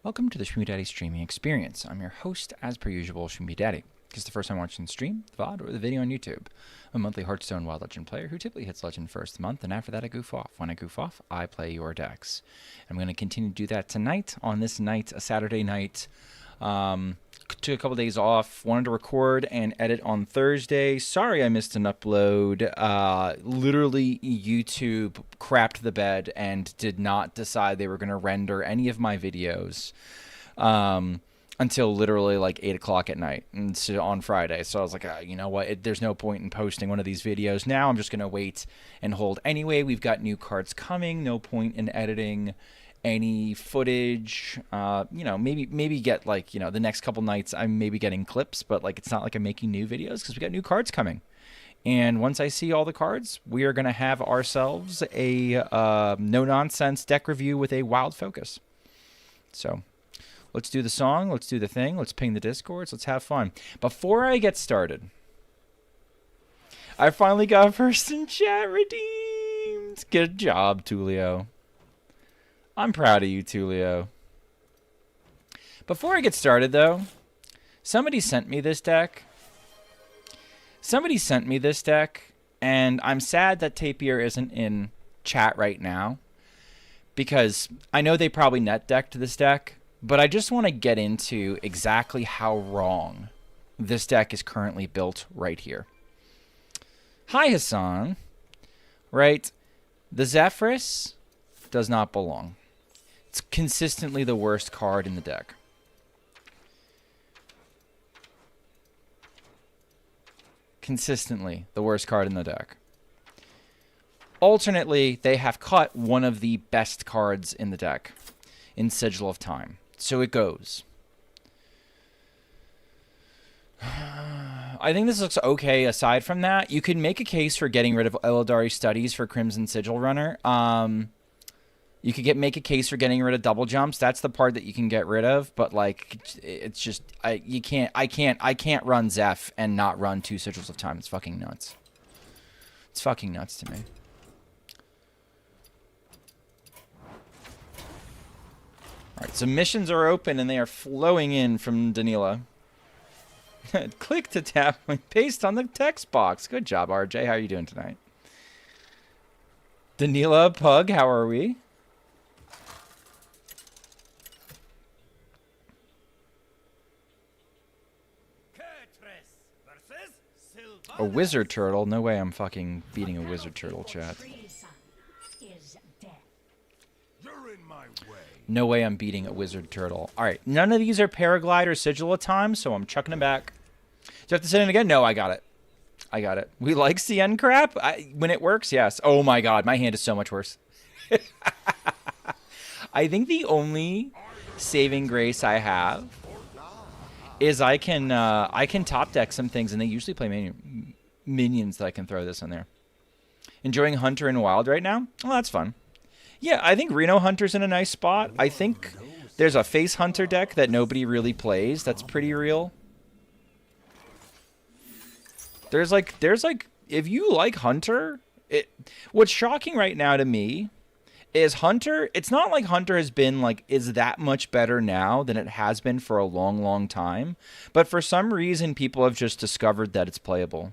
Welcome to the Schmoopydady streaming experience. I'm your host, as per usual, Schmoopydady. If it's the first time watching the stream, the VOD, or the video on YouTube. I'm a monthly Hearthstone Wild Legend player who typically hits Legend first of the month, and after that I goof off. When I goof off, I play your decks. I'm going to continue to do that tonight, on this night, a Saturday night. Took a couple days off, wanted to record and edit on Thursday. Sorry I missed an upload. Literally, YouTube crapped the bed and did not decide they were going to render any of my videos until literally like 8 o'clock at night and so on Friday. So I was like, you know what? There's no point in posting one of these videos now. I'm just going to wait and hold. Anyway, we've got new cards coming. No point in editing any footage. You know, maybe get like, you know, the next couple nights I'm maybe getting clips, but like it's not like I'm making new videos because we got new cards coming. And once I see all the cards, we are going to have ourselves a no-nonsense deck review with a wild focus. So let's do the song, let's do the thing, let's ping the Discords, let's have fun. Before I get started, I finally got first in chat redeemed. Good job, Tulio. I'm proud of you, Tulio. Before I get started, though, somebody sent me this deck. And I'm sad that Tapir isn't in chat right now, because I know they probably net decked this deck, but I just want to get into exactly how wrong this deck is currently built right here. Hi, Hassan. Right, the Zephyrus does not belong. It's consistently the worst card in the deck. Consistently the worst card in the deck. Alternately, they have cut one of the best cards in the deck in Sigil of Time. So it goes. I think this looks okay. Aside from that, you could make a case for getting rid of Eldari Studies for Crimson Sigil Runner. You could make a case for getting rid of double jumps. That's the part that you can get rid of, but like it's just I can't run Zeph and not run 2 Sigils of Time. It's fucking nuts. It's fucking nuts to me. All right, submissions are open and they are flowing in from Danila. Click to tap and paste on the text box. Good job, RJ. How are you doing tonight? Danila, Pug, how are we? A wizard turtle? No way I'm fucking beating a wizard turtle, chat. No way I'm beating a wizard turtle. Alright, none of these are Paraglide or Sigil of Time, so I'm chucking them back. Do I have to send it again? No, I got it. I got it. We like CN crap? When it works, yes. Oh my god, my hand is so much worse. I think the only saving grace I have is I can top deck some things, and they usually play minions that I can throw this in there. Enjoying Hunter and Wild right now? Well, that's fun. Yeah, I think Reno Hunter's in a nice spot. I think there's a Face Hunter deck that nobody really plays that's pretty real. There's like, if you like Hunter, what's shocking right now to me is Hunter. It's not like Hunter has been like, is that much better now than it has been for a long, long time. But for some reason, people have just discovered that it's playable.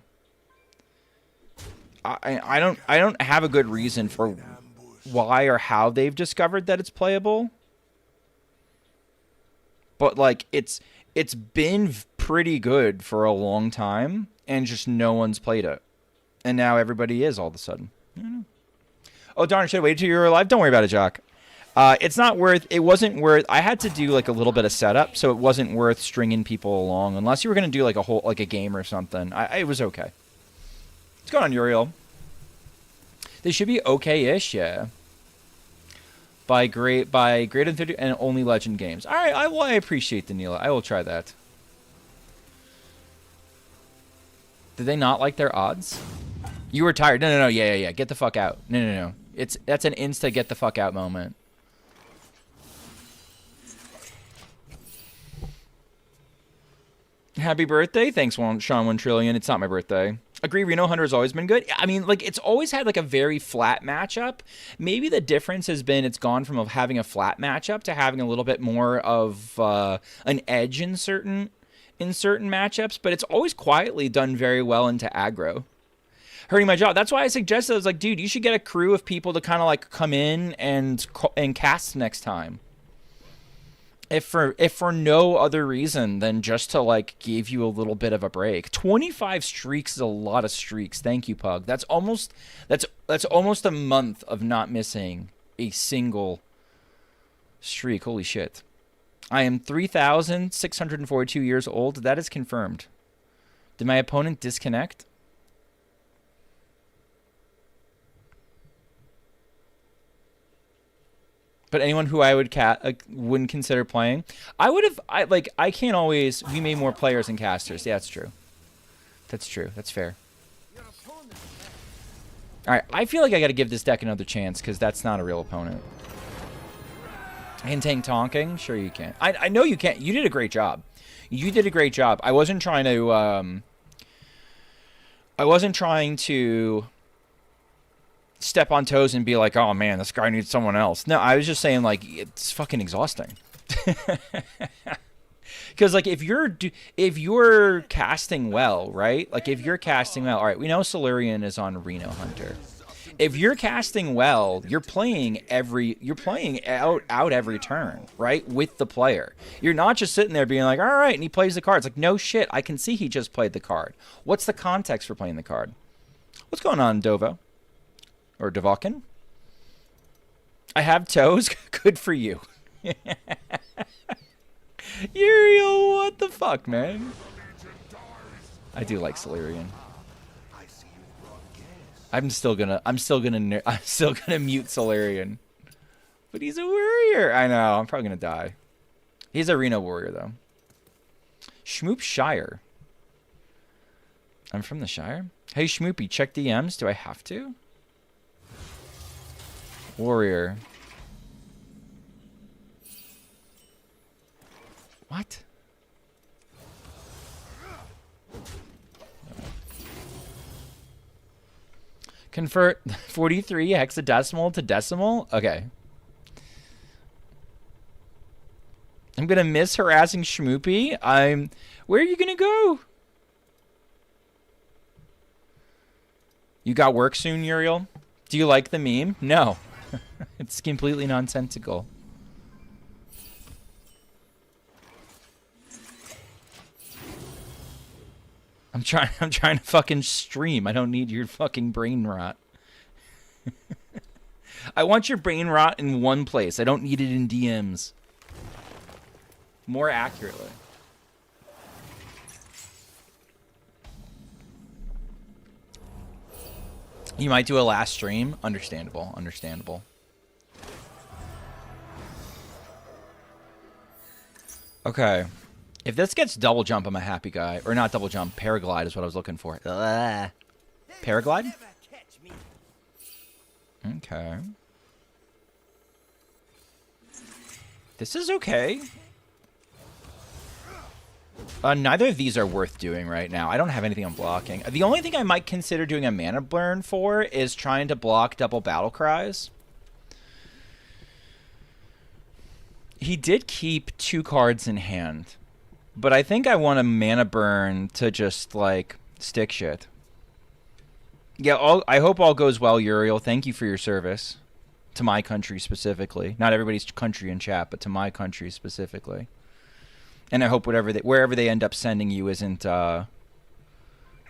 I don't have a good reason for why or how they've discovered that it's playable. But like, it's been pretty good for a long time, and just no one's played it. And now everybody is all of a sudden. I don't know. Oh, darn, should I wait till you're alive? Don't worry about it, Jock. It wasn't worth, I had to do like a little bit of setup, so it wasn't worth stringing people along, unless you were going to do like a game or something. It was okay. What's going on, Uriel? They should be okay-ish, yeah. By greater than 50 and only Legend games. All right, I appreciate Danila. I will try that. Did they not like their odds? You were tired. No. Yeah. Get the fuck out. No. That's an insta get the fuck out moment. Happy birthday. Thanks, Sean 1 trillion. It's not my birthday. Agree, Reno Hunter has always been good. I mean, like, it's always had, like, a very flat matchup. Maybe the difference has been it's gone from having a flat matchup to having a little bit more of an edge in certain matchups, but it's always quietly done very well into aggro. Hurting my job. That's why I suggested, I was like, dude, you should get a crew of people to kind of, like, come in and cast next time. If for no other reason than just to, like, give you a little bit of a break. 25 streaks is a lot of streaks. Thank you, Pug. That's almost a month of not missing a single streak. Holy shit. I am 3,642 years old. That is confirmed. Did my opponent disconnect? But anyone who I wouldn't consider playing, I can't always. We made more players than casters. Yeah, that's true. That's true. That's fair. All right, I feel like I got to give this deck another chance because that's not a real opponent. Hinting tonking, sure you can. I know you can't. You did a great job. You did a great job. I wasn't trying to. Step on toes and be like, oh man, this guy needs someone else. No, I was just saying, like, it's fucking exhausting. Because, like, if you're casting well, right? Like, if you're casting well, all right, we know Solarian is on Reno Hunter. If you're casting well, you're playing out every turn, right? With the player. You're not just sitting there being like, all right, and he plays the card. It's like, no shit, I can see he just played the card. What's the context for playing the card? What's going on, Dovo? Or Devokin? I have toes? Good for you. Uriel, what the fuck, man? I do like Solarian. I'm still gonna mute Solarian. But he's a warrior. I know, I'm probably gonna die. He's a Reno warrior though. Schmoop Shire. I'm from the Shire? Hey Schmoopy, check DMs. Do I have to? Warrior. What? Convert 43 hexadecimal to decimal? Okay. I'm gonna miss harassing Schmoopy. Where are you gonna go? You got work soon, Uriel? Do you like the meme? No. It's completely nonsensical. I'm trying to fucking stream. I don't need your fucking brain rot. I want your brain rot in one place. I don't need it in DMs. More accurately. You might do a last stream. Understandable. Understandable. Okay. If this gets double jump, I'm a happy guy. Or not double jump. Paraglide is what I was looking for. Paraglide? Okay. This is okay. Neither of these are worth doing right now. I don't have anything on blocking. The only thing I might consider doing a mana burn for is trying to block double battle cries. He did keep 2 cards in hand. But I think I want a mana burn to just, like, stick shit. Yeah, I hope all goes well, Uriel. Thank you for your service. To my country specifically. Not everybody's country in chat, but to my country specifically. And I hope wherever they end up sending you isn't an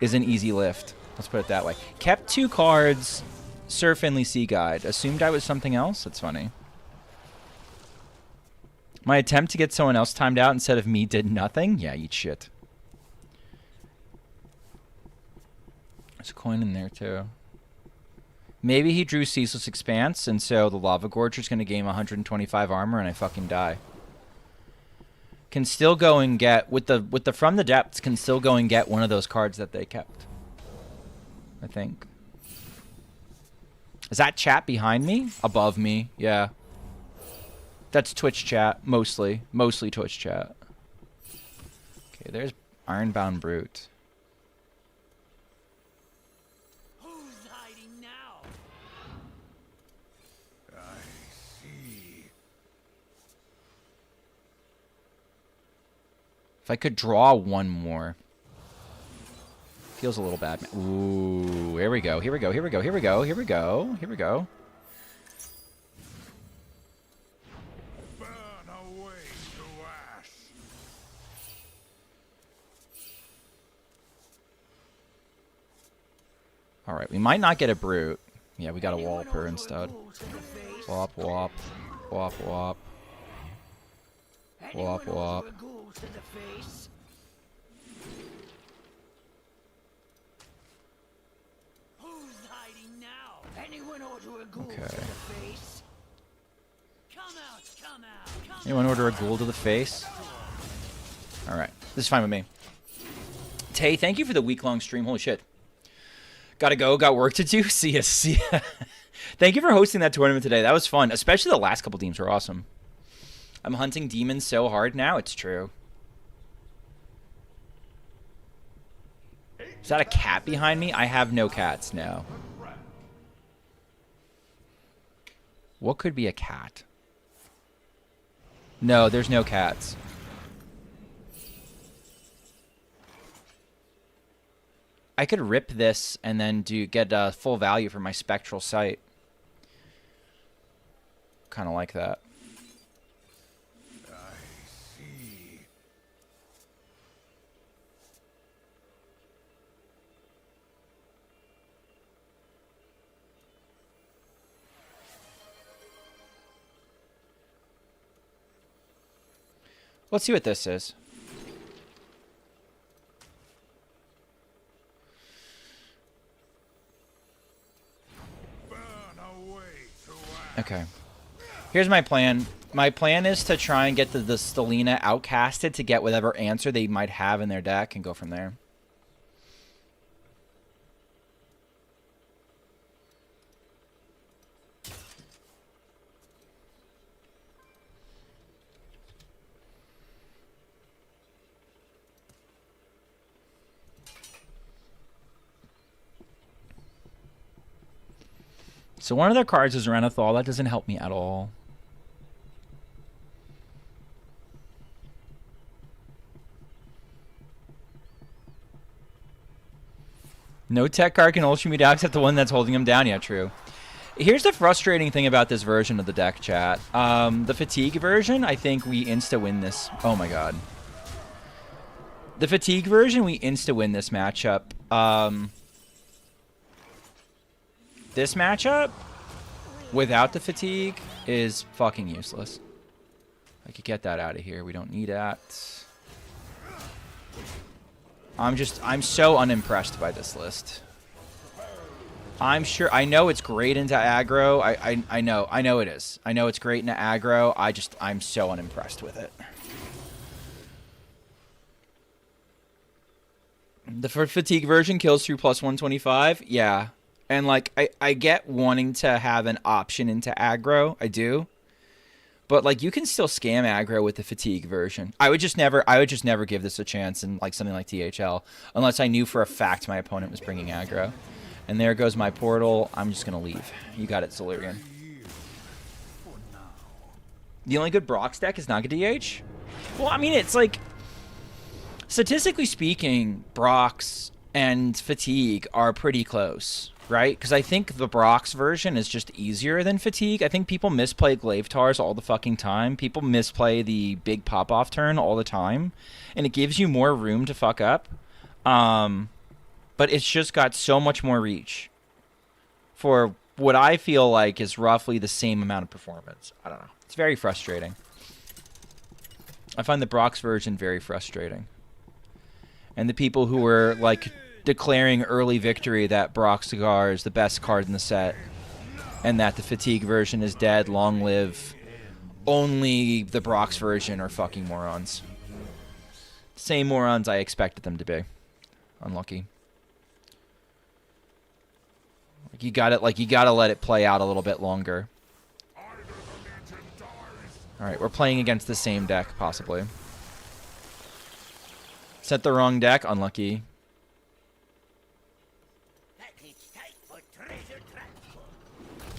easy lift. Let's put it that way. Kept 2 cards. Sir Finley Sea Guide. Assumed I was something else? That's funny. My attempt to get someone else timed out instead of me did nothing? Yeah, eat shit. There's a coin in there, too. Maybe he drew Ceaseless Expanse, and so the Lava Gorger's going to gain 125 armor, and I fucking die. Can still go and get, with the From the Depths, can still go and get one of those cards that they kept. I think. Is that chat behind me? Above me, yeah. That's Twitch chat, mostly. Mostly Twitch chat. Okay, there's Ironbound Brute. If I could draw one more. Feels a little bad. Ooh, here we go. Here we go. Here we go. Here we go. Here we go. Here we go. Burn away to ash. All right, we might not get a brute. Yeah, we got a Walper instead. Wop, wop. Wop, wop. Wop, wop. Okay. Anyone order a ghoul to the face? Alright. This is fine with me. Tay, thank you for the week-long stream. Holy shit. Gotta go. Got work to do. See ya. See ya. Thank you for hosting that tournament today. That was fun. Especially the last couple teams were awesome. I'm hunting demons so hard now. It's true. Is that a cat behind me? I have no cats now. What could be a cat? No, there's no cats. I could rip this and then get full value for my spectral sight. Kind of like that. I see. Let's see what this is. Burn away to ash. Okay. Here's my plan. My plan is to try and get the Stelina outcasted to get whatever answer they might have in their deck and go from there. So one of their cards is Renethal. That doesn't help me at all. No tech card can ultimate out except the one that's holding him down. Yeah, true. Here's the frustrating thing about this version of the deck, chat. The fatigue version, I think we insta-win this. Oh my god. The fatigue version, we insta-win this matchup. This matchup, without the fatigue, is fucking useless. I could get that out of here. We don't need that. I'm so unimpressed by this list. I'm sure, I know it's great into aggro. I know it is. I know it's great into aggro. I'm so unimpressed with it. The fatigue version kills through plus 125. Yeah. And, like, I get wanting to have an option into aggro. I do. But, like, you can still scam aggro with the fatigue version. I would just never give this a chance in, like, something like THL. Unless I knew for a fact my opponent was bringing aggro. And there goes my portal. I'm just going to leave. You got it, Solarian. The only good Brock's deck is Naga DH? Well, I mean, it's like... Statistically speaking, Brock's and Fatigue are pretty close, right? Because I think the Brock's version is just easier than Fatigue. I think people misplay Glaive Tars all the fucking time. People misplay the big pop-off turn all the time. And it gives you more room to fuck up. But it's just got so much more reach for what I feel like is roughly the same amount of performance. I don't know. It's very frustrating. I find the Brock's version very frustrating. And the people who were, like, declaring early victory that Brock Cigar is the best card in the set and that the Fatigue version is dead, long live, only the Brock's version are fucking morons. Same morons I expected them to be. Unlucky. You gotta let it play out a little bit longer. Alright, we're playing against the same deck, possibly. Set the wrong deck, unlucky.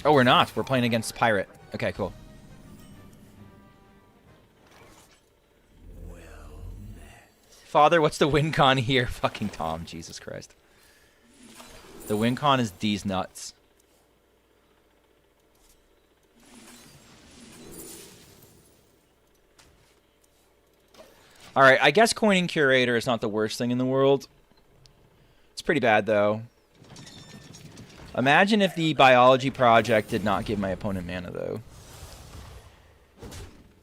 Oh, we're not. We're playing against Pirate. Okay, cool. Father, what's the win con here? Fucking Tom, Jesus Christ. The win con is D's nuts. Alright, I guess coining Curator is not the worst thing in the world. It's pretty bad, though. Imagine if the Biology Project did not give my opponent mana, though.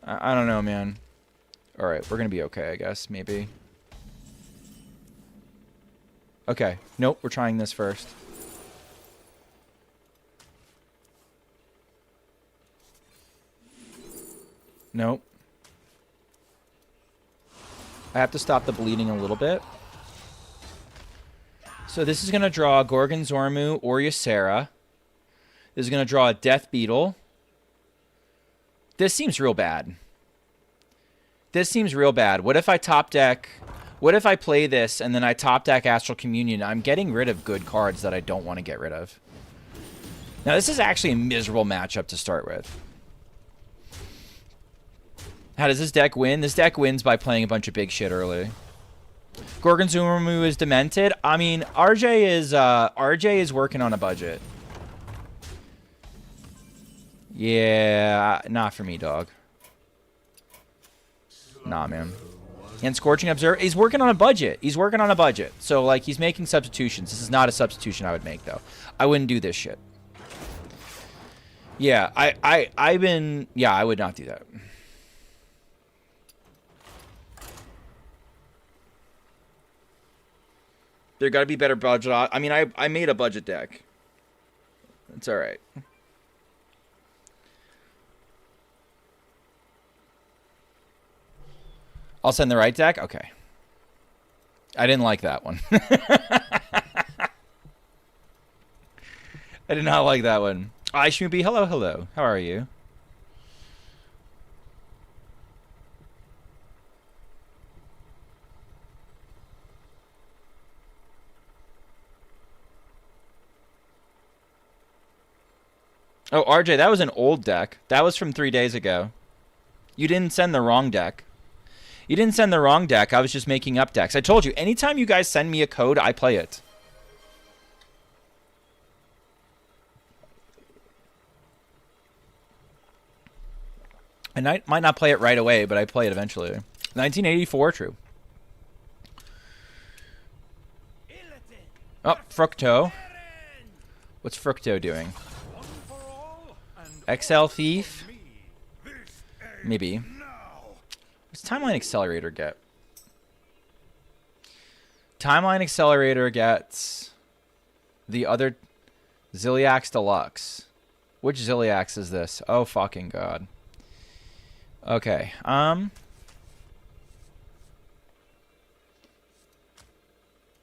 I don't know, man. Alright, we're gonna be okay, I guess, maybe. Okay, nope, we're trying this first. Nope. I have to stop the bleeding a little bit. So this is going to draw a Gorgonzormu or Ysera. This is going to draw a Death Beetle. This seems real bad. This seems real bad. What if I top deck... What if I play this and then I top deck Astral Communion? I'm getting rid of good cards that I don't want to get rid of. Now, this is actually a miserable matchup to start with. How does this deck win? This deck wins by playing a bunch of big shit early. Gorgonzormu is demented. I mean, RJ is working on a budget. Yeah, not for me, dog. Nah, man. And Scorching Observer, he's working on a budget. He's working on a budget. So, like, he's making substitutions. This is not a substitution I would make, though. I wouldn't do this shit. Yeah, I would not do that. There got to be better budget. I mean, I made a budget deck. It's all right. I'll send the right deck? Okay. I didn't like that one. I did not like that one. Hi, Schmoopy. Hello, hello. How are you? Oh, RJ, that was an old deck. That was from 3 days ago. You didn't send the wrong deck. You didn't send the wrong deck. I was just making up decks. I told you, anytime you guys send me a code, I play it. And I might not play it right away, but I play it eventually. 1984, true. Oh, Fructo. What's Fructo doing? XL Thief? Maybe. What's Timeline Accelerator get? Timeline Accelerator gets the other Ziliax Deluxe. Which Ziliax is this? Oh, fucking God. Okay.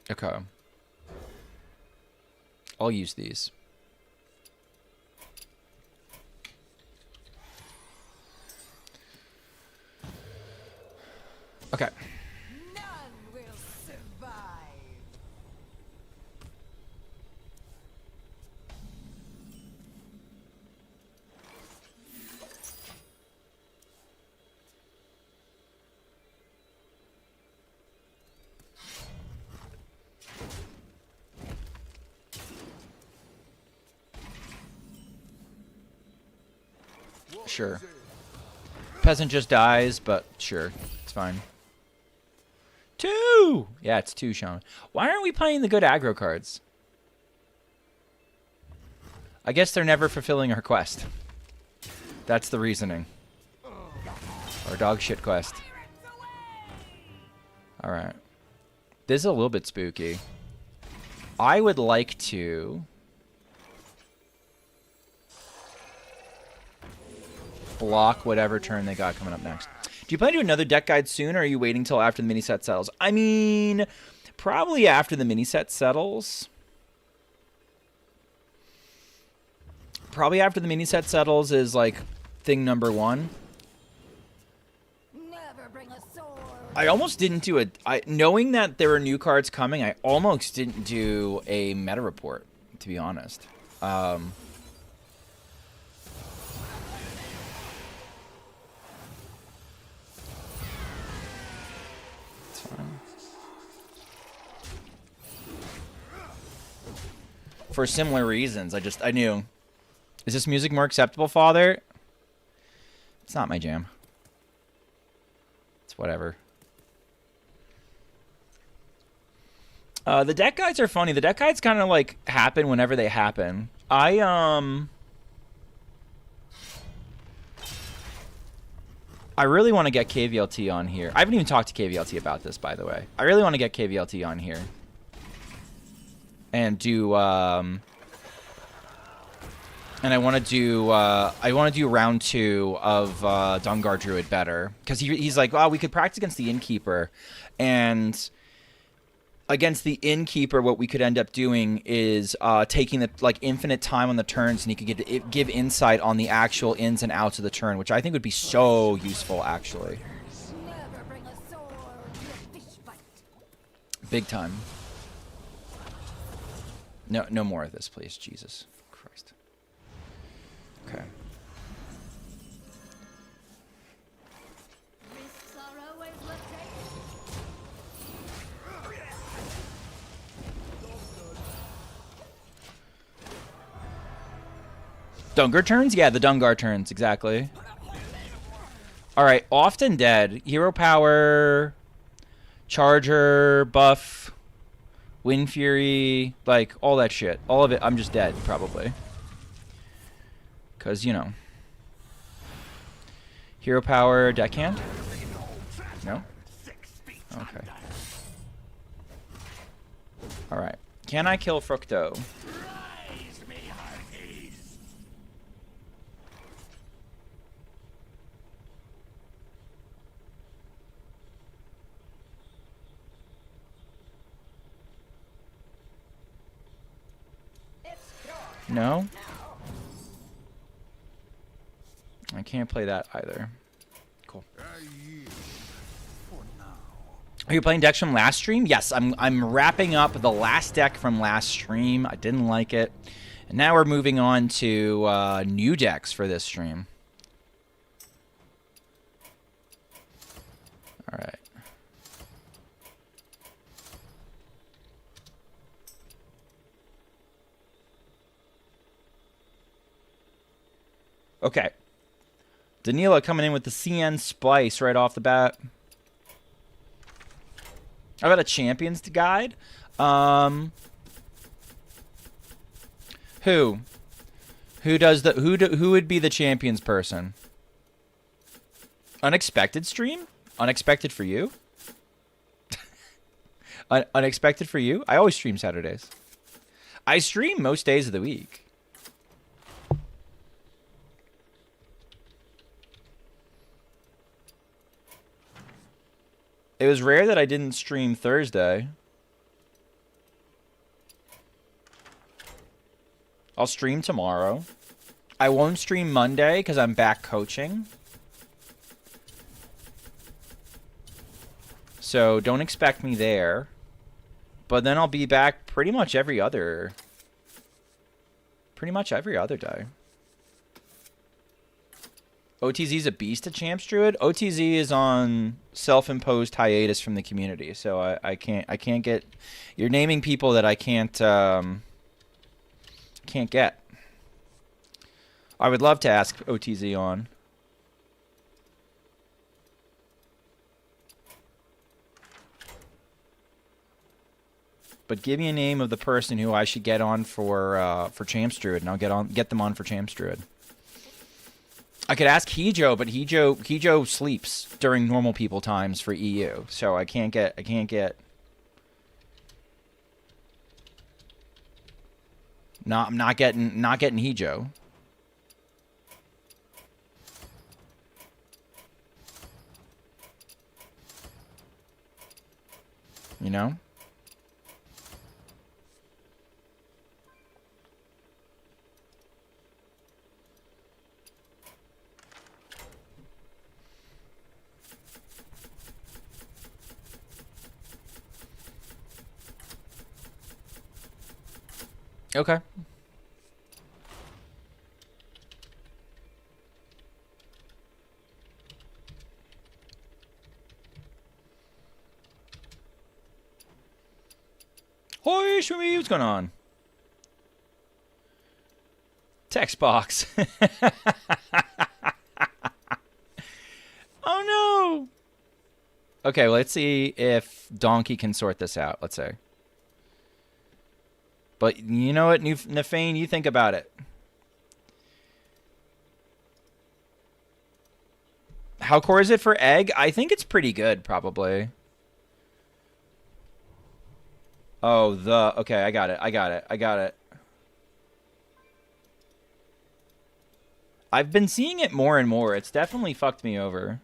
Okay. I'll use these. Okay. None will survive. Sure. Peasant just dies, but sure. It's fine. 2! Yeah, it's 2, Sean. Why aren't we playing the good aggro cards? I guess they're never fulfilling our quest. That's the reasoning. Our dog shit quest. Alright. This is a little bit spooky. I would like to block whatever turn they got coming up next. Do you plan to do another deck guide soon, or are you waiting till after the mini set settles? I mean, probably after the mini set settles. Probably after the mini set settles is like thing number 1. Never bring a sword. I almost didn't do knowing that there were new cards coming, I almost didn't do a meta report, to be honest. It's fine. for similar reasons. I knew. Is this music more acceptable, Father? It's not my jam. It's whatever. The deck guides are funny. The deck guides kind of like happen whenever they happen. I really want to get KVLT on here. I haven't even talked to KVLT about this, by the way. I really want to get KVLT on here and do and I want to do round 2 of Dungar Druid better, because he's like, oh, we could practice against the Innkeeper, and against the Innkeeper, what we could end up doing is taking the infinite time on the turns, and he could give insight on the actual ins and outs of the turn, which I think would be so useful, actually. Never bring a sword to a fish fight. Big time. No more of this, please. Jesus Christ. Okay. Risks are always worth taking. Dungar turns? Yeah, the Dungar turns, exactly. Alright, often dead. Hero power, charger, buff, wind fury, like, all that shit. All of it, I'm just dead, probably. Because, you know. Hero power, deckhand? No? Okay. Alright. Can I kill Fructo? No? I can't play that either. Cool. Are you playing decks from last stream? Yes, I'm wrapping up the last deck from last stream. I didn't like it. And now we're moving on to new decks for this stream. Alright. Okay. Danila coming in with the CN Splice right off the bat. I've got a Champions Guide. Who? Who would be the Champions person? Unexpected stream? Unexpected for you? Unexpected for you? I always stream Saturdays. I stream most days of the week. It was rare that I didn't stream Thursday. I'll stream tomorrow. I won't stream Monday because I'm back coaching. So don't expect me there. But then I'll be back pretty much every other day. OTZ's a beast at Champs Druid. OTZ is on self-imposed hiatus from the community, so I can't get. You're naming people that I can't get. I would love to ask OTZ on. But give me a name of the person who I should get on for Champs Druid, and I'll get them on for Champs Druid. I could ask Hijo, but Hijo sleeps during normal people times for EU, so I can't get. I'm not getting Hijo. You know? Okay. Hoi, Shumi, what's going on? Text box. Oh no. Okay, well, let's see if Donkey can sort this out. Let's say. But you know what, Nefane, you think about it. How core is it for egg? I think it's pretty good, probably. Oh, okay, I got it. I've been seeing it more and more. It's definitely fucked me over.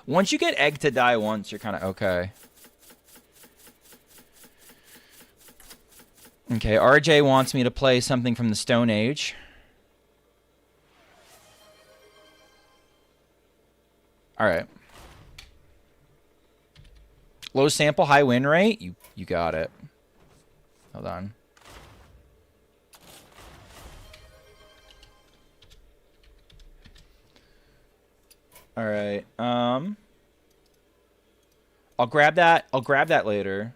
Once you get egg to die once, you're kind of okay. Okay, RJ wants me to play something from the Stone Age. All right. Low sample, high win rate. You got it. Hold on. All right. I'll grab that. I'll grab that later.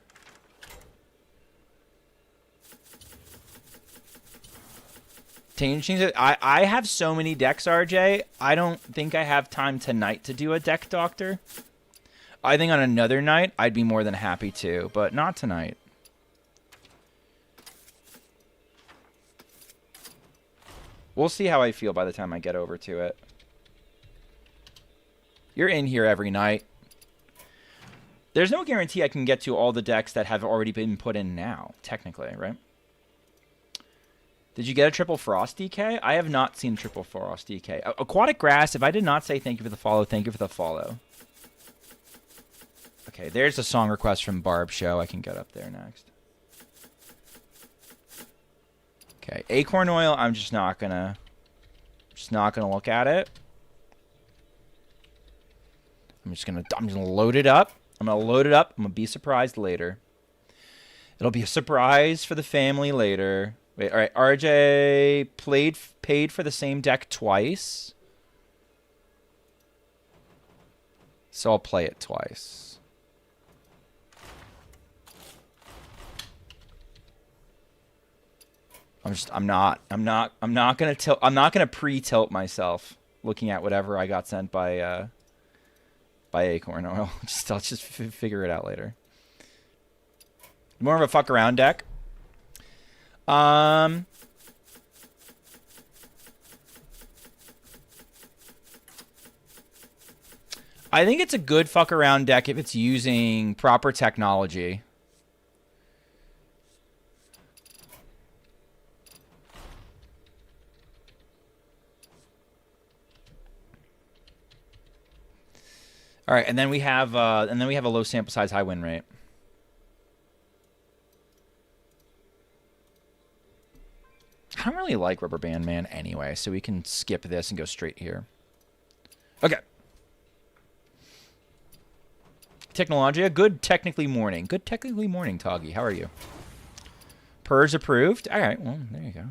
Changing it. I have so many decks, RJ. I don't think I have time tonight to do a deck doctor. I think on another night I'd be more than happy to, but not tonight. We'll see how I feel by the time I get over to it. You're in here every night. There's no guarantee I can get to all the decks that have already been put in now, technically, right? Did you get a Triple Frost DK? I have not seen Triple Frost DK. Aquatic Grass, if I did not say thank you for the follow, thank you for the follow. Okay, there's a song request from Barb Show. I can get up there next. Okay, Acorn Oil, I'm just not gonna look at it. I'm gonna load it up. I'm gonna be surprised later. It'll be a surprise for the family later. Wait, all right. RJ paid for the same deck twice, so I'll play it twice. I'm not gonna pre-tilt myself looking at whatever I got sent by Acorn Oil. I'll just figure it out later. More of a fuck around deck. I think it's a good fuck around deck if it's using proper technology. All right, and then we have a low sample size, high win rate. I don't really like Rubber Band Man anyway, so we can skip this and go straight here. Okay. Technologia, good technically morning. Good technically morning, Toggy. How are you? Purge approved. All right, well, there you go.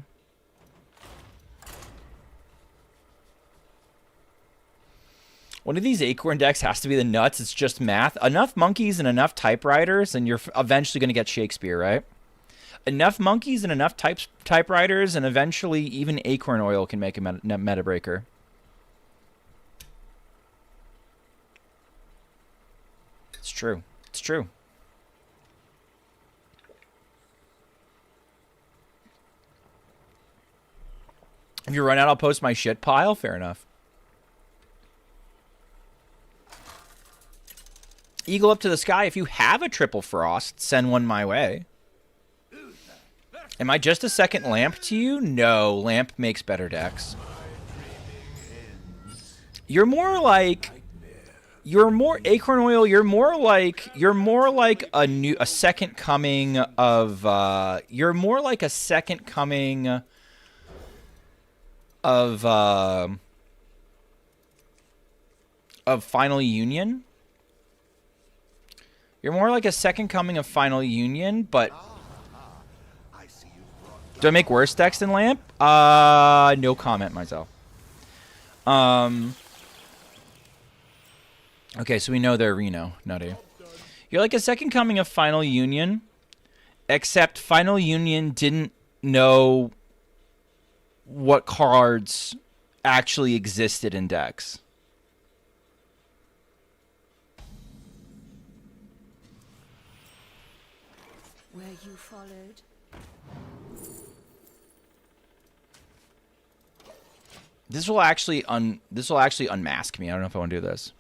One of these Acorn decks has to be the nuts. It's just math. Enough monkeys and enough typewriters, and you're eventually going to get Shakespeare, right? Enough monkeys and enough typewriters, and eventually even Acorn Oil can make a meta breaker. It's true. It's true. If you run out, I'll post my shit pile. Fair enough. Eagle up to the sky. If you have a Triple Frost, send one my way. Am I just a second Lamp to you? No, Lamp makes better decks. You're more like... You're more Acorn Oil. You're more like a second coming of. You're more like a second coming of Final Union. You're more like a second coming of Final Union, but do I make worse decks than Lamp? No comment myself. Okay, so we know they're Reno, nutty. You're like a second coming of Final Union, except Final Union didn't know what cards actually existed in decks. Where you followed. This will actually unmask me. I don't know if I want to do this.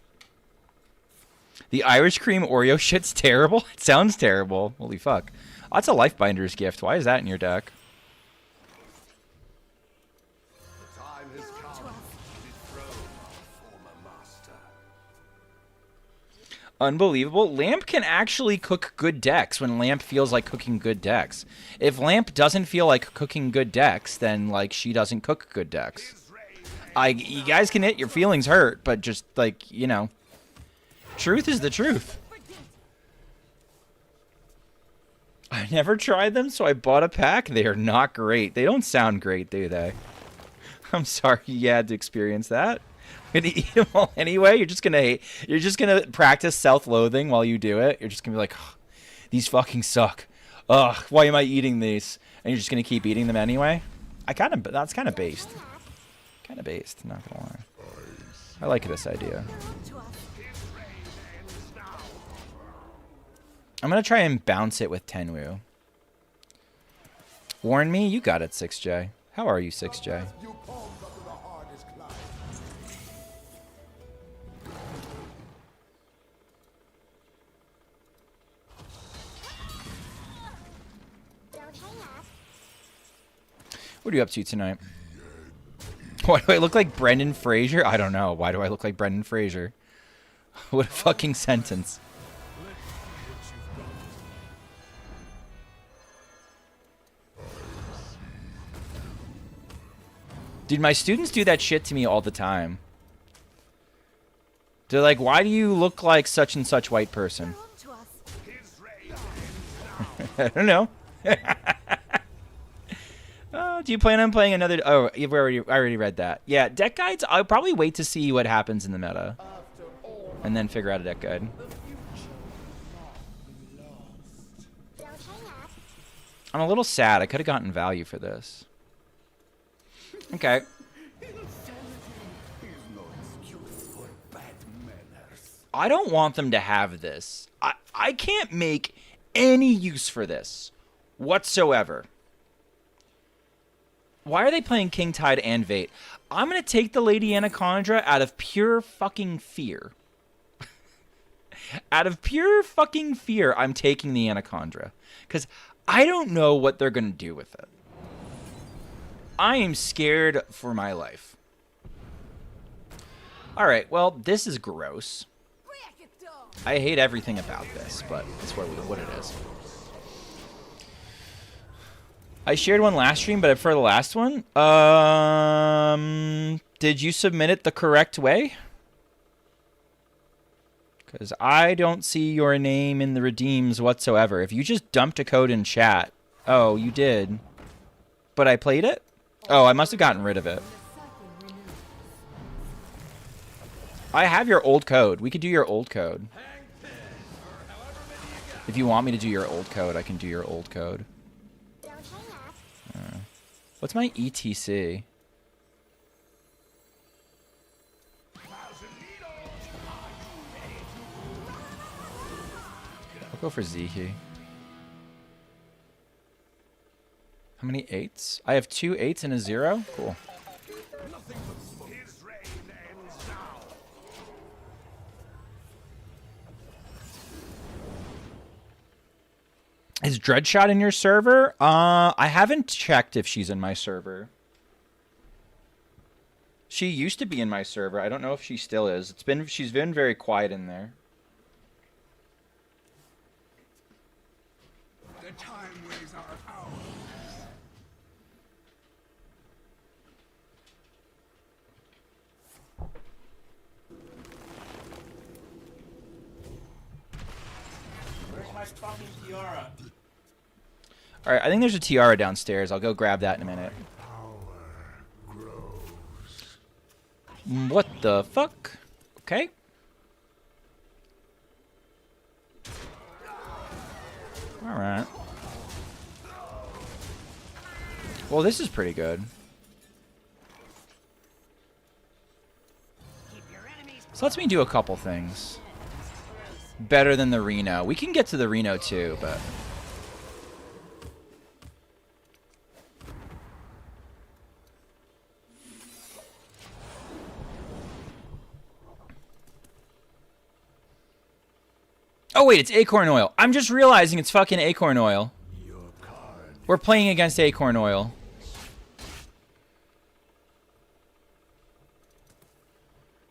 The Irish cream Oreo shit's terrible. It sounds terrible. Holy fuck. That's a Lifebinder's gift. Why is that in your deck? The time has come to dethrone our former master. Unbelievable. Lamp can actually cook good decks when Lamp feels like cooking good decks. If Lamp doesn't feel like cooking good decks, then like she doesn't cook good decks. You guys can hit your feelings hurt, but just like, you know, truth is the truth. I never tried them, so I bought a pack. They are not great. They don't sound great, do they? I'm sorry you had to experience that. I'm gonna eat them all anyway. You're just gonna practice self-loathing while you do it. You're just gonna be like, oh, these fucking suck. Ugh, why am I eating these? And you're just gonna keep eating them anyway. That's kind of based. Kind of based, not gonna lie. I like this idea. I'm gonna try and bounce it with Tenwu. Warn me, you got it, 6J. How are you, 6J? What are you up to tonight? Why do I look like Brendan Fraser? I don't know. Why do I look like Brendan Fraser? What a fucking sentence. Dude, my students do that shit to me all the time. They're like, why do you look like such and such white person? I don't know. Do you plan on playing another... Oh, I already read that. Yeah, deck guides, I'll probably wait to see what happens in the meta. And then figure out a deck guide. I'm a little sad. I could have gotten value for this. Okay. I don't want them to have this. I can't make any use for this whatsoever. Why are they playing King Tide and Vate? I'm going to take the Lady Anacondra out of pure fucking fear. Out of pure fucking fear, I'm taking the Anacondra. Because I don't know what they're going to do with it. I am scared for my life. Alright, well, this is gross. I hate everything about this, but that's what it is. I shared one last stream, but for the last one, did you submit it the correct way? Because I don't see your name in the redeems whatsoever. If you just dumped a code in chat, oh, you did. But I played it? Oh, I must have gotten rid of it. I have your old code. We could do your old code. If you want me to do your old code, I can do your old code. What's my ETC? I'll go for Zeke. How many 8s? I have 2 8s and a 0? Cool. Is Dreadshot in your server? I haven't checked if she's in my server. She used to be in my server. I don't know if she still is. She's been very quiet in there. The time ways are ours. Where's my fucking tiara? Alright, I think there's a tiara downstairs. I'll go grab that in a minute. What the fuck? Okay. Alright. Well, this is pretty good. So lets me do a couple things. Better than the Reno. We can get to the Reno too, but... Oh wait, it's Acorn Oil. I'm just realizing it's fucking Acorn Oil. We're playing against Acorn Oil.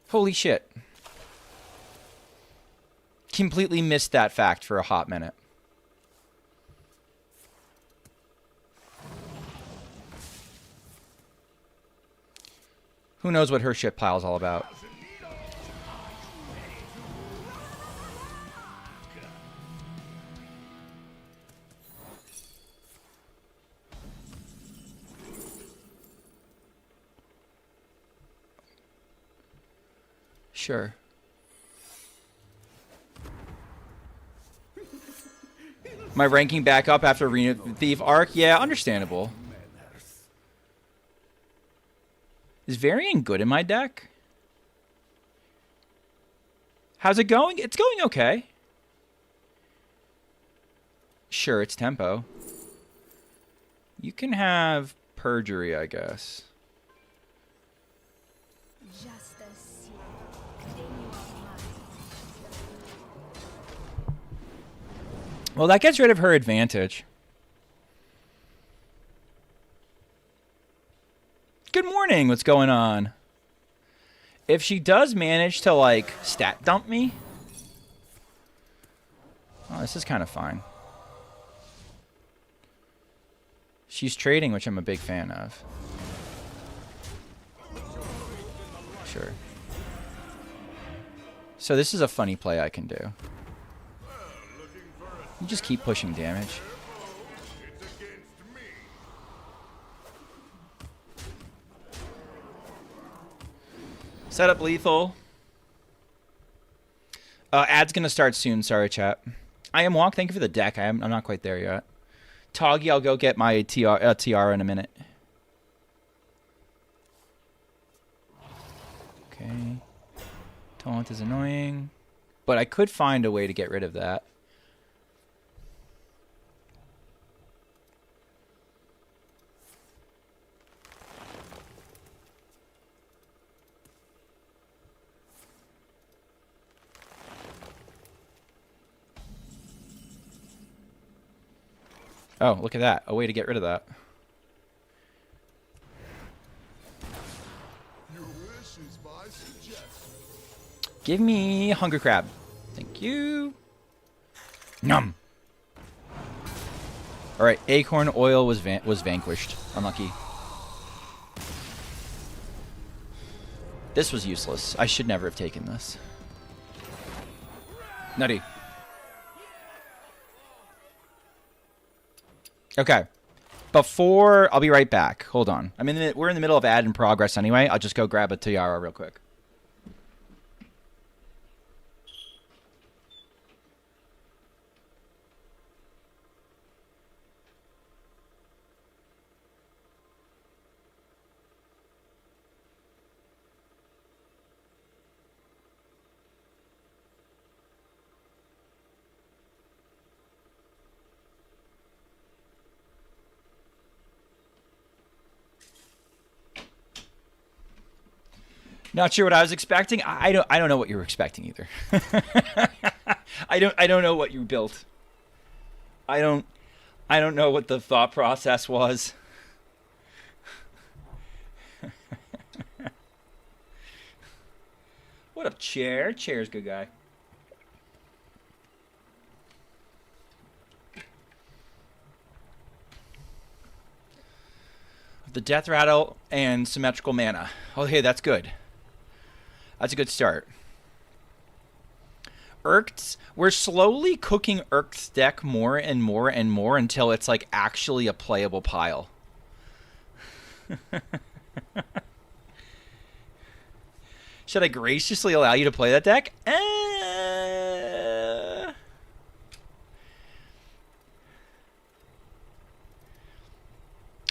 Holy shit. Completely missed that fact for a hot minute. Who knows what her shit pile's all about? Sure. My ranking back up after Arena Thief arc? Yeah, understandable. Is Varian good in my deck? How's it going? It's going okay. Sure, it's tempo. You can have Perjury, I guess. Well, that gets rid of her advantage. Good morning. What's going on? If she does manage to, like, stat dump me... Oh, this is kind of fine. She's trading, which I'm a big fan of. Sure. So this is a funny play I can do. You just keep pushing damage. Set up lethal. Ad's gonna start soon. Sorry, chat. I am Walk. Thank you for the deck. I'm not quite there yet. Toggy, I'll go get my tiara in a minute. Okay. Taunt is annoying, but I could find a way to get rid of that. Oh, look at that. A way to get rid of that. Your wish is my suggestion. Give me Hunger Crab. Thank you. Num. All right, Acorn Oil was vanquished. Unlucky. This was useless. I should never have taken this. Nutty. Okay. Before... I'll be right back. Hold on. We're in the middle of ad in progress anyway. I'll just go grab a tiara real quick. Not sure what I was expecting. I don't know what you were expecting either. I don't know what you built. I don't know what the thought process was. What up, Chair? Chair's a good guy. The Death Rattle and Symmetrical Mana. Okay, that's good. That's a good start. Urkt's, we're slowly cooking Urkt's deck more and more and more until it's like actually a playable pile. Should I graciously allow you to play that deck?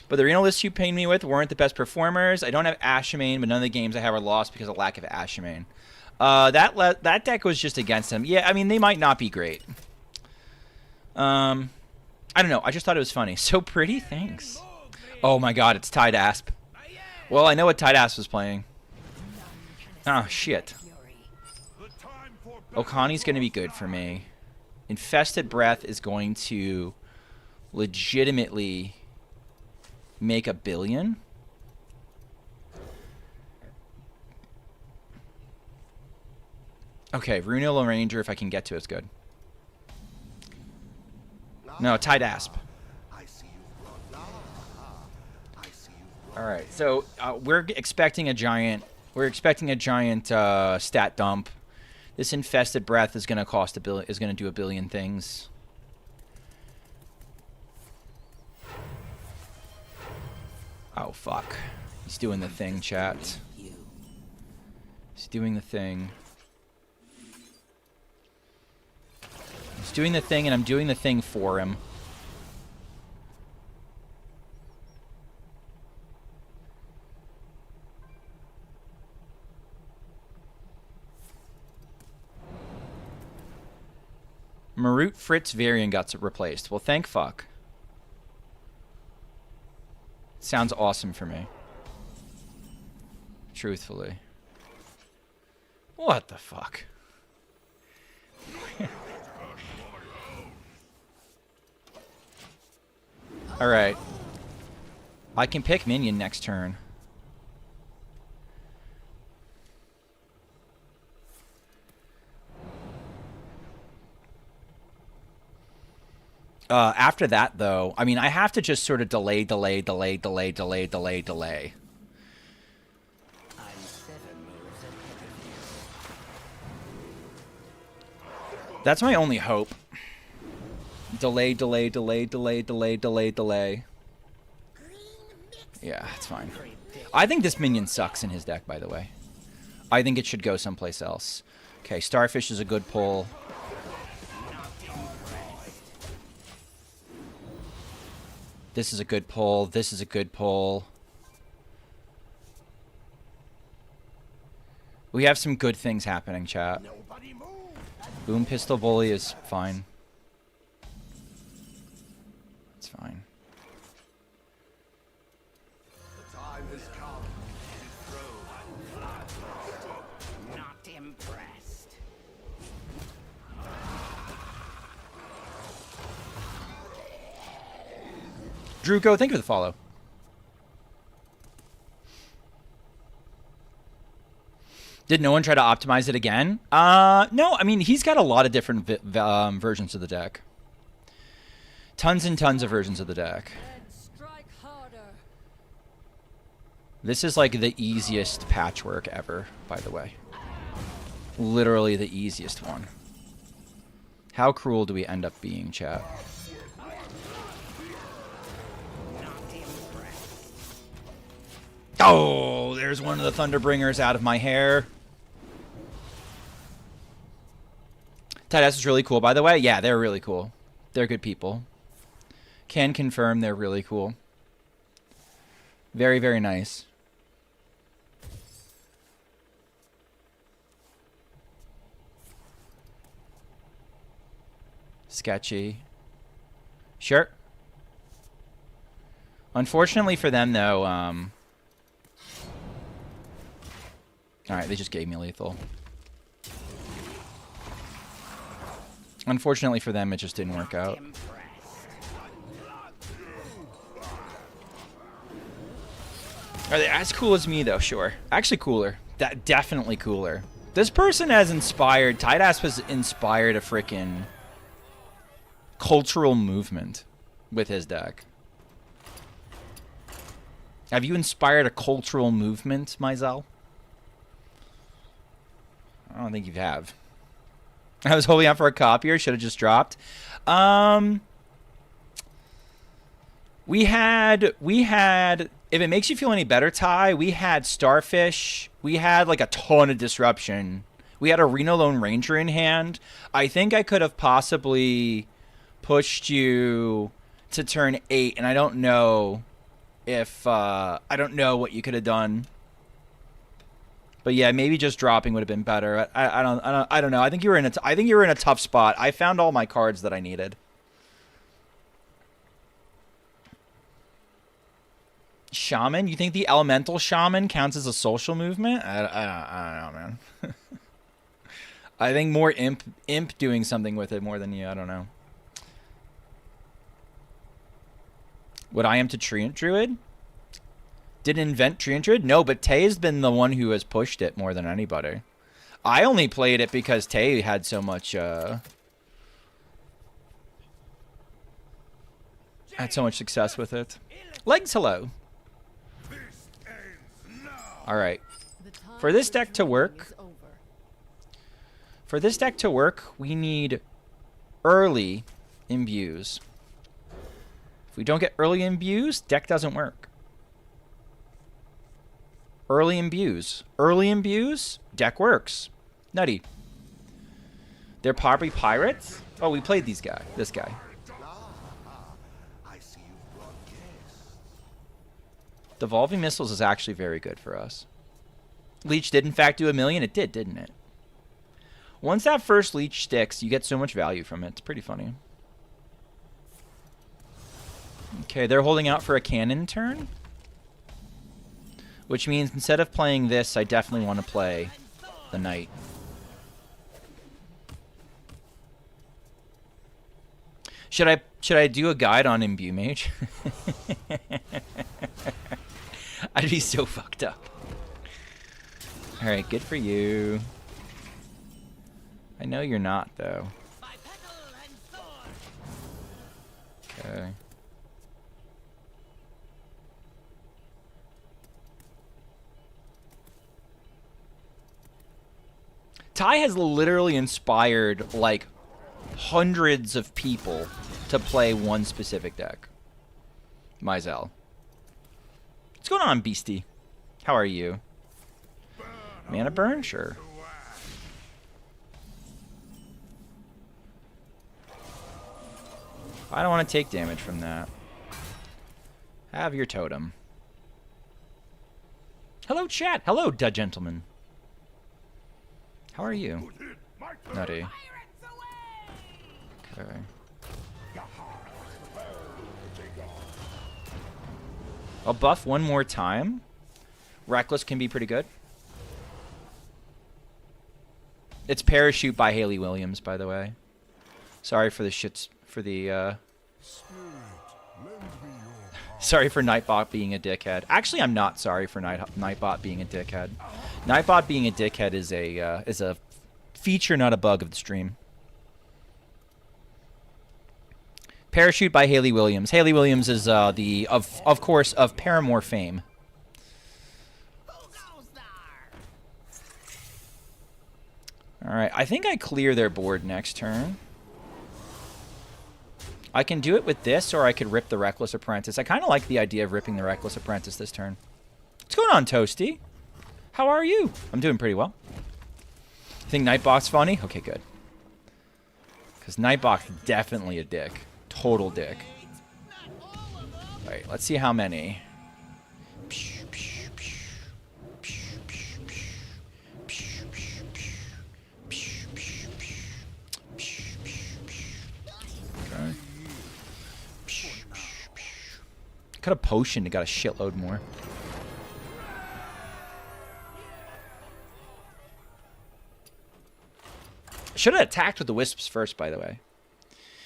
But the Reno lists you pinged me with weren't the best performers. I don't have Ashimane, but none of the games I have are lost because of lack of Ashimane. That deck was just against him. Yeah, I mean, they might not be great. I don't know. I just thought it was funny. So pretty, thanks. Oh my god, it's Tide Asp. Well, I know what Tide Asp was playing. Oh, shit. Okani's going to be good for me. Infested Breath is going to legitimately make a billion. Okay, Runil Ranger, if I can get to it's good. No, Tide Asp. Alright, so we're expecting a giant... We're expecting a giant stat dump. This Infested Breath is going to cost is going to do a billion things. Oh fuck! He's doing the thing, chat. He's doing the thing. He's doing the thing, and I'm doing the thing for him. Marut Fritz variant got replaced. Well, thank fuck. Sounds awesome for me. Truthfully. What the fuck? Alright. I can pick minion next turn. After that, though, I mean, I have to just sort of delay. That's my only hope. Delay. Yeah, it's fine. I think this minion sucks in his deck, by the way. I think it should go someplace else. Okay, Starfish is a good pull. This is a good pull. This is a good pull. We have some good things happening, chat. Boom Pistol Bully is fine. It's fine. The time has come. Not impressed. Druko, thank you for the follow. Did no one try to optimize it again? No, I mean, he's got a lot of different versions of the deck. Tons and tons of versions of the deck. Strike harder. This is like the easiest patchwork ever, by the way. Literally the easiest one. How cruel do we end up being, chat? Oh, there's one of the Thunderbringers out of my hair. Tides is really cool, by the way. Yeah, they're really cool. They're good people. Can confirm they're really cool. Very, very nice. Sketchy. Sure. Unfortunately for them, though, alright, they just gave me lethal. Unfortunately for them, it just didn't work out. Are they as cool as me, though? Sure. Actually cooler. Definitely cooler. This person has inspired... Tideasp has inspired a freaking cultural movement with his deck. Have you inspired a cultural movement, Myzel? I don't think you have. I was holding out for a copier. Should have just dropped. We had. If it makes you feel any better, Ty, we had Starfish. We had like a ton of disruption. We had a Reno Lone Ranger in hand. I think I could have possibly pushed you to turn 8, and I don't know if I don't know what you could have done. But yeah, maybe just dropping would have been better. I don't know. I think you were in a tough spot. I found all my cards that I needed. Shaman? You think the elemental shaman counts as a social movement? I don't know, man. I think more imp doing something with it more than you. I don't know. What I am to Treant Druid? Didn't invent Treant Druid? No, but Tay has been the one who has pushed it more than anybody. I only played it because Tay had so much success with it. Legs, hello. Alright. For this deck to work, we need early imbues. If we don't get early imbues, deck doesn't work. Early imbues. Early imbues, deck works. Nutty. They're probably pirates? Oh, we played this guy. I see you've brought guests. Devolving Missiles is actually very good for us. Leech did in fact do 1 million. It did, didn't it? Once that first leech sticks, you get so much value from it. It's pretty funny. Okay, they're holding out for a cannon turn. Which means instead of playing this, I definitely want to play the knight. Should I do a guide on Imbue Mage? I'd be so fucked up. Alright, good for you. I know you're not, though. Okay. Ty has literally inspired, like, hundreds of people to play one specific deck. Mizell. What's going on, Beastie? How are you? Mana burn? Sure. I don't want to take damage from that. Have your totem. Hello, chat. Hello, gentlemen. How are you? Nutty. Okay. I'll buff one more time. Reckless can be pretty good. It's Parachute by Haley Williams, by the way. Sorry for the shits for the sorry for Nightbot being a dickhead. Actually, I'm not sorry for Nightbot being a dickhead. Nightbot being a dickhead is a feature, not a bug of the stream. Parachute by Haley Williams. Haley Williams is of course of Paramore fame. All right, I think I clear their board next turn. I can do it with this, or I could rip the Reckless Apprentice. I kind of like the idea of ripping the Reckless Apprentice this turn. What's going on, Toasty? How are you? I'm doing pretty well. You think Nightbot's funny? Okay, good. Because Nightbot's definitely a dick. Total dick. Alright, let's see how many. Okay. Could have potioned and got a shitload more. Should have attacked with the wisps first, by the way.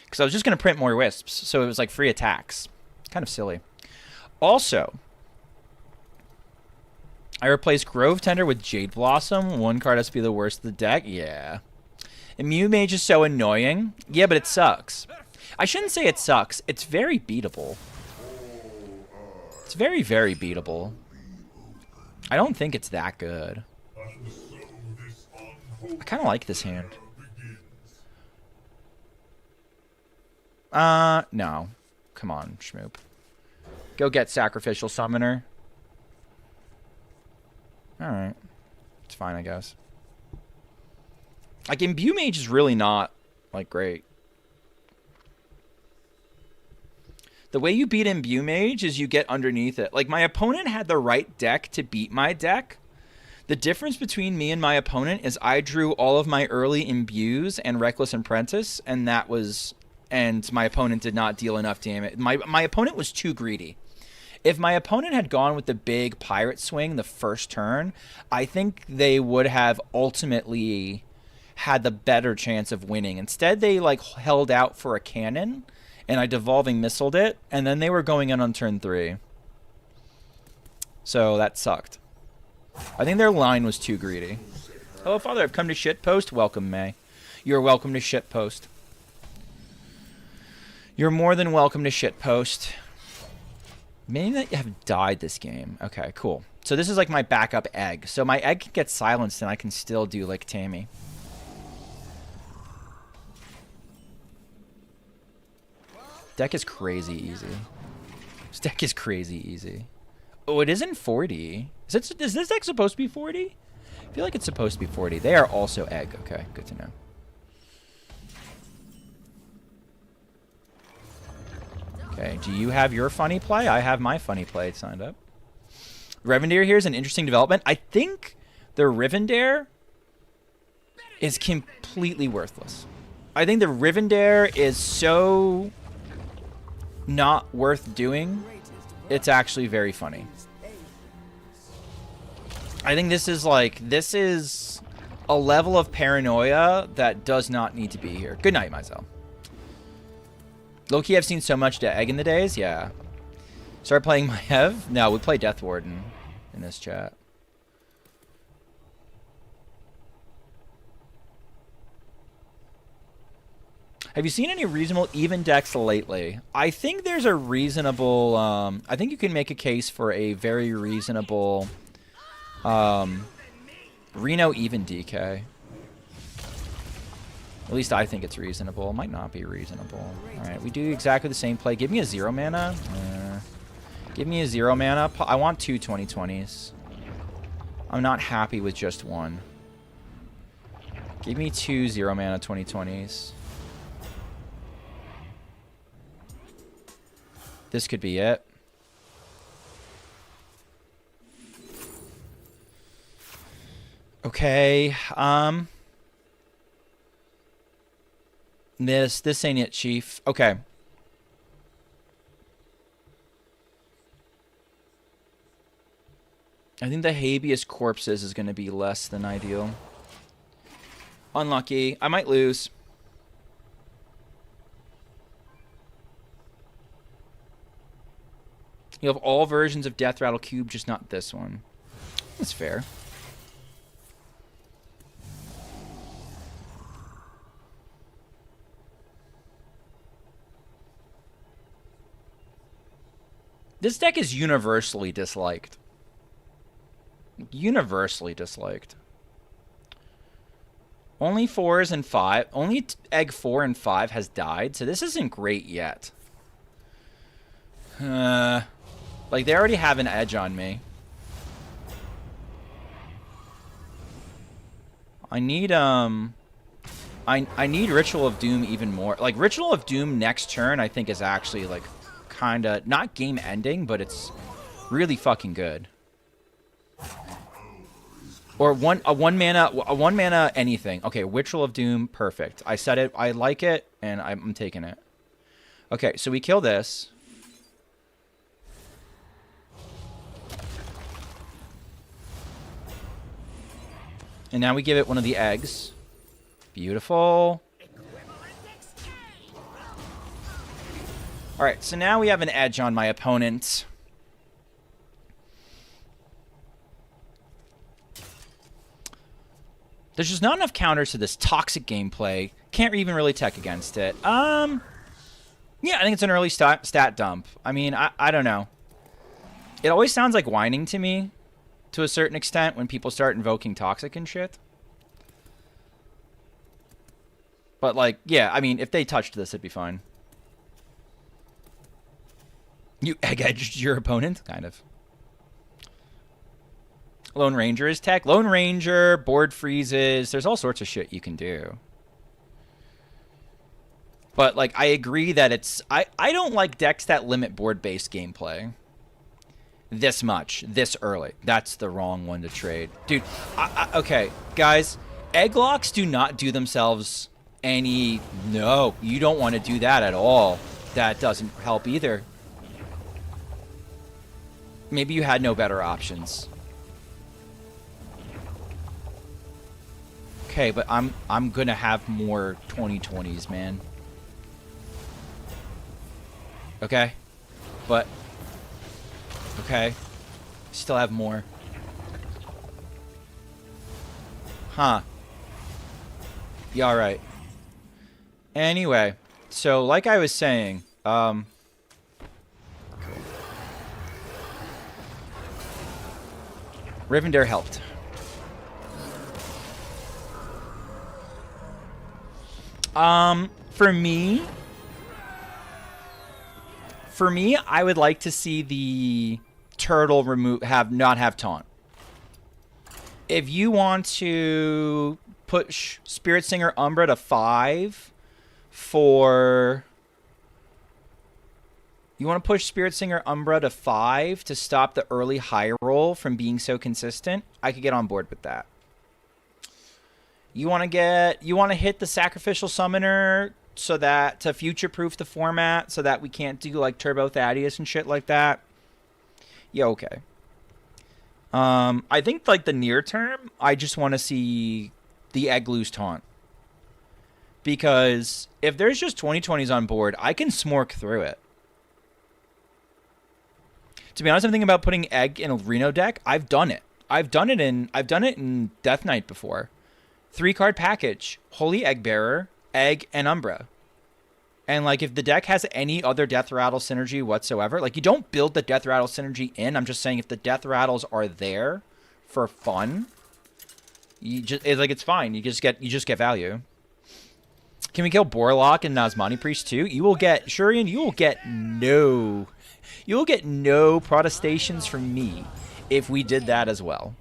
Because I was just going to print more wisps, so it was like free attacks. Kind of silly. Also, I replaced Grove Tender with Jade Blossom. One card has to be the worst of the deck. Yeah. Immune Mage is so annoying. Yeah, but it sucks. I shouldn't say it sucks. It's very beatable. It's very, very beatable. I don't think it's that good. I kind of like this hand. No. Come on, Schmoop. Go get Sacrificial Summoner. Alright. It's fine, I guess. Like, Imbue Mage is really not, like, great. The way you beat Imbue Mage is you get underneath it. Like, my opponent had the right deck to beat my deck. The difference between me and my opponent is I drew all of my early imbues and Reckless Apprentice, and that was, and my opponent did not deal enough damage. My opponent was too greedy. If my opponent had gone with the big pirate swing the first turn, I think they would have ultimately had the better chance of winning. Instead, they like held out for a cannon, and I devolving missiled it, and then they were going in on turn 3. So that sucked. I think their line was too greedy. Hello, Father. I've come to shitpost. Welcome, May. You're welcome to shitpost. You're more than welcome to shitpost. Many that have died this game. Okay, cool. So this is like my backup egg. So my egg can get silenced, and I can still do like Tammy. Deck is crazy easy. This deck is crazy easy. Oh, it isn't 40. Is this deck supposed to be 40? I feel like it's supposed to be 40. They are also egg. Okay, good to know. Okay, do you have your funny play? I have my funny play signed up. Rivendare here is an interesting development. I think the Rivendare is completely worthless. I think the Rivendare is so not worth doing. It's actually very funny. I think this is a level of paranoia that does not need to be here. Good night, myself. Low-key, I've seen so much to egg in the days. Yeah. Start playing my Hev? No, we play Death Warden in this chat. Have you seen any reasonable even decks lately? I think there's a reasonable... I think you can make a case for a very reasonable... Reno even DK. At least I think it's reasonable. It might not be reasonable. Alright, we do exactly the same play. Give me a 0 mana. Give me a 0 mana. I want 2 2020s. I'm not happy with just one. Give me 2 0 mana 2020s. This could be it. Okay, this ain't it, Chief. Okay. I think the habeas corpses is going to be less than ideal. Unlucky. I might lose. You have all versions of Death Rattle Cube, just not this one. That's fair. This deck is universally disliked. Universally disliked. Only 4s and 5. Only egg 4 and 5 has died, so this isn't great yet. Like, they already have an edge on me. I need, I need Ritual of Doom even more. Like, Ritual of Doom next turn, I think, is actually, like, kind of not game ending, but it's really fucking good. Or a one mana anything. Okay, Ritual of Doom, perfect. I said it. I like it, and I'm taking it. Okay, so we kill this. And now we give it one of the eggs. Beautiful. Alright, so now we have an edge on my opponent. There's just not enough counters to this toxic gameplay. Can't even really tech against it. Yeah, I think it's an early stat dump. I mean, I don't know. It always sounds like whining to me, to a certain extent, when people start invoking toxic and shit. But, like, yeah, I mean, if they touched this, it'd be fine. You egg-edged your opponent? Kind of. Lone Ranger is tech. Lone Ranger, board freezes. There's all sorts of shit you can do. But, like, I agree that it's... I don't like decks that limit board-based gameplay. this much, this early. That's the wrong one to trade. Dude, okay, guys, egg locks do not do themselves any... No, you don't want to do that at all. That doesn't help either. Maybe you had no better options. Okay, but I'm gonna have more 2020s, man. Okay? But... Okay. Still have more. Huh. Yeah, alright. Anyway, so like I was saying, Rivendare helped. For me, I would like to see the turtle not have taunt. If you want to push Spirit Singer Umbra to 5 for... You want to push Spirit Singer Umbra to 5 to stop the early high roll from being so consistent, I could get on board with that. You want to hit the Sacrificial Summoner so that to future-proof the format so that we can't do like Turbo Thaddeus and shit like that. Yeah, okay. I think like the near term, I just want to see the Egg Loose taunt. Because if there's just 2020s on board, I can smork through it. To be honest, I'm thinking about putting Egg in a Reno deck. I've done it. I've done it in Death Knight before. 3-card package, Holy Egg Bearer, Egg, and Umbra. And like if the deck has any other Death Rattle synergy whatsoever, like you don't build the Death Rattle synergy in. I'm just saying if the Death Rattles are there for fun, it's fine. You just get value. Can we kill Borlock and Nazmani Priest too? You will get Shurian. You will get no protestations from me if we did that as well.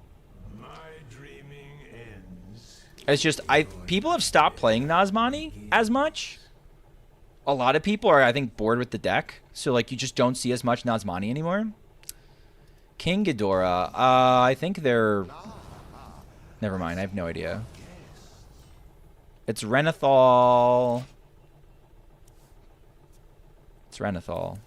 My dreaming ends. It's just people have stopped playing Nazmani as much. A lot of people are, I think, bored with the deck, so like you just don't see as much Nazmani anymore. King Ghidorah, I think they're... Never mind, I have no idea. It's Renathal. It's Renathal.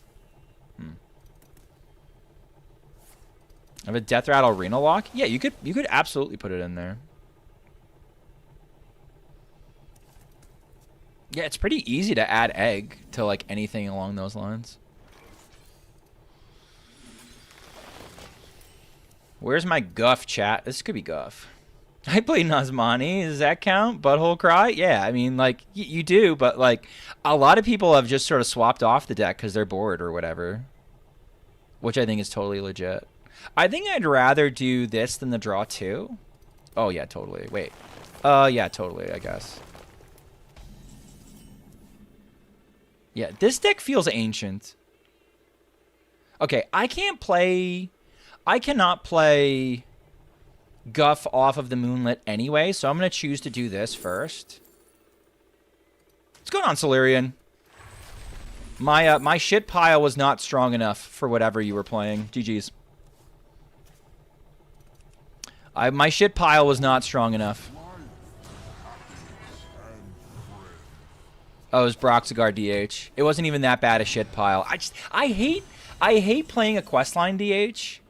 I have a Death Rattle Reno Lock? Yeah, you could absolutely put it in there. Yeah, it's pretty easy to add Egg to like anything along those lines. Where's my Guff chat? This could be Guff. I play Nazmani. Does that count? Butthole Cry? Yeah, I mean, like, you do, but like a lot of people have just sort of swapped off the deck because they're bored or whatever. Which I think is totally legit. I think I'd rather do this than the draw 2. Oh, yeah, totally. Wait. Yeah, totally, I guess. Yeah, this deck feels ancient. Okay, I cannot play Guff off of the Moonlit anyway, so I'm going to choose to do this first. What's going on, Solarian? My shit pile was not strong enough for whatever you were playing. GG's. My shit pile was not strong enough. Oh, it was Broxigard DH. It wasn't even that bad a shit pile. I hate playing a questline DH.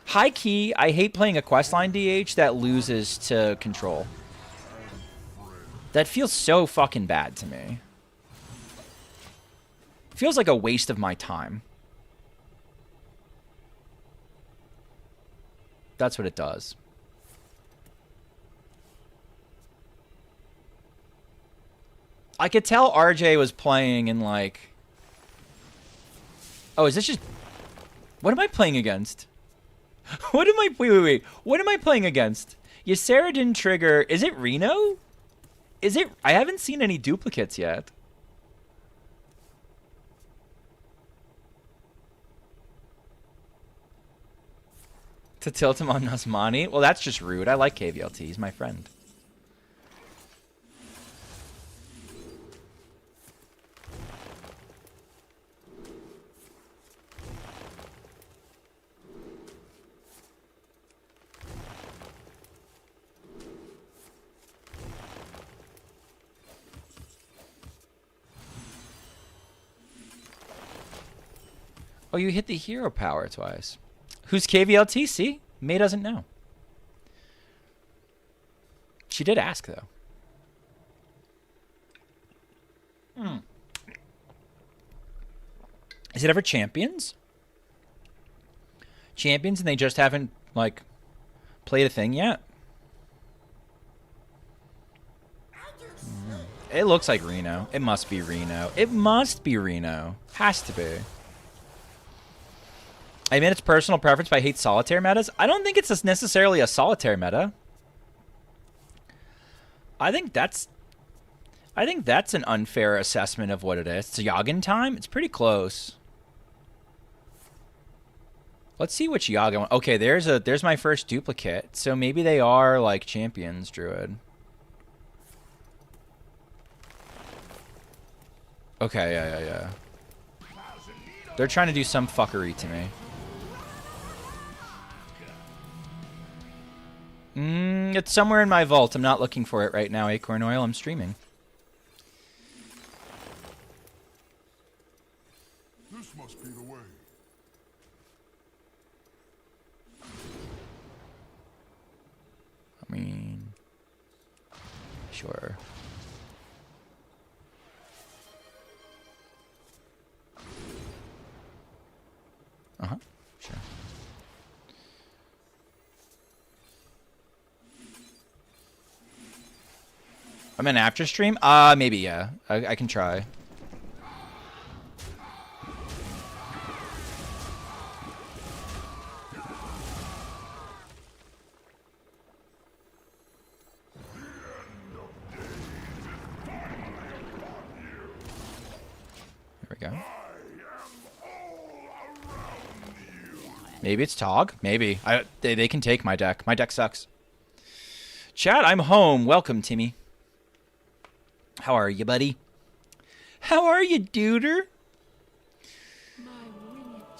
High key, I hate playing a questline DH that loses to control. That feels so fucking bad to me. Feels like a waste of my time. That's what it does. I could tell RJ was playing in like... Oh, is this just... What am I playing against? What am I... Wait. What am I playing against? Ysera didn't trigger... Is it Reno? Is it... I haven't seen any duplicates yet. To tilt him on Nazmani? Well, that's just rude. I like KVLT. He's my friend. Oh, you hit the hero power twice. Who's KVLT? See? May doesn't know. She did ask, though. Is it ever champions? Champions and they just haven't, like, played a thing yet? It looks like Reno. It must be Reno. It must be Reno. Has to be. I mean, it's personal preference, but I hate solitaire metas. I don't think it's necessarily a solitaire meta. I think that's an unfair assessment of what it is. It's Yagin time. It's pretty close. Let's see which Yagin. Okay, there's my first duplicate. So maybe they are like champions, Druid. Okay, yeah. They're trying to do some fuckery to me. It's somewhere in my vault. I'm not looking for it right now, Acorn Oil. I'm streaming. This must be the way. I mean, sure. Sure. I'm in after stream? Maybe, yeah. I can try. There we go. Maybe it's Tog. Maybe. They can take my deck. My deck sucks. Chat, I'm home. Welcome, Timmy. How are you, buddy? How are you, duder?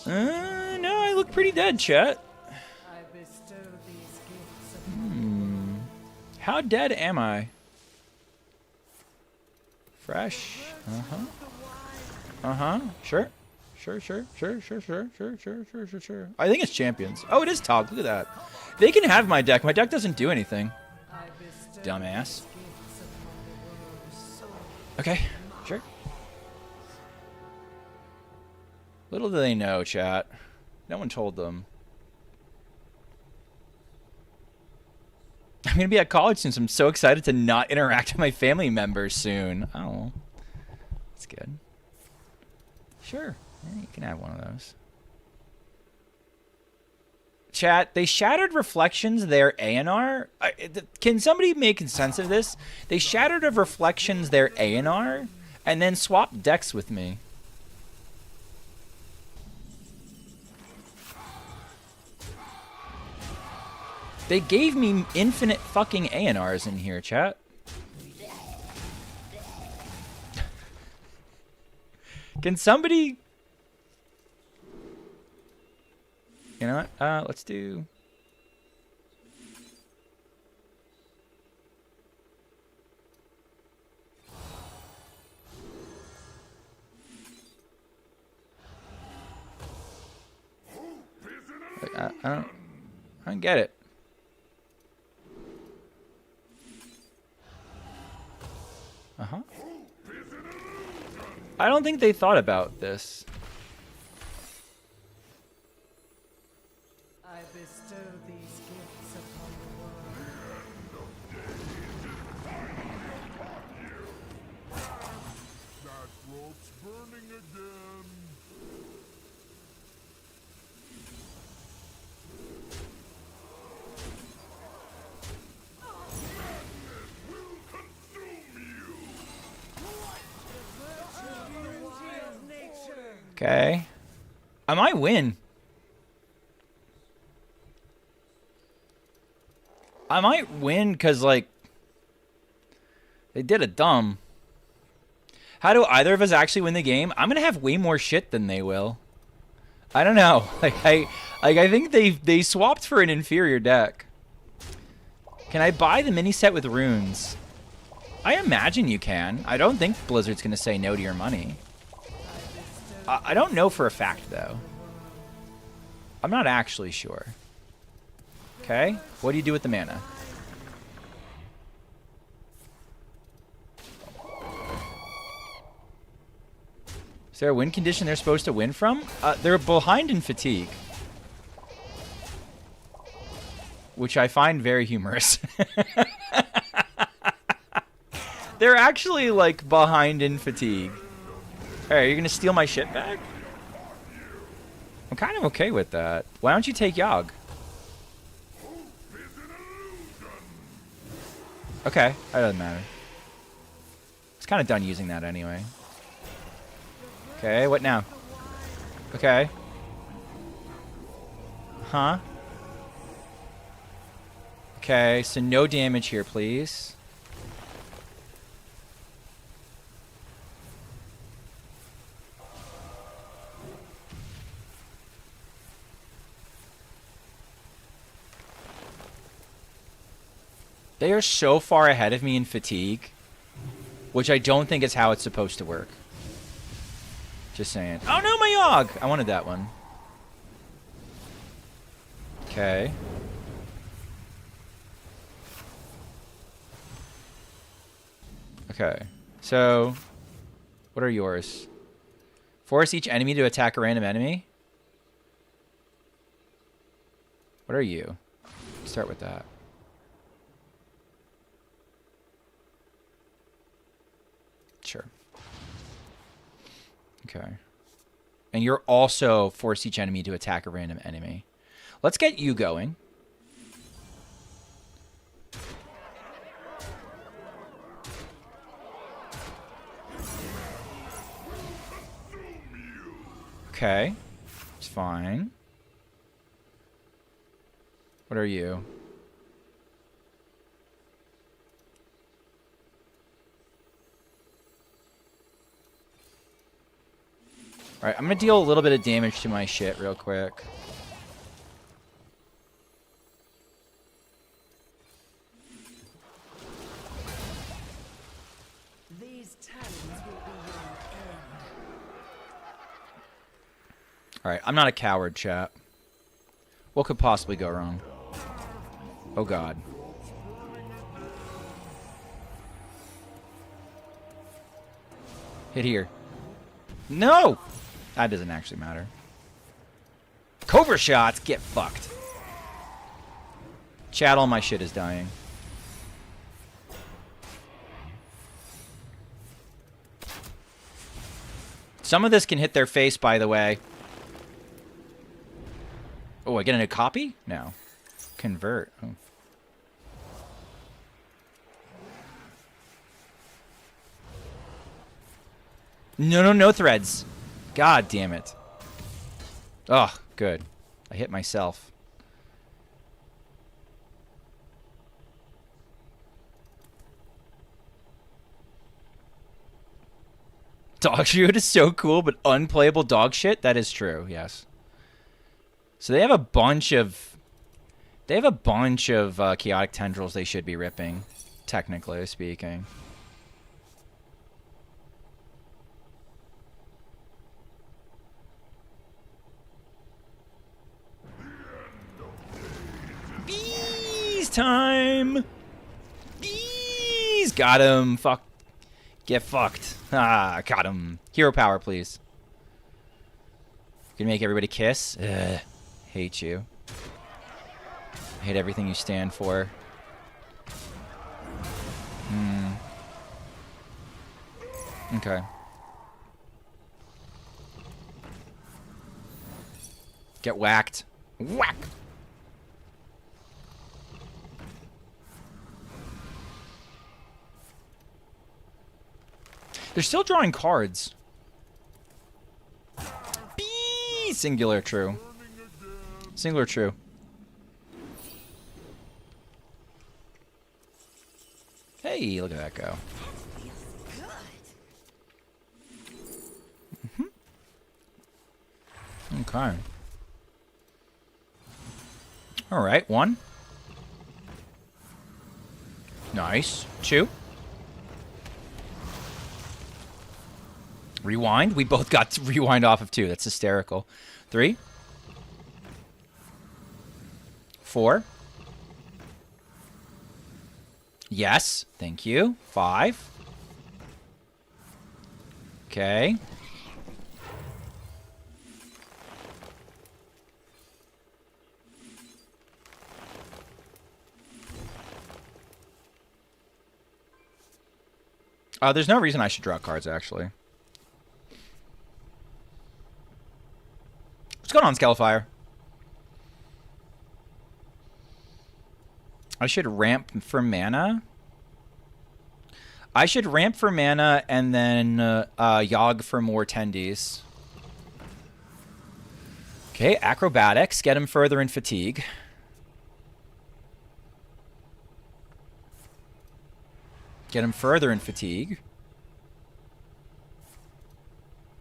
No, I look pretty dead, chat. How dead am I? Fresh. Sure. Sure. I think it's champions. Oh, it is Tog. Look at that. They can have my deck. My deck doesn't do anything. Dumbass. Okay, sure. Little do they know, chat. No one told them. I'm going to be at college soon, so I'm so excited to not interact with my family members soon. Oh, that's good. Sure. Yeah, you can have one of those. Chat, they shattered Reflections their ANR. Can somebody make sense of this? They shattered of Reflections their ANR and then swapped decks with me. They gave me infinite fucking ANRs in here, chat. Can somebody... You know what? Let's do... I don't get it. I don't think they thought about this. I bestow these gifts upon the world. That rope's burning again. Okay. I might win. I might win because, like, they did a dumb. How do either of us actually win the game? I'm going to have way more shit than they will. I don't know. I think they swapped for an inferior deck. Can I buy the mini set with runes? I imagine you can. I don't think Blizzard's going to say no to your money. I don't know for a fact, though. I'm not actually sure. Okay. What do you do with the mana? Is there a win condition they're supposed to win from? They're behind in fatigue. Which I find very humorous. They're actually, like, behind in fatigue. Alright, you're gonna steal my shit back? I'm kind of okay with that. Why don't you take Yogg? Okay, that doesn't matter. It's kind of done using that anyway. Okay, what now? Okay. Huh? Okay, so no damage here, please. They are so far ahead of me in fatigue, which I don't think is how it's supposed to work. Just saying. Oh no, my Yogg! I wanted that one. Okay. Okay. So, what are yours? Force each enemy to attack a random enemy? What are you? Let's start with that. Sure. Okay. And you're also force each enemy to attack a random enemy. Let's get you going. Okay. It's fine. What are you? Alright, I'm going to deal a little bit of damage to my shit real quick. These talons will be your end. Alright, I'm not a coward, chat. What could possibly go wrong? Oh god. Hit here. No! That doesn't actually matter. Cobra shots! Get fucked. Chat, all my shit is dying. Some of this can hit their face, by the way. Oh, I get a new copy? No. Convert. Oh. No threads. God damn it. Oh, good. I hit myself. Dog shit is so cool, but unplayable dog shit? That is true, yes. So they have a bunch of... chaotic tendrils they should be ripping, technically speaking. Bees time! Bees! Got him! Fuck. Get fucked. Ah, got him. Hero power, please. Gonna make everybody kiss? Ugh. Hate you. I hate everything you stand for. Okay. Get whacked. Whack! They're still drawing cards. Bee! Singular true. Singular true. Hey, look at that go. Okay. All right, 1. Nice. 2. Rewind. We both got to rewind off of 2. That's hysterical. 3. 4. Yes, thank you. 5. Okay. There's no reason I should draw cards, actually. What's going on, Scalefire? I should ramp for mana. I should ramp for mana and then Yogg for more tendies. Okay, acrobatics. Get him further in fatigue. Get him further in fatigue.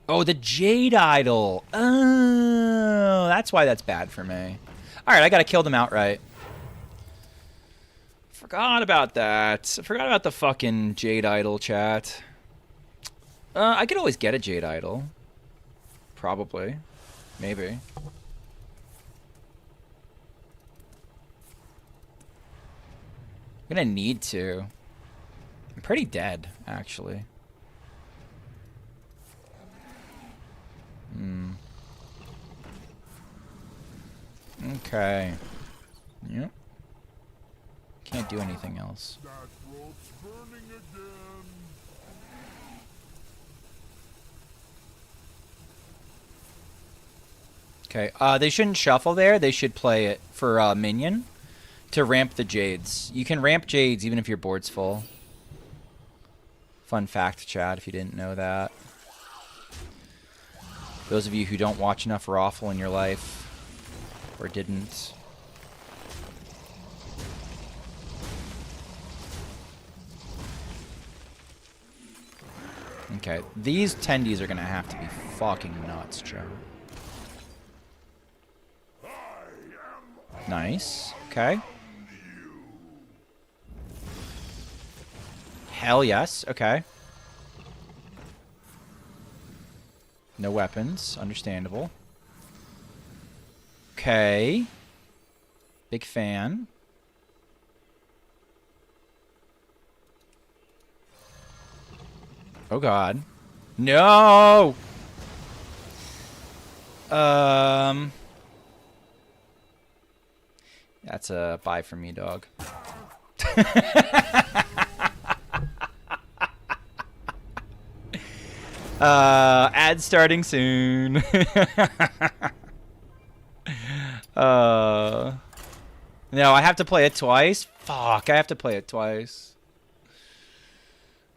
Oh, the Jade Idol. Oh, that's why that's bad for me. All right, I got to kill them outright. Forgot about that. I forgot about the fucking Jade Idol, chat. I could always get a Jade Idol. Probably. Maybe. I'm gonna need to. I'm pretty dead, actually. Okay. Yep. Can't do anything else. That rope's burning again. Okay, they shouldn't shuffle there. They should play it for minion to ramp the Jades. You can ramp Jades even if your board's full. Fun fact, chat, if you didn't know that. Those of you who don't watch enough Raffle in your life, or didn't. Okay, these tendies are gonna have to be fucking nuts, Joe. Nice. Okay. Hell yes. Okay. No weapons. Understandable. Okay. Big fan. Oh god. No! That's a bye for me, dog. Ad starting soon. No, I have to play it twice? Fuck, I have to play it twice.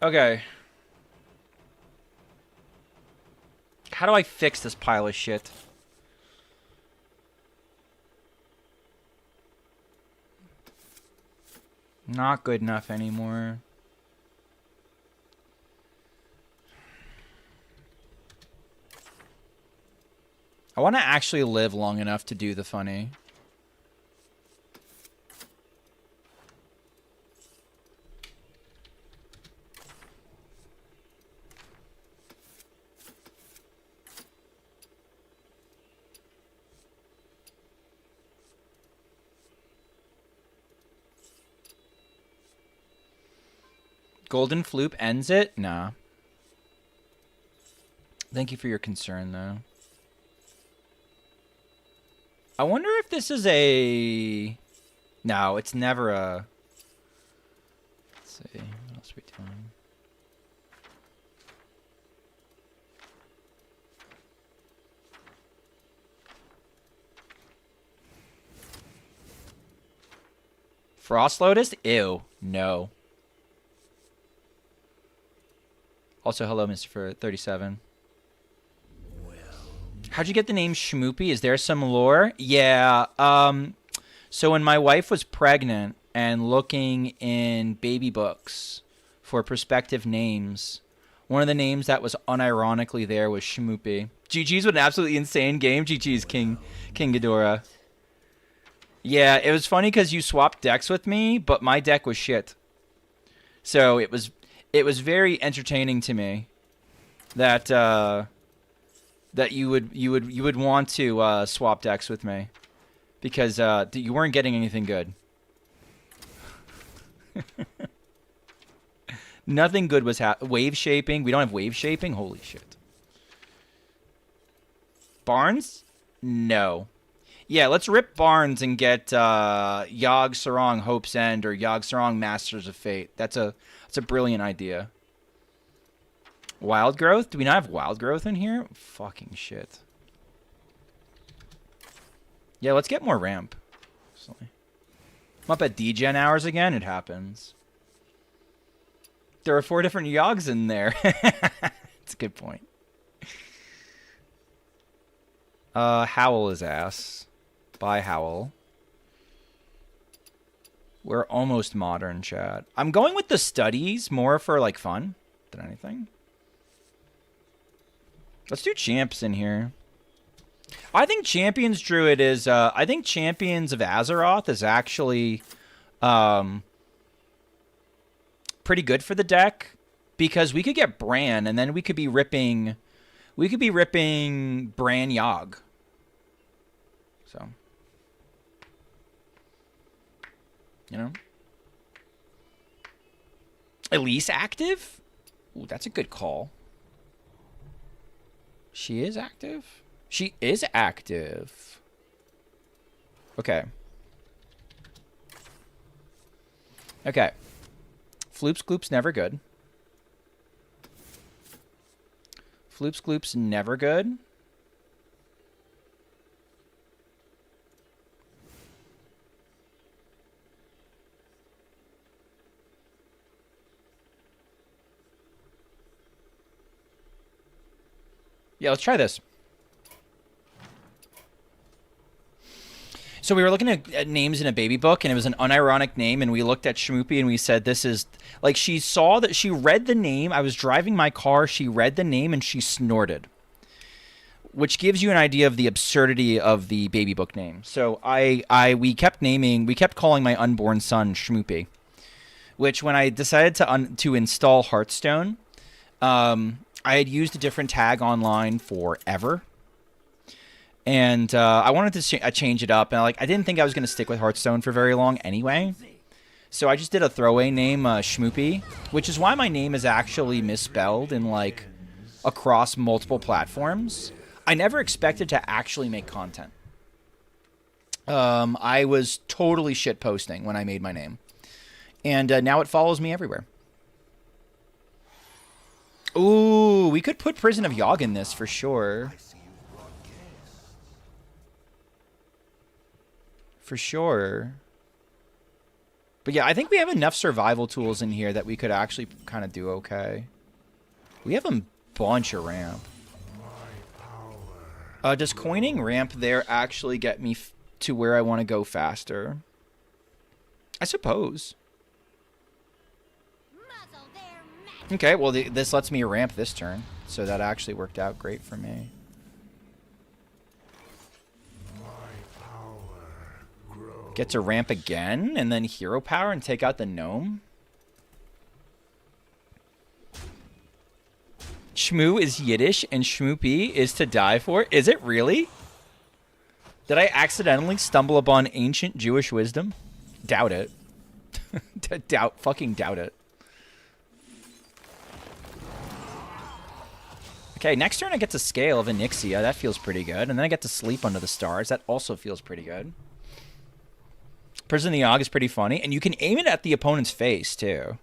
Okay. How do I fix this pile of shit? Not good enough anymore. I want to actually live long enough to do the funny. Golden Floop ends it? Nah. Thank you for your concern, though. I wonder if this is a... No, it's never a... Let's see. What else are we doing? Frost Lotus? Ew. No. Also, hello, Mr. for 37. How'd you get the name Schmoopy? Is there some lore? Yeah. So when my wife was pregnant and looking in baby books for prospective names, one of the names that was unironically there was Schmoopy. GG's was an absolutely insane game. GG's King Ghidorah. Yeah, it was funny because you swapped decks with me, but my deck was shit. So it was very entertaining to me that that you would want to swap decks with me. Because you weren't getting anything good. Nothing good was wave shaping. We don't have wave shaping? Holy shit. Barnes? No. Yeah, let's rip Barnes and get Yogg Sarong Hope's End or Yogg Sarong Masters of Fate. That's a brilliant idea. Wild Growth? Do we not have Wild Growth in here? Fucking shit. Yeah, let's get more ramp. I'm up at D-Gen hours again. It happens. There are 4 different Yogs in there. That's a good point. Howl is ass. Bye, Howl. We're almost modern, chat. I'm going with the studies more for, like, fun than anything. Let's do champs in here. I think Champions Druid is... I think Champions of Azeroth is actually... pretty good for the deck. Because we could get Bran, and then we could be ripping... We could be ripping Bran Yogg. So... You know? Elise active? Ooh, that's a good call. She is active? She is active. Okay. Okay. Floop's Gloop's never good. Floop's Gloop's never good. Yeah, let's try this. So we were looking at names in a baby book, and it was an unironic name, and we looked at Schmoopy, and we said, this is... Like, she saw that... She read the name. I was driving my car. She read the name, and she snorted. Which gives you an idea of the absurdity of the baby book name. So we kept naming... We kept calling my unborn son Schmoopy. Which, when I decided to install Hearthstone... I had used a different tag online forever, and I wanted to change it up. And I didn't think I was going to stick with Hearthstone for very long anyway, so I just did a throwaway name, Schmoopy, which is why my name is actually misspelled in across multiple platforms. I never expected to actually make content. I was totally shit posting when I made my name, and now it follows me everywhere. Ooh, we could put Prison of Yogg in this for sure. For sure. But yeah, I think we have enough survival tools in here that we could actually kind of do okay. We have a bunch of ramp. Does coining ramp there actually get me to where I want to go faster? I suppose. Okay, well, this lets me ramp this turn, so that actually worked out great for me. Get to ramp again, and then hero power and take out the gnome. Shmoo is Yiddish, and Schmoopy is to die for. Is it really? Did I accidentally stumble upon ancient Jewish wisdom? Doubt it. Fucking doubt it. Okay, next turn I get to scale of Onyxia. That feels pretty good. And then I get to sleep under the stars. That also feels pretty good. Prison of the Yogg is pretty funny. And you can aim it at the opponent's face, too.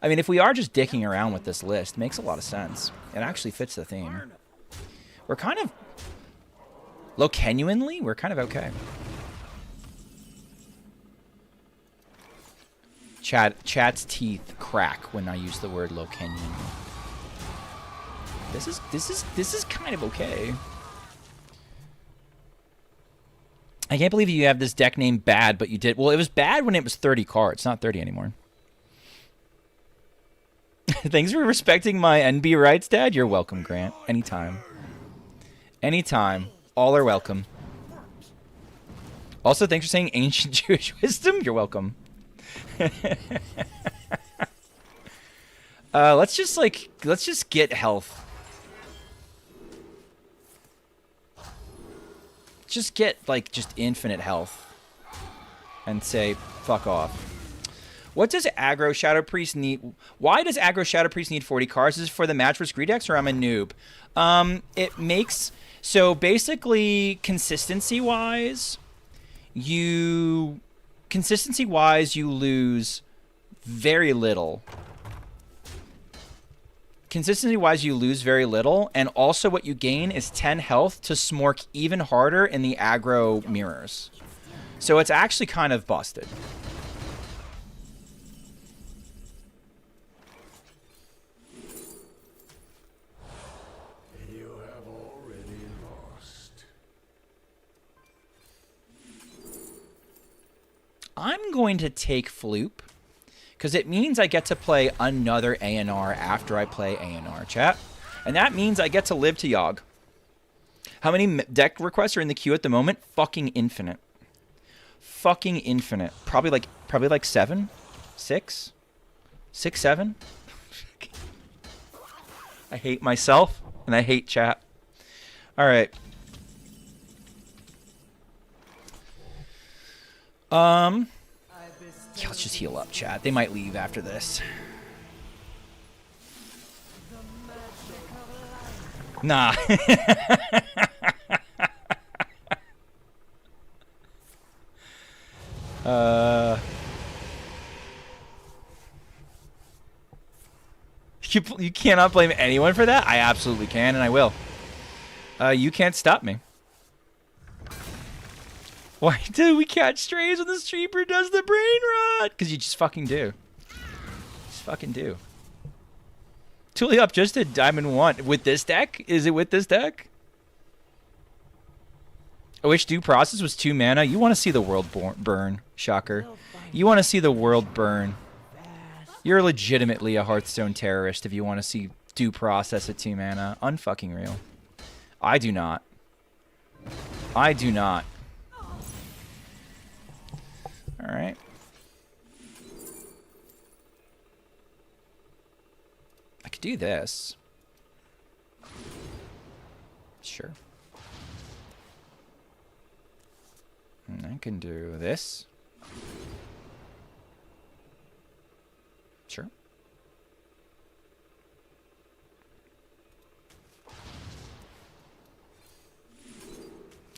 I mean, if we are just dicking around with this list, it makes a lot of sense. It actually fits the theme. We're kind of... Low-genuinely, we're kind of okay. Chat's teeth crack when I use the word low-genuine. This is kind of okay. I can't believe you have this deck named Bad, but you did. Well, it was bad when it was 30 cards, not 30 anymore. Thanks for respecting my NB rights, Dad. You're welcome, Grant. Anytime. Anytime. All are welcome. Also, thanks for saying ancient Jewish wisdom. You're welcome. Let's just get health. just get, like, just infinite health. And say, fuck off. What does aggro Shadow Priest need? Why does aggro Shadow Priest need 40 cards? Is this for the match versus Greedex, or I'm a noob? It makes... So, basically, consistency-wise, you lose very little. Consistency-wise, you lose very little, and also what you gain is 10 health to smork even harder in the aggro mirrors. So it's actually kind of busted. You have already lost. I'm going to take Floop, because it means I get to play another ANR after I play ANR, chat. And that means I get to live to Yogg. How many deck requests are in the queue at the moment? Fucking infinite. Fucking infinite. Probably like 7? 6? 6, 7? I hate myself, and I hate chat. Alright. Yeah, let's just heal up, chat. They might leave after this. Nah. You cannot blame anyone for that? I absolutely can, and I will. You can't stop me. Why do we catch strays when the streamer does the brain rot? Because you just fucking do. Just fucking do. Totally up just a Diamond 1. With this deck? Is it with this deck? I wish Due Process was 2 mana. You want to see the world burn, shocker. You want to see the world burn. You're legitimately a Hearthstone terrorist if you want to see Due Process at 2 mana. Unfucking real. I do not. I do not. Alright. I could do this. Sure. And I can do this. Sure.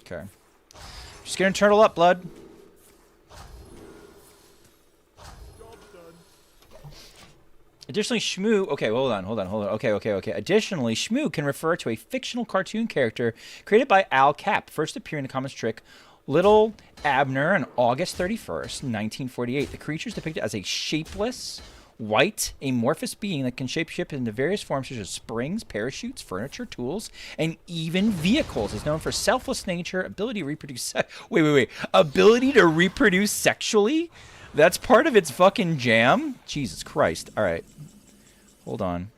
Okay. Just gonna turtle up, blood. Additionally, Shmoo... Okay, hold on. Okay. Additionally, Shmoo can refer to a fictional cartoon character created by Al Capp, first appearing in the comics strip Little Abner on August 31st, 1948. The creature is depicted as a shapeless, white, amorphous being that can shapeshift into various forms such as springs, parachutes, furniture, tools, and even vehicles. It's known for selfless nature, ability to reproduce... Wait. Ability to reproduce sexually? That's part of its fucking jam? Jesus Christ. Alright. Hold on.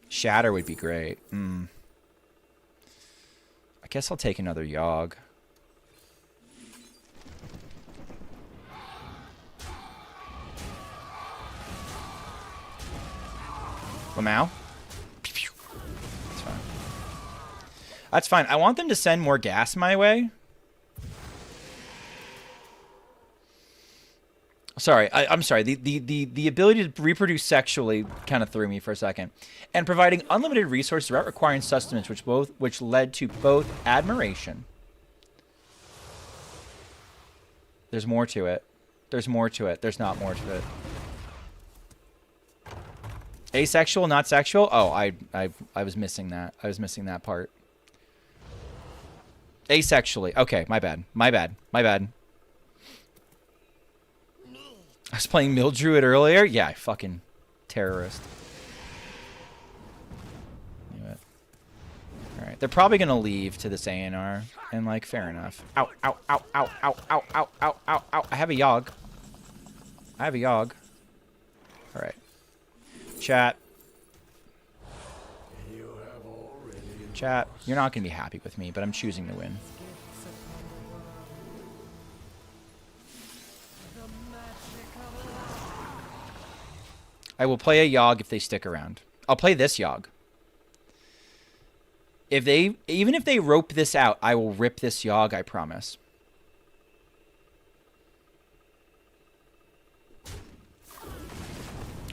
Shatter would be great. I guess I'll take another Yogg. Lamau? That's fine. That's fine. I want them to send more gas my way. Sorry, I'm sorry. The ability to reproduce sexually kind of threw me for a second, and providing unlimited resources without requiring sustenance, which led to both admiration. There's more to it. There's more to it. There's not more to it. Asexual, not sexual. Oh, I was missing that. I was missing that part. Asexually. Okay, my bad. My bad. I was playing Mildruid earlier. Yeah, fucking terrorist. Knew it. Alright, they're probably going to leave to this ANR. And, like, fair enough. Ow. I have a Yogg. Alright. Chat. Chat, you're not going to be happy with me, but I'm choosing to win. I will play a Yogg if they stick around. I'll play this Yogg. Even if they rope this out, I will rip this Yogg, I promise.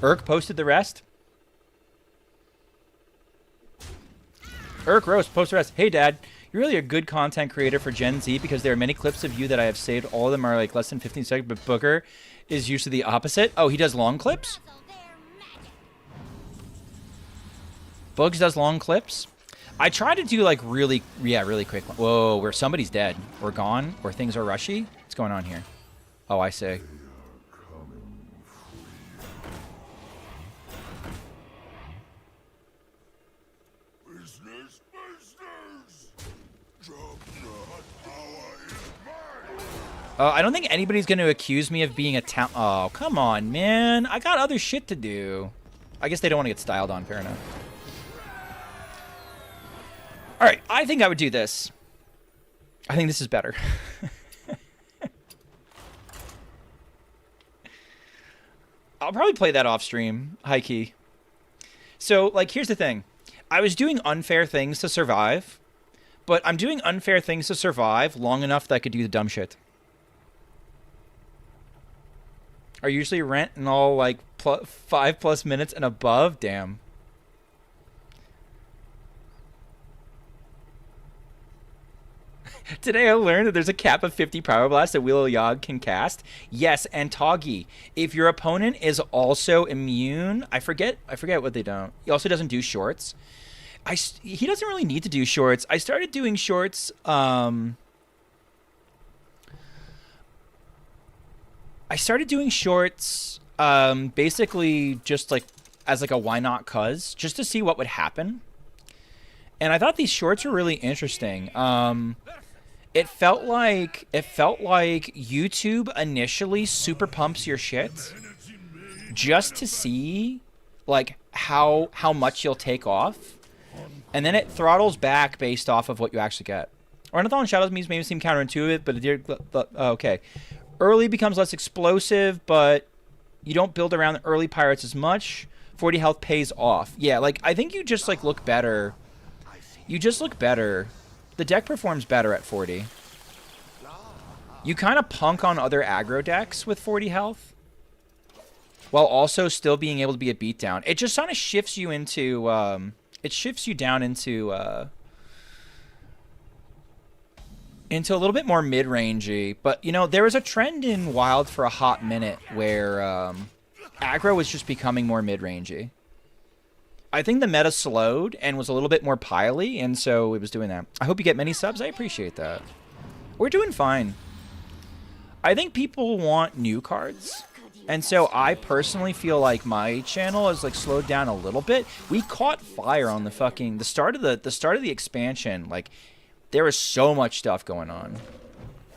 Urk posted the rest. Urk Roast posted the rest. Hey, Dad. You're really a good content creator for Gen Z because there are many clips of you that I have saved. All of them are like less than 15 seconds, but Booker is usually the opposite. Oh, he does long clips? Bugs does long clips? I try to do like really quick. Whoa, where somebody's dead or gone or things are rushy. What's going on here? Oh, I see. I don't think anybody's going to accuse me of being a town. Oh, come on, man. I got other shit to do. I guess they don't want to get styled on. Fair enough. All right, I think I would do this. I think this is better. I'll probably play that off stream, high key. So, like, here's the thing. I was doing unfair things to survive, but I'm doing unfair things to survive long enough that I could do the dumb shit. Are usually rent and all like 5+ minutes and above? Damn. Today I learned that there's a cap of 50 Power Blast that Wheel of Yogg can cast. Yes, and Toggy, if your opponent is also immune, I forget what they don't. He also doesn't do shorts. He doesn't really need to do shorts. I started doing shorts. Basically just like as like a why not cuz, just to see what would happen. And I thought these shorts were really interesting. It felt like YouTube initially super pumps your shit just to see like how much you'll take off, and then it throttles back based off of what you actually get. Ornithon Shadows means maybe seem counterintuitive, but okay. Early becomes less explosive, but you don't build around the early pirates as much. 40 health pays off. Yeah, like I think you just like look better. You just look better. The deck performs better at 40. You kind of punk on other aggro decks with 40 health, while also still being able to be a beatdown. It just kind of shifts you into, it shifts you down into a little bit more mid-rangey. But, you know, there was a trend in Wild for a hot minute where aggro was just becoming more mid-rangey. I think the meta slowed and was a little bit more pily, and so it was doing that. I hope you get many subs. I appreciate that. We're doing fine. I think people want new cards, and so I personally feel like my channel has like slowed down a little bit. We caught fire on the start of the expansion. Like there was so much stuff going on.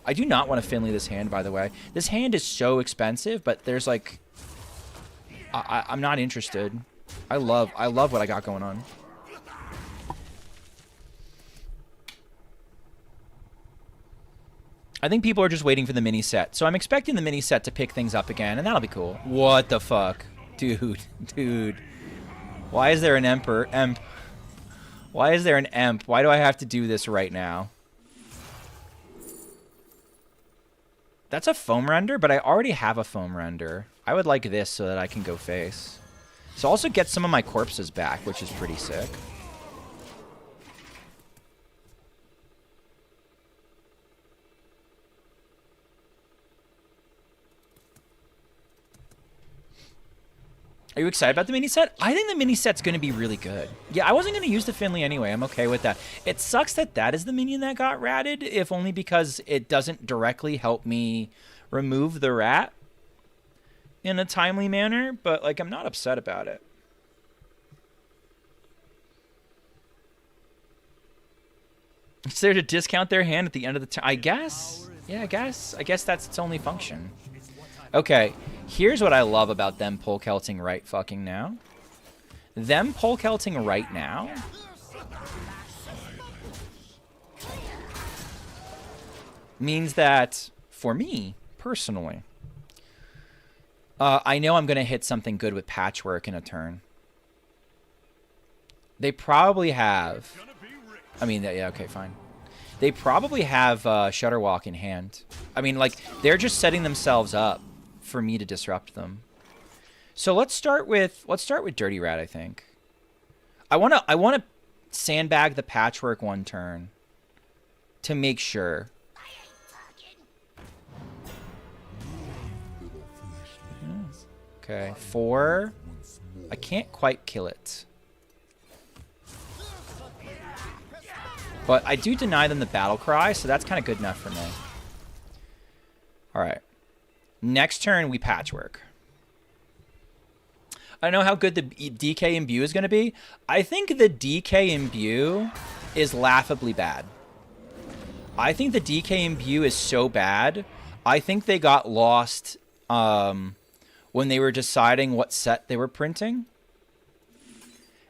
I do not want to Finley this hand, by the way. This hand is so expensive, but there's like I'm not interested. I love what I got going on. I think people are just waiting for the mini set. So I'm expecting the mini set to pick things up again, and that'll be cool. What the fuck? Dude. Why is there an emp? Why is there an emp? Why do I have to do this right now? That's a foam render, but I already have a foam render. I would like this so that I can go face. So also get some of my corpses back, which is pretty sick. Are you excited about the mini set? I think the mini set's going to be really good. Yeah, I wasn't going to use the Finley anyway. I'm okay with that. It sucks that that is the minion that got ratted, if only because it doesn't directly help me remove the rat in a timely manner, but like I'm not upset about it. It's there to discount their hand at the end of the turn. I guess. Yeah, I guess that's its only function. Okay, here's what I love about them pole-kelting right fucking now. Them pole-kelting right now means that, for me, personally, I know I'm going to hit something good with Patchwork in a turn. They probably have I mean, yeah, okay, fine. They probably have Shutterwalk in hand. I mean, like, they're just setting themselves up for me to disrupt them. So let's start with Dirty Rat, I think. I wanna sandbag the Patchwork one turn to make sure. Okay, 4. I can't quite kill it. But I do deny them the battle cry, so that's kind of good enough for me. Alright. Next turn, we Patchwork. I don't know how good the DK Imbue is going to be. I think the DK Imbue is laughably bad. I think the DK Imbue is so bad. I think they got lost when they were deciding what set they were printing.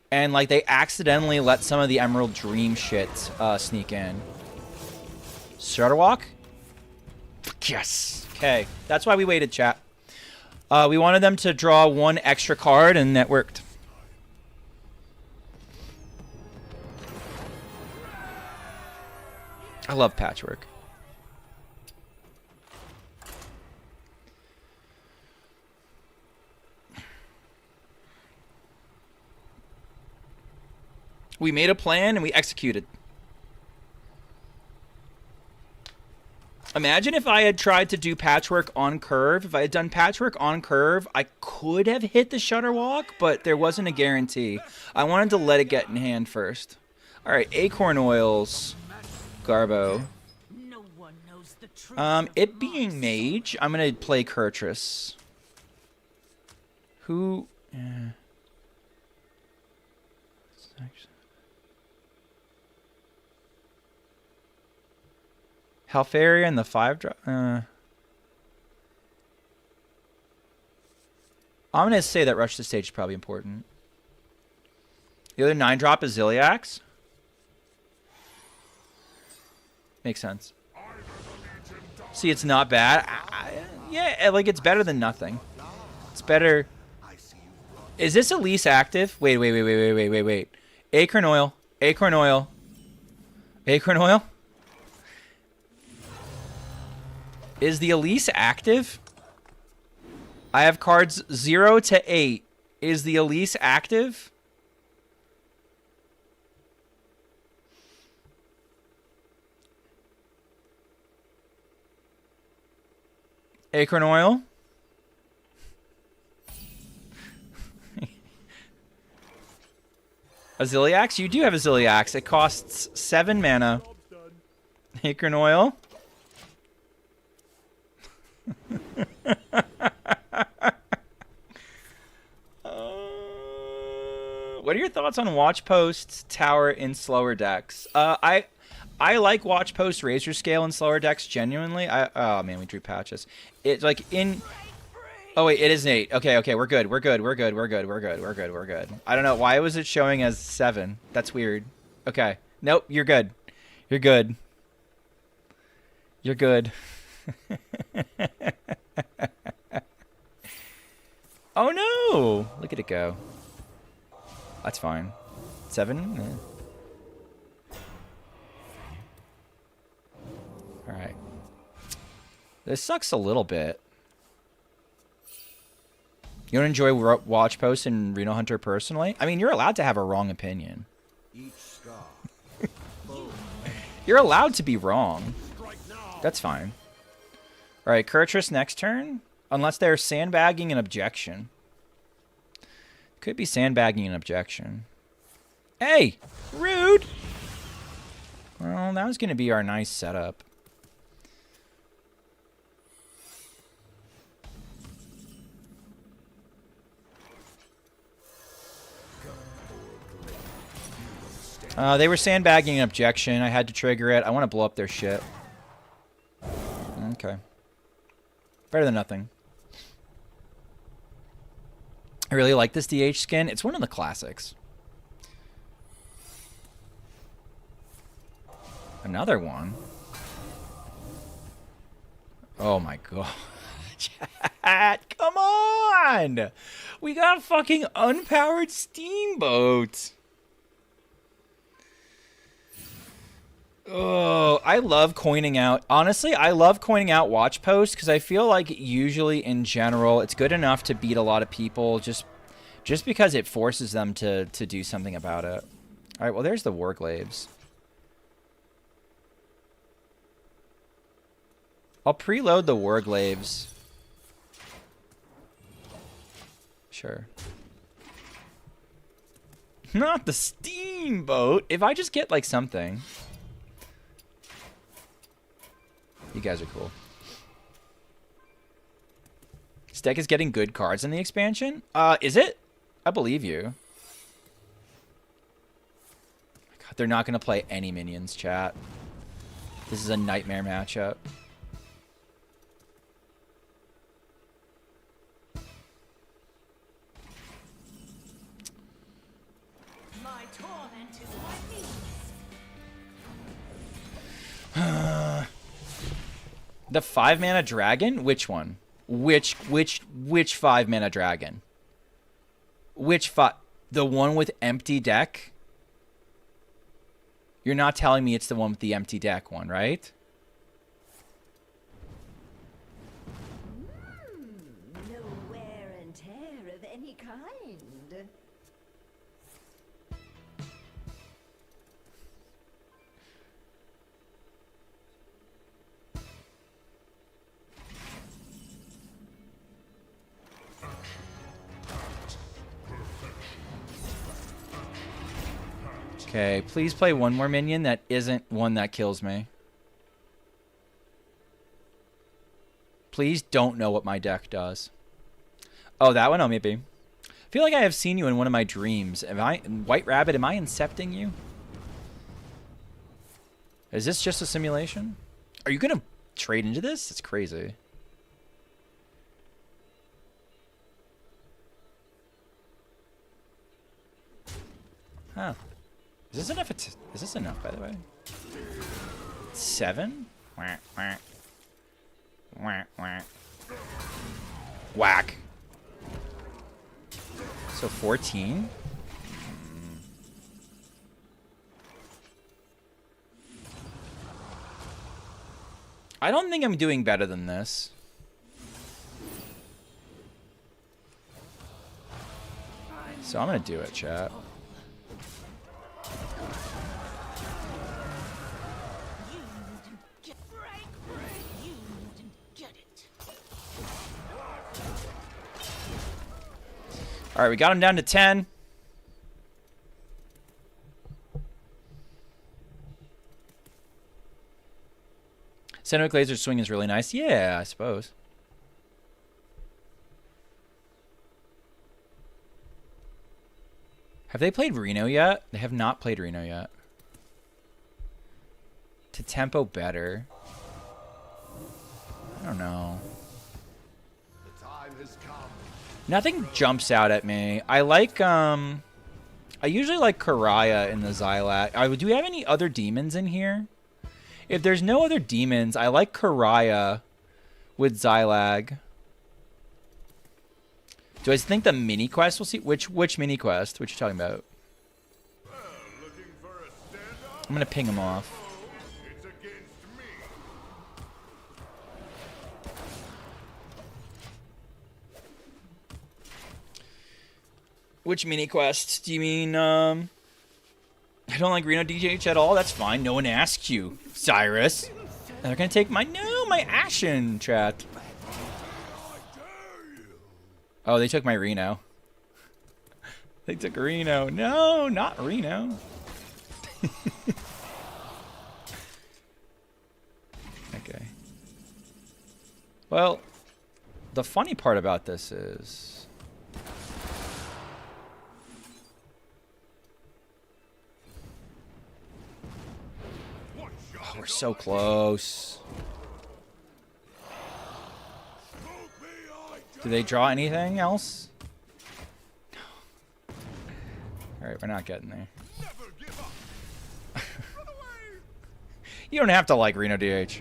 And, like, they accidentally let some of the Emerald Dream shit sneak in. Shutterwalk? Yes. Okay. That's why we waited, chat. We wanted them to draw one extra card, and that worked. I love Patchwork. We made a plan and we executed. Imagine if I had tried to do Patchwork on curve. If I had done Patchwork on curve, I could have hit the Shutterwalk, but there wasn't a guarantee. I wanted to let it get in hand first. All right, Acorn Oils, Garbo. No one knows the truth. It being Mage, I'm gonna play Kurtrus. Who? Halfaria and the 5-drop. I'm going to say that Rush to Stage is probably important. The other 9-drop is Ziliax. Makes sense. See, it's not bad. Yeah, like, it's better than nothing. It's better. Is this Elise active? Wait. Acorn Oil. Acorn Oil. Acorn Oil? Is the Elise active? I have cards 0 to 8. Is the Elise active? Acorn Oil? A Ziliax? You do have a Ziliax. It costs 7 mana. Acorn Oil? What are your thoughts on Watch Post Tower in slower decks? I like Watch Post Razor Scale in slower decks genuinely. Oh man, we drew patches. It's like in. Oh wait, it is an 8. Okay, we're good. We're good. I don't know why was it showing as 7. That's weird. Okay, nope, you're good. You're good. Oh no! Look at it go. That's fine. 7? Alright. This sucks a little bit. You don't enjoy Watch Post and Reno Hunter personally? I mean, you're allowed to have a wrong opinion. You're allowed to be wrong. That's fine. Alright, Kurtrus next turn. Unless they're sandbagging an objection. Could be sandbagging an objection. Hey! Rude! Well, that was going to be our nice setup. They were sandbagging an objection. I had to trigger it. I want to blow up their shit. Okay. Better than nothing. I really like this DH skin. It's one of the classics. Another one. Oh my god. Chat, come on! We got a fucking unpowered steamboat. Oh, I love coining out. Honestly, I love coining out watch posts because I feel like usually in general it's good enough to beat a lot of people just because it forces them to do something about it. All right, well there's the Warglaves. I'll preload the Warglaves. Sure. Not the steamboat. If I just get like something. You guys are cool. This deck is getting good cards in the expansion. Is it? I believe you. God, they're not going to play any minions, chat. This is a nightmare matchup. My torment is my peace. The 5-mana dragon? Which one? Which 5-mana dragon? Which the one with empty deck? You're not telling me it's the one with the empty deck one, right? No wear and tear of any kind. Okay, please play one more minion that isn't one that kills me. Please don't know what my deck does. Oh, that one? Oh, maybe. I feel like I have seen you in one of my dreams. White Rabbit, am I incepting you? Is this just a simulation? Are you going to trade into this? It's crazy. Huh. Is this enough, by the way? 7? Whack, whack. Whack, whack. Whack. So 14? I don't think I'm doing better than this. So I'm gonna do it, chat. All right, we got him down to 10. Cenoic Laser Swing is really nice. Yeah, I suppose. Have they played Reno yet? They have not played Reno yet. To tempo better. I don't know. The time has come. Nothing jumps out at me. I like, I usually like Karaya in the Xylax. Do we have any other demons in here? If there's no other demons, I like Karaya with Xylag. Do I think the mini quest will see? Which mini quest? What you talking about? I'm gonna ping him off. It's against me. Which mini quest? Do you mean, I don't like Reno DJH at all? That's fine. No one asked you, Cyrus. And they're gonna take my Ashen, chat. Oh, they took my Reno. They took Reno. No, not Reno. Okay. Well, the funny part about this is... Oh, we're so close. Do they draw anything else? No. Alright, we're not getting there. You don't have to like Reno DH.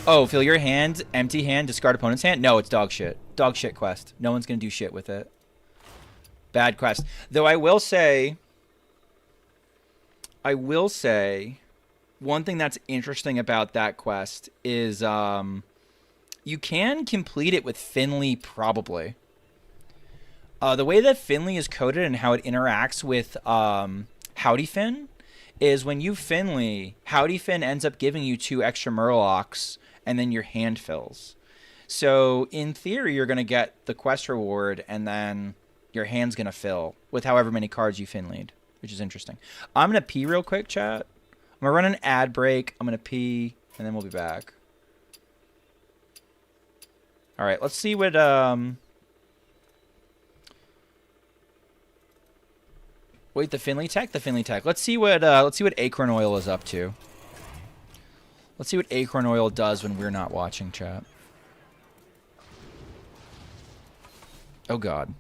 Oh, fill your hand, empty hand, discard opponent's hand? No, it's dog shit. Dog shit quest. No one's gonna do shit with it. Bad quest. Though I will say... one thing that's interesting about that quest is you can complete it with Finley probably. The way that Finley is coded and how it interacts with Howdy Finn is when you Finley, Howdy Finn ends up giving you 2 extra Murlocs, and then your hand fills. So in theory, you're going to get the quest reward, and then your hand's going to fill with however many cards you Finleyed, which is interesting. I'm going to pee real quick, chat. I'm going to run an ad break. I'm going to pee, and then we'll be back. All right, let's see what... Wait, the Finley tech? The Finley tech. Let's see what Acorn Oil is up to. Let's see what Acorn Oil does when we're not watching, chat. Oh, God.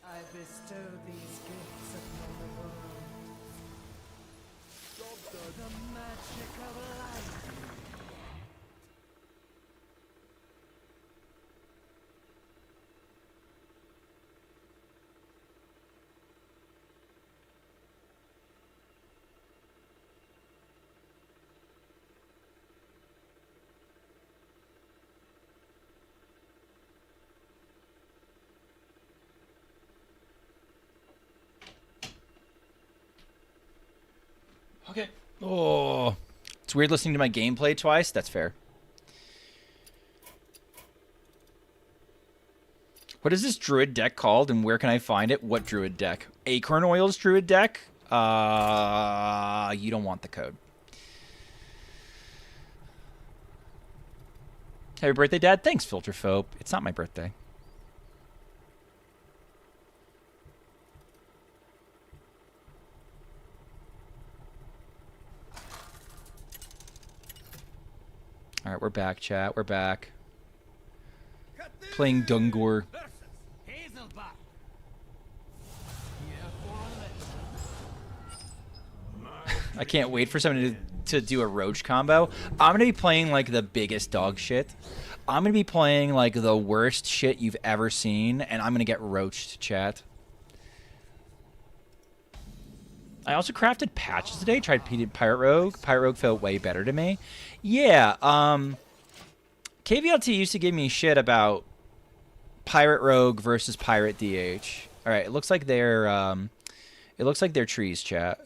I bestow these gifts upon the world. The magic of life. Okay. Oh. It's weird listening to my gameplay twice. That's fair. What is this druid deck called, and where can I find it? What druid deck? Acorn Oil's druid deck? You don't want the code. Happy birthday, Dad. Thanks, Filterphobe. It's not my birthday. All right, we're back, chat. We're back. Playing Dungor. I can't wait for someone to do a roach combo. I'm going to be playing like the biggest dog shit. I'm going to be playing like the worst shit you've ever seen, and I'm going to get roached, chat. I also crafted patches today. Tried Pirate Rogue. Pirate Rogue felt way better to me. Yeah, KVLT used to give me shit about Pirate Rogue versus Pirate DH. All right, it looks like they're trees, chat.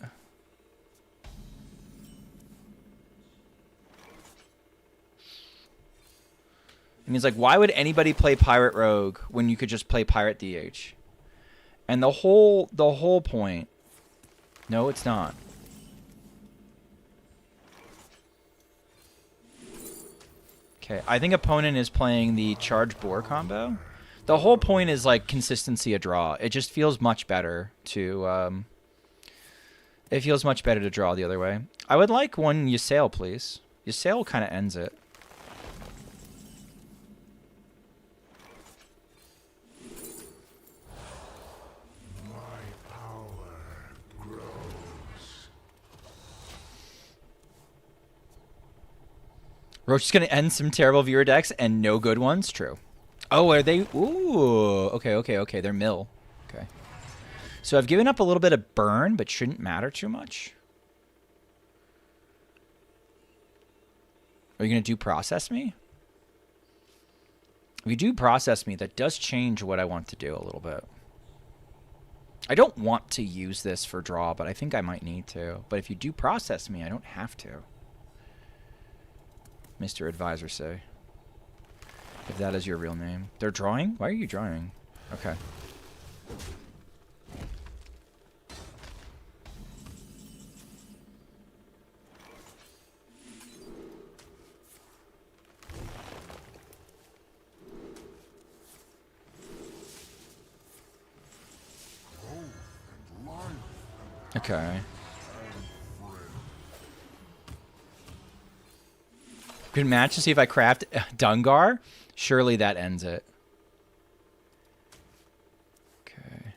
And he's like, why would anybody play Pirate Rogue when you could just play Pirate DH? And the whole point. No, it's not. Okay, I think opponent is playing the charge boar combo. The whole point is like consistency of draw. It just feels much better to it feels much better to draw the other way. I would like one Ysayle, please. Ysayle kind of ends it. Roach is going to end some terrible viewer decks and no good ones? True. Oh, are they? Ooh. Okay. They're mill. Okay. So I've given up a little bit of burn, but shouldn't matter too much. Are you going to do process me? If you do process me, that does change what I want to do a little bit. I don't want to use this for draw, but I think I might need to. But if you do process me, I don't have to. Mr. Advisor say. If that is your real name. They're drawing? Why are you drawing? Okay. Okay. Good match to see if I craft Dungar. Surely that ends it. Okay.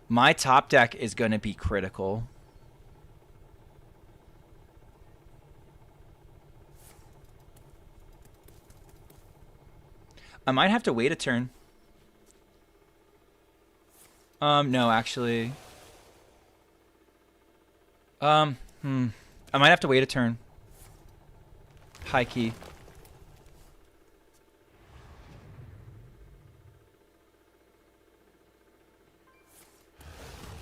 My top deck is going to be critical. I might have to wait a turn. No, actually. I might have to wait a turn. High key.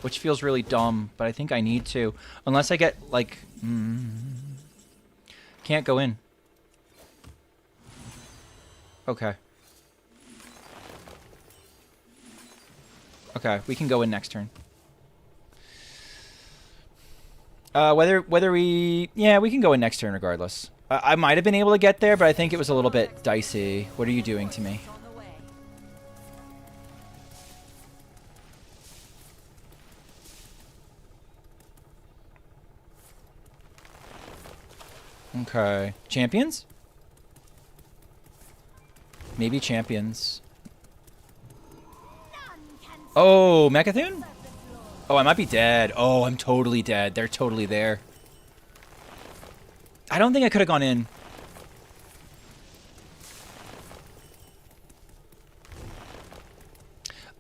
Which feels really dumb, but I think I need to. Unless I get, like... Can't go in. Okay. Okay, we can go in next turn. Whether we... Yeah, we can go in next turn regardless. I might have been able to get there, but I think it was a little bit dicey. What are you doing to me? Okay. Champions? Maybe champions. Oh, Mechathune? Oh, I might be dead. Oh, I'm totally dead. They're totally there. I don't think I could have gone in.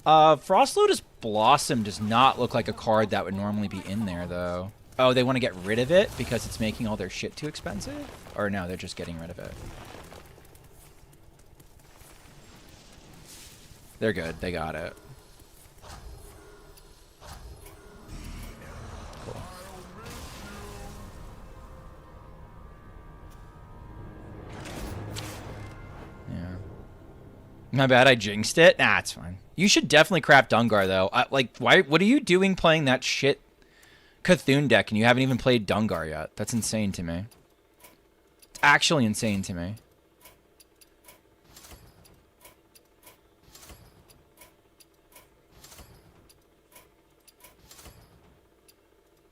Frost Lotus Blossom does not look like a card that would normally be in there, though. Oh, they want to get rid of it because it's making all their shit too expensive? Or no, they're just getting rid of it. They're good. They got it. Cool. Yeah. My bad, I jinxed it. Nah, it's fine. You should definitely craft Dungar, though. Like, why? What are you doing playing that shit Cthulhu deck and you haven't even played Dungar yet? That's insane to me. It's actually insane to me.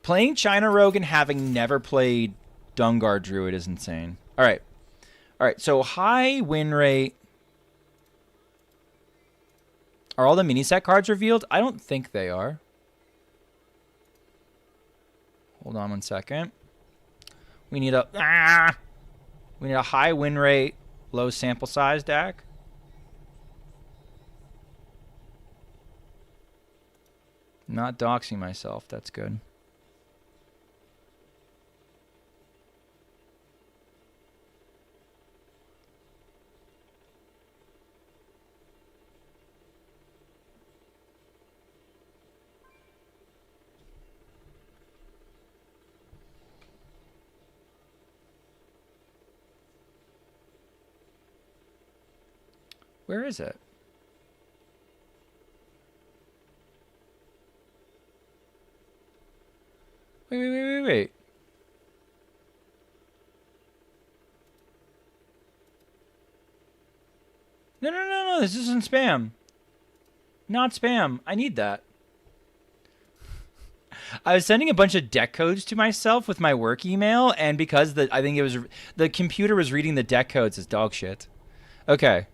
Playing China Rogue and having never played Dungar Druid is insane. All right. All right, so high win rate. Are all the mini set cards revealed? I don't think they are. Hold on 1 second. We need a high win rate, low sample size deck. Not doxing myself. That's good. Where is it? Wait. No. This isn't spam. Not spam. I need that. I was sending a bunch of deck codes to myself with my work email, and because I think it was the computer was reading the deck codes as dog shit. Okay.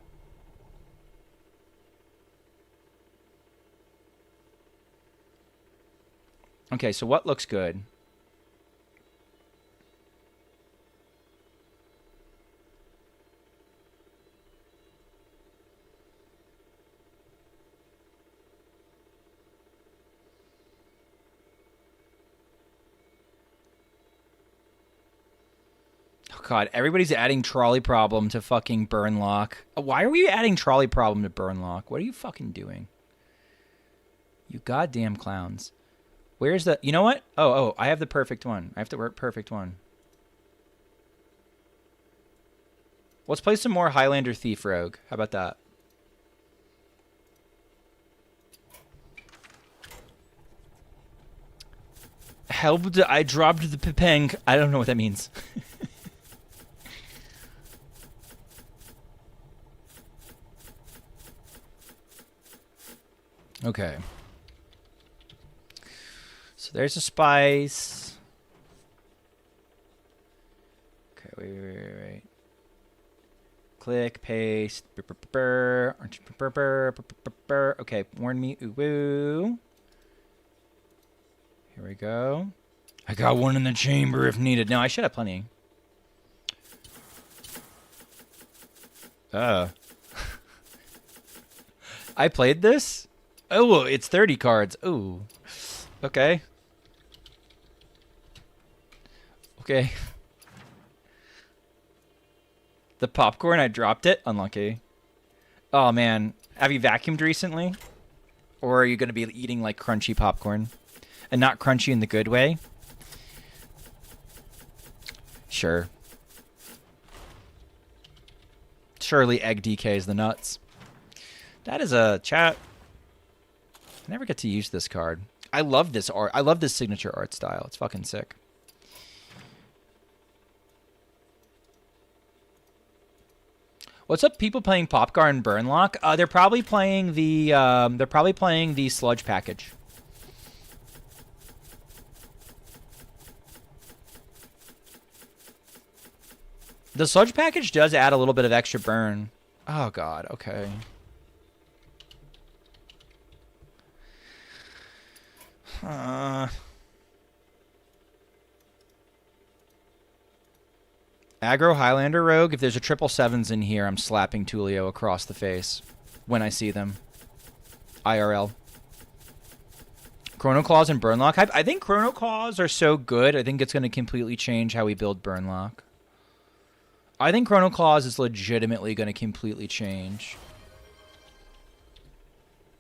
Okay, so what looks good? Oh god, everybody's adding Trolley Problem to fucking Burnlock. Why are we adding Trolley Problem to Burnlock? What are you fucking doing? You goddamn clowns. Where's the... You know what? Oh, I have the perfect one. I have the perfect one. Let's play some more Highlander Thief Rogue. How about that? Helped. I dropped the pepeng. I don't know what that means. Okay. So there's a spice. Okay, wait. Click, paste. Okay, warn me. Ooh, woo. Here we go. I got one in the chamber if needed. No, I should have plenty. I played this? Oh, it's 30 cards. Ooh. Okay. Okay. The popcorn, I dropped it. Unlucky. Oh, man. Have you vacuumed recently? Or are you going to be eating, like, crunchy popcorn? And not crunchy in the good way? Sure. Surely egg DKs the nuts. That is a chat. I never get to use this card. I love this art. I love this signature art style. It's fucking sick. What's up, people playing Popcorn Burnlock? They're probably playing the sludge package. The sludge package does add a little bit of extra burn. Oh god, okay. Aggro Highlander Rogue. If there's a 777s in here, I'm slapping Tulio across the face when I see them. IRL. Chrono Claws and Burnlock. I think Chrono Claws are so good, I think it's going to completely change how we build Burnlock. I think Chrono Claws is legitimately going to completely change.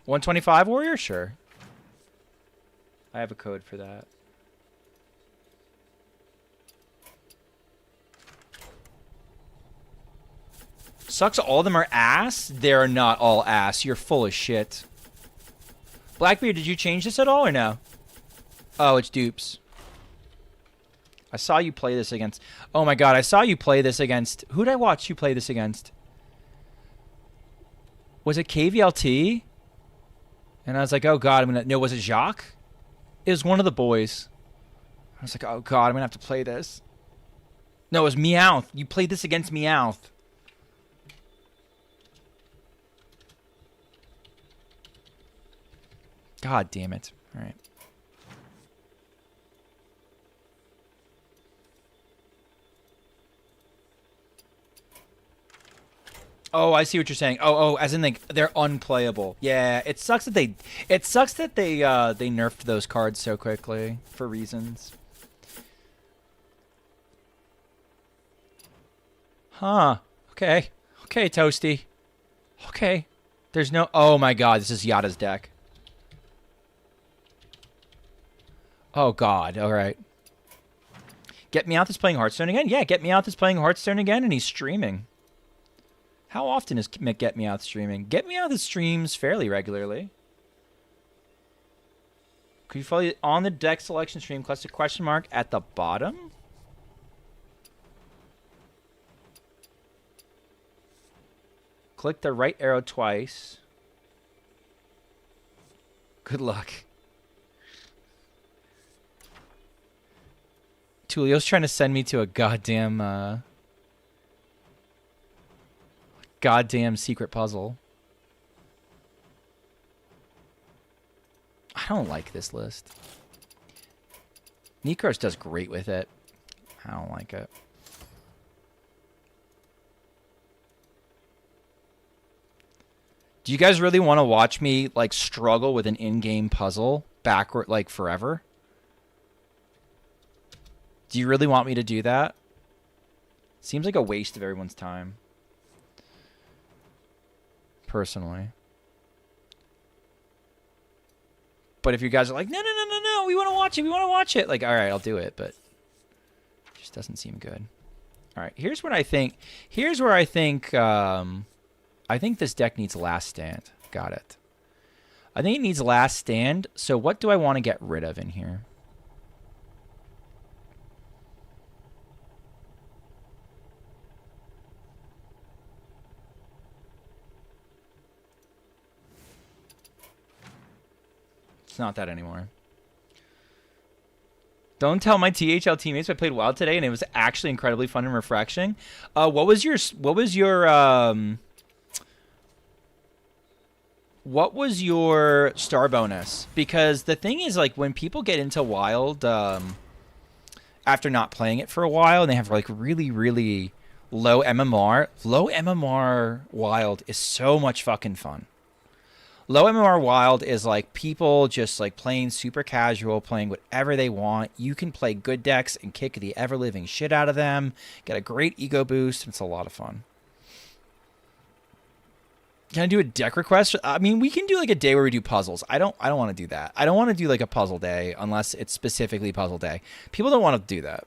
125 Warrior? Sure. I have a code for that. Sucks all of them are ass? They're not all ass. You're full of shit. Blackbeard, did you change this at all or no? Oh, it's dupes. I saw you play this against... Oh my god, I saw you play this against... Who did I watch you play this against? Was it KVLT? And I was like, oh god, I'm gonna... No, was it Jacques? It was one of the boys. I was like, oh god, I'm gonna have to play this. No, it was Meowth. You played this against Meowth. God damn it. All right. Oh, I see what you're saying. Oh, as in they're unplayable. Yeah, it sucks that they nerfed those cards so quickly for reasons. Huh. Okay. Okay, Toasty. Okay. There's no... Oh my god, this is Yada's deck. Oh god, alright. Get Me Out is playing Hearthstone again? Yeah, Get Me Out is playing Hearthstone again, and he's streaming. How often is Get Me Out streaming? Get Me Out streams fairly regularly. Could you follow on the deck selection stream, click the question mark at the bottom? Click the right arrow twice. Good luck. Tulio's trying to send me to a goddamn secret puzzle. I don't like this list. Nikros does great with it. I don't like it. Do you guys really want to watch me like struggle with an in-game puzzle backward like forever? Do you really want me to do that? Seems like a waste of everyone's time. Personally. But if you guys are like, no, we want to watch it. Like, all right, I'll do it, but it just doesn't seem good. All right, here's what I think. Here's where I think this deck needs Last Stand. Got it. I think it needs Last Stand. So what do I want to get rid of in here? It's not that anymore. Don't tell my THL teammates I played Wild today, and it was actually incredibly fun and refreshing. What was your star bonus? Because the thing is, like, when people get into Wild after not playing it for a while, and they have like really, really low MMR Wild is so much fucking fun. Low MMR Wild is like people just like playing super casual, playing whatever they want. You can play good decks and kick the ever-living shit out of them. Get a great ego boost. It's a lot of fun. Can I do a deck request? I mean, we can do like a day where we do puzzles. I don't want to do that. I don't want to do like a puzzle day unless it's specifically puzzle day. People don't want to do that.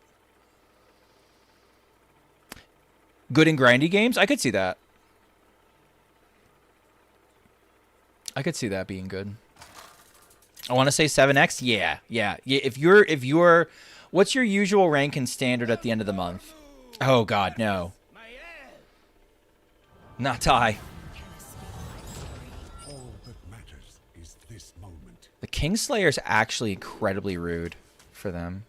Good and grindy games? I could see that. I could see that being good. I want to say 7x. Yeah. If you're, what's your usual rank and standard at the end of the month? Oh God, no. Not Ty. All that matters is this moment. The Kingslayer is actually incredibly rude for them.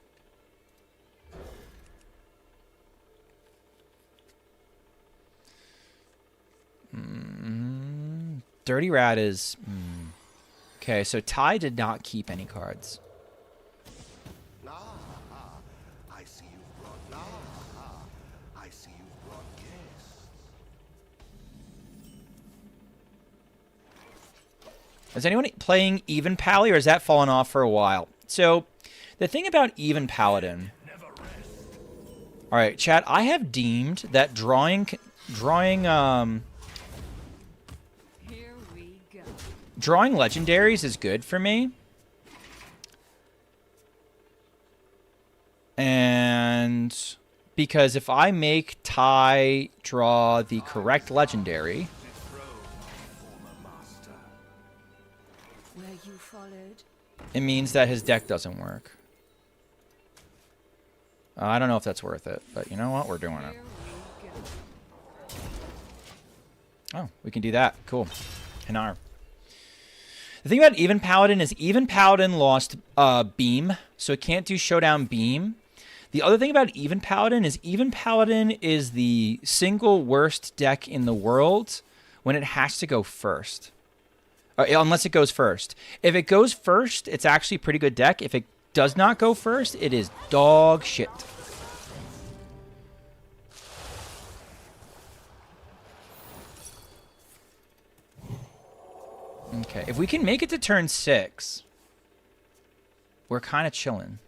Dirty Rat is... Okay, so Ty did not keep any cards. I see you brought. I see you brought guests. Is anyone playing Even Pally, or has that fallen off for a while? So, the thing about Even Paladin... Alright, chat, I have deemed that drawing legendaries is good for me. And because if I make Ty draw the correct legendary, Where you followed. it means that his deck doesn't work. I don't know if that's worth it, but you know what? We're doing it. Oh, we can do that. Cool. Hanar. The thing about Even Paladin is Even Paladin lost Beam, so it can't do Showdown Beam. The other thing about Even Paladin is the single worst deck in the world when it has to go first. Unless it goes first. If it goes first, it's actually a pretty good deck. If it does not go first, it is dog shit. Okay, if we can make it to turn 6, we're kind of chilling.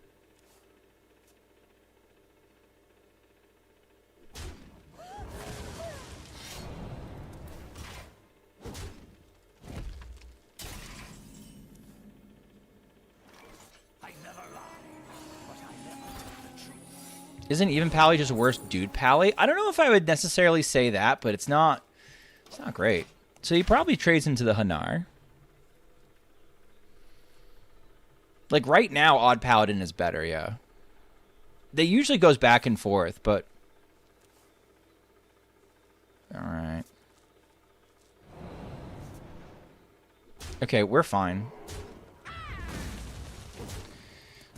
Isn't Even Pally just worse dude Pally? I don't know if I would necessarily say that, but it's not great. So he probably trades into the Hanar. Like right now, Odd Paladin is better, yeah. They usually goes back and forth, but... Alright. Okay, we're fine.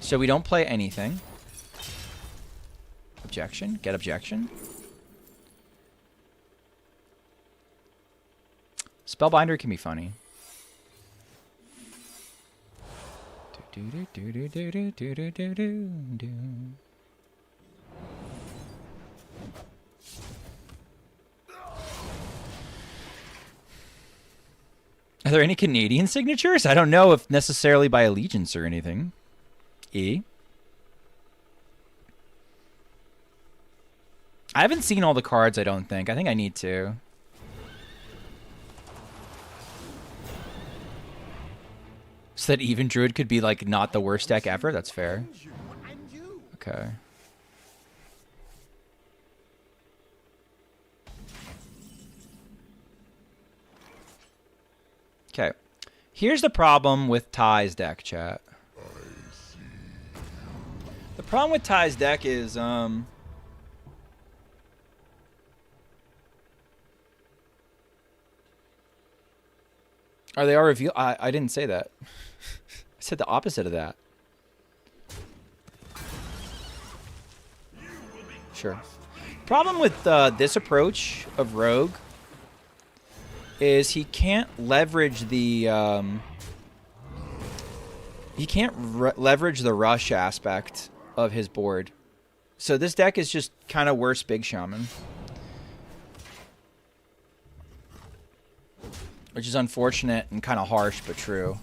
So we don't play anything. Objection? Get objection? Spellbinder can be funny. Are there any Canadian signatures? I don't know if necessarily by allegiance or anything. E. I haven't seen all the cards, I don't think. I think I need to. So that Even Druid could be, like, not the worst deck ever? That's fair. Okay. Okay. Here's the problem with Ty's deck, chat. The problem with Ty's deck is, Are they all revealed? I didn't say that. I said the opposite of that. Sure. Problem with this approach of Rogue is he can't leverage the leverage the rush aspect of his board. So this deck is just kind of worse Big Shaman. Which is unfortunate and kind of harsh, but true.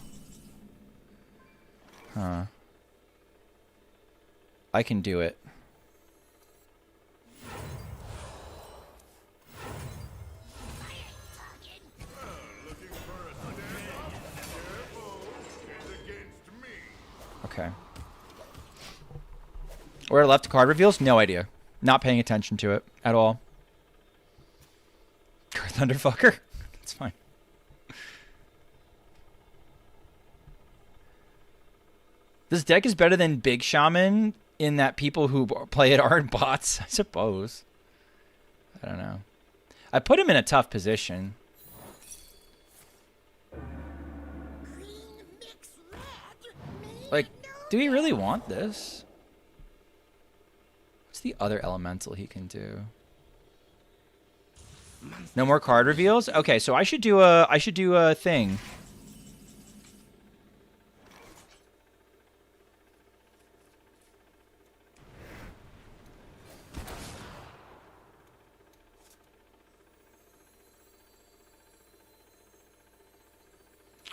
Huh. I can do it. Okay. Where left card reveals? No idea. Not paying attention to it at all. Thunderfucker? That's fine. This deck is better than Big Shaman in that people who play it aren't bots, I suppose. I don't know. I put him in a tough position. Like, do we really want this? What's the other elemental he can do? No more card reveals? Okay, so I should do a thing.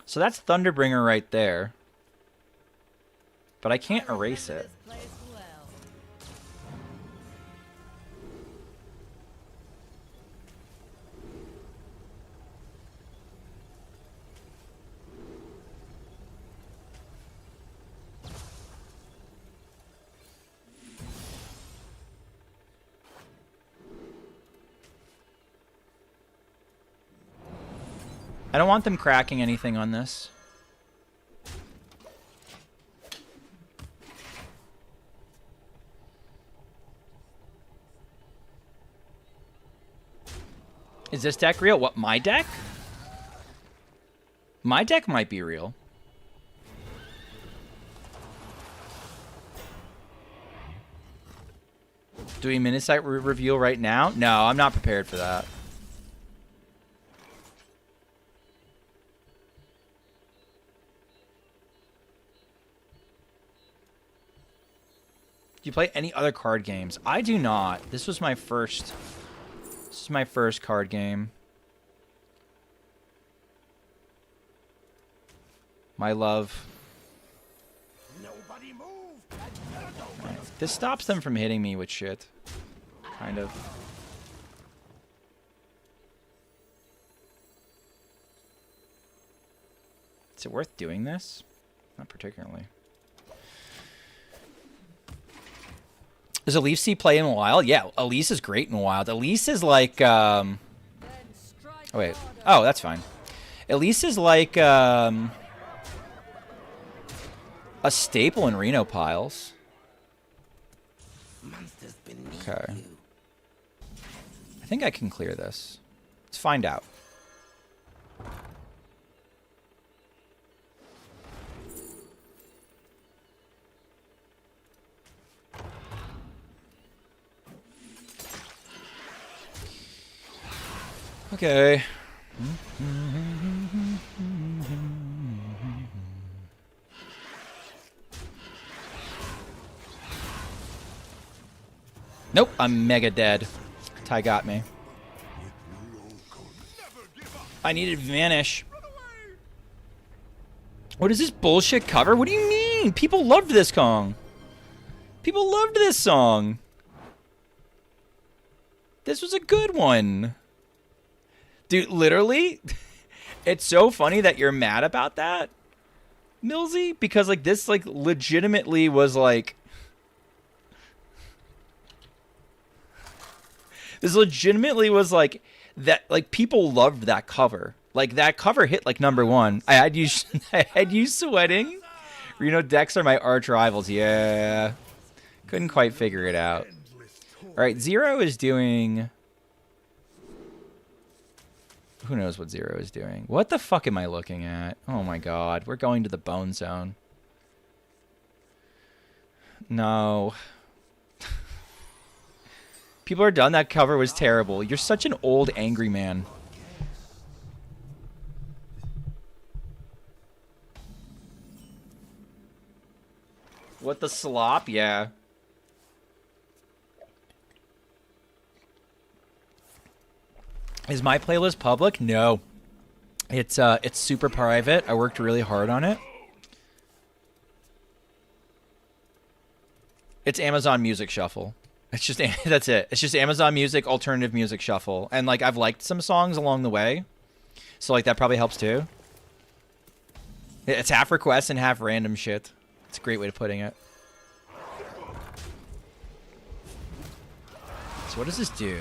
So that's Thunderbringer right there. But I can't erase it. I don't want them cracking anything on this. Is this deck real? What, my deck? My deck might be real. Doing Minisite reveal right now? No, I'm not prepared for that. Do you play any other card games? I do not. This was my first. This is my first card game. My love. Nobody move. Right. This stops them from hitting me with shit. Kind of. Is it worth doing this? Not particularly. Does Elise see play in Wild? Yeah, Elise is great in Wild. Elise is like, oh, wait. Oh, that's fine. Elise is like, a staple in Reno piles. Okay. I think I can clear this. Let's find out. Okay. Nope, I'm mega dead. Ty got me. I needed Vanish. What is this bullshit cover? What do you mean? People loved this song. People loved this song. This was a good one. Dude, literally, it's so funny that you're mad about that, Millsy, because, like, this, like, legitimately was, like... This legitimately was, like, that, like, people loved that cover. Like, that cover hit, like, #1. I had you sweating. Reno decks are my arch rivals. Yeah. Couldn't quite figure it out. All right, Zero is doing... Who knows what Zero is doing? What the fuck am I looking at? Oh my god, we're going to the bone zone. No. People are done. That cover was terrible. You're such an old, angry man. What the slop? Yeah. Is my playlist public? No. It's super private. I worked really hard on it. It's Amazon Music Shuffle. It's just that's it. It's just Amazon Music alternative music shuffle. And like I've liked some songs along the way. So like that probably helps too. It's half requests and half random shit. It's a great way of putting it. So what does this do?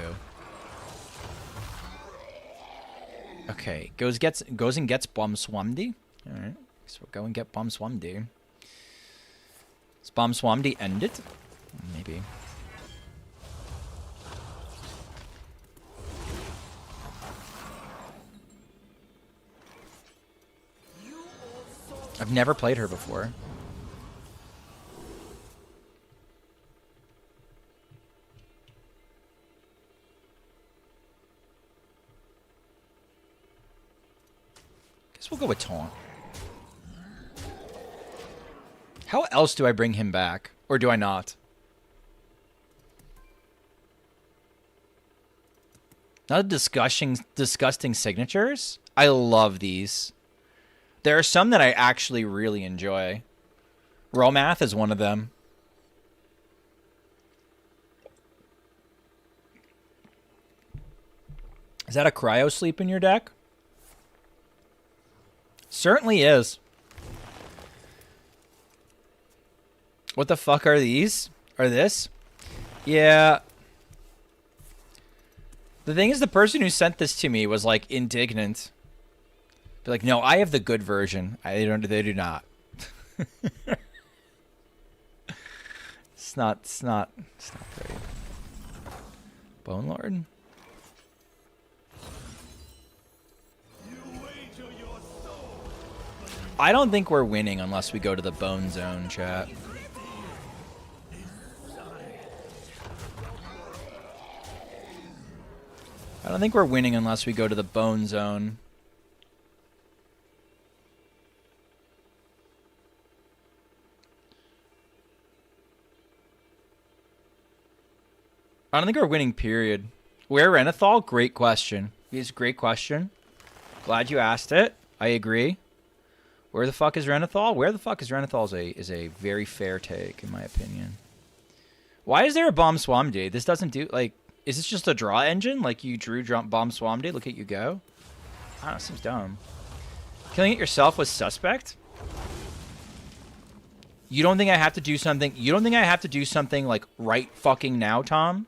Okay, goes and gets Bomb Swamdy. All right, so we'll go and get Bomb Swamdy. Does Bomb Swamdy end it? Maybe. I've never played her before. Guess we'll go with Taunt. How else do I bring him back? Or do I not? Not disgusting signatures? I love these. There are some that I actually really enjoy. Romath is one of them. Is that a cryo sleep in your deck? Certainly is. What the fuck are these? Or this? Yeah. The thing is, the person who sent this to me was like indignant. Be like, no, I have the good version. They do not. It's not great. Bone Lord. I don't think we're winning unless we go to the Bone Zone, chat. I don't think we're winning unless we go to the Bone Zone. I don't think we're winning, period. Where Renethal? Great question. It's a great question. Glad you asked it. I agree. Where the fuck is Renethal? Where the fuck is Renethal is a very fair take, in my opinion. Why is there a Bomb Swamdy? This doesn't do, like, is this just a draw engine? Like, you drew Bomb Swamdy, look at you go? I don't know, seems dumb. Killing it yourself was suspect? You don't think I have to do something? You don't think I have to do something, like, right fucking now, Tom?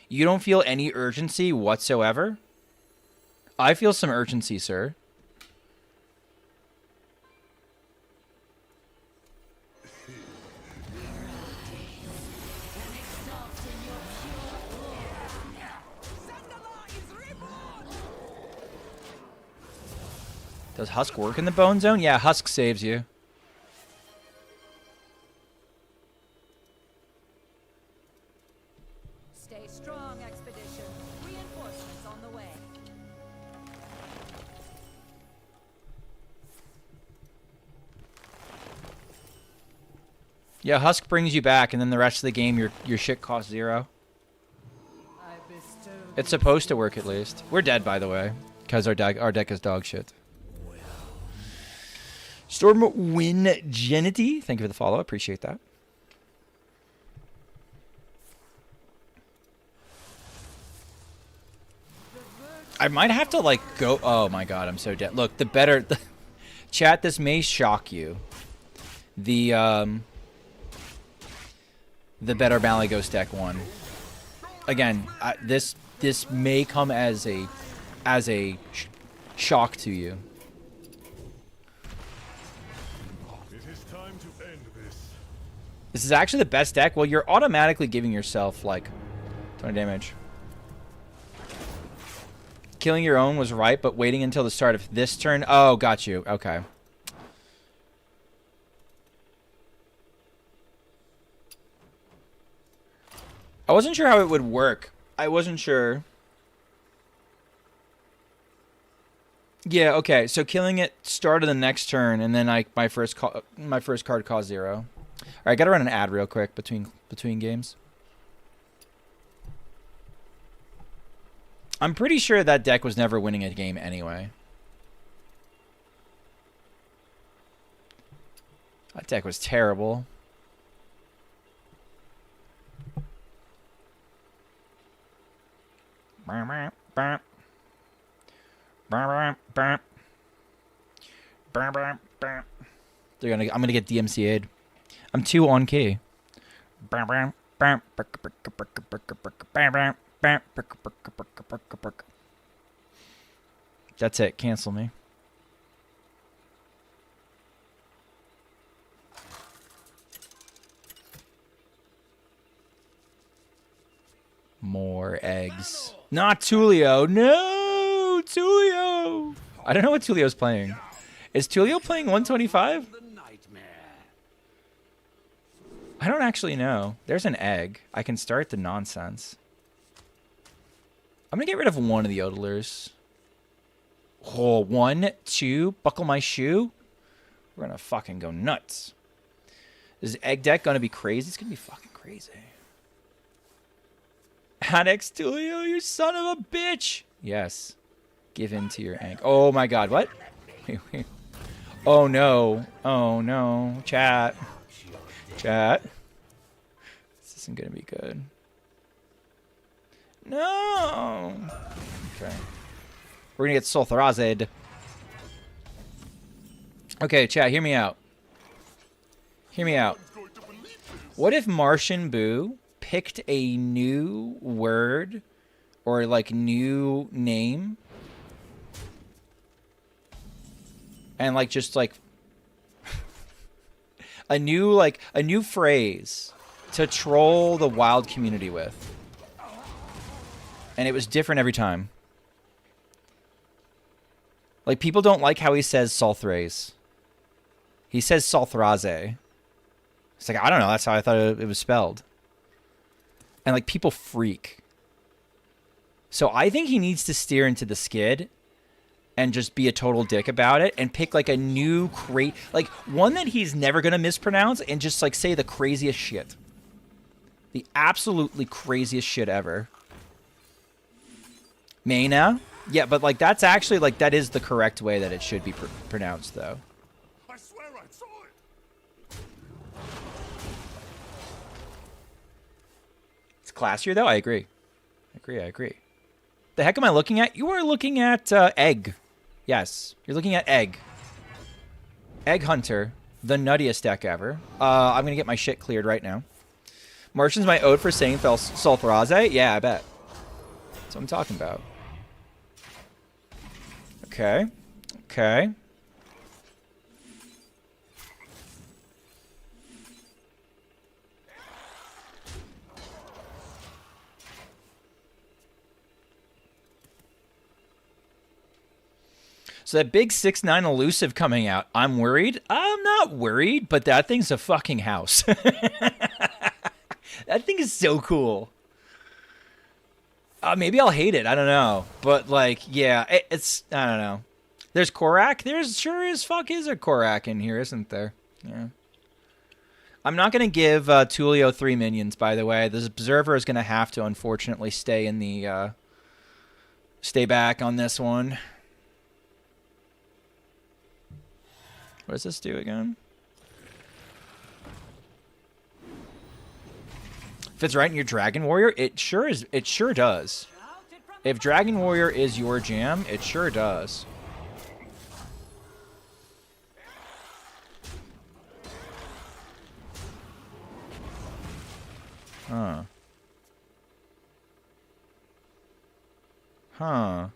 You don't feel any urgency whatsoever? I feel some urgency, sir. Does Husk work in the Bone Zone? Yeah, Husk saves you. Stay strong, Expedition. Reinforcements on the way. Yeah, Husk brings you back, and then the rest of the game, your shit costs 0. I bestow It's supposed to work at least. We're dead, by the way, because our deck is dog shit. Stormwingenity, thank you for the follow. Appreciate that. I might have to like go. Oh my god, I'm so dead. Look, chat. This may shock you. The better Malygos deck won. Again, this may come as a shock to you. This is actually the best deck. Well, you're automatically giving yourself, like, 20 damage. Killing your own was right, but waiting until the start of this turn... Oh, got you. Okay. I wasn't sure how it would work. I wasn't sure. Yeah, okay. So killing it start of the next turn, and then my first card costs 0. All right, gotta run an ad real quick between games. I'm pretty sure that deck was never winning a game anyway. That deck was terrible. They're gonna. I'm gonna get DMCA'd. I'm too on key. That's it. Cancel me. More eggs. Not Tulio. No, Tulio. I don't know what Tulio's playing. Is Tulio playing 125? The nightmare. I don't actually know. There's an egg. I can start the nonsense. I'm going to get rid of one of the yodelers. Oh, 1, 2. Buckle my shoe. We're going to fucking go nuts. Is egg deck going to be crazy? It's going to be fucking crazy. Adex Tulio, you son of a bitch. Yes. Give in to your egg. Oh my god, what? Oh no. Oh no. Chat. Chat. This isn't gonna be good. No. Okay. We're gonna get Soltharazed. Okay, chat, hear me out. Hear me out. What if Martian Boo picked a new word or like new name and like just like a new phrase to troll the wild community with, and it was different every time? Like, people don't like how he says Solthraze. He says Solthraze. It's like, I don't know, that's how I thought it was spelled. And, like, people freak. So I think he needs to steer into the skid and just be a total dick about it and pick, like, a new like, one that he's never going to mispronounce and just, like, say the craziest shit. The absolutely craziest shit ever. Maina? Yeah, but, like, that's actually, like, that is the correct way that it should be pronounced, though. I swear I saw it. It's classier, though. I agree. I agree. The heck am I looking at? You are looking at Egg. Yes, you're looking at Egg. Egg Hunter, the nuttiest deck ever. I'm going to get my shit cleared right now. Martian's my ode for saying Solthraze? Yeah, I bet. That's what I'm talking about. Okay. Okay. So that big 6'9" elusive coming out, I'm worried. I'm not worried, but that thing's a fucking house. That thing is so cool. Maybe I'll hate it. I don't know. But, like, yeah, it's, I don't know. There's Korak? There's sure as fuck is a Korak in here, isn't there? Yeah. I'm not going to give Tulio 3 minions, by the way. This Observer is going to have to, unfortunately, stay in the, stay back on this one. What does this do again? If it's right in your Dragon Warrior, it sure is. It sure does. If Dragon Warrior is your jam, it sure does. Huh. Huh.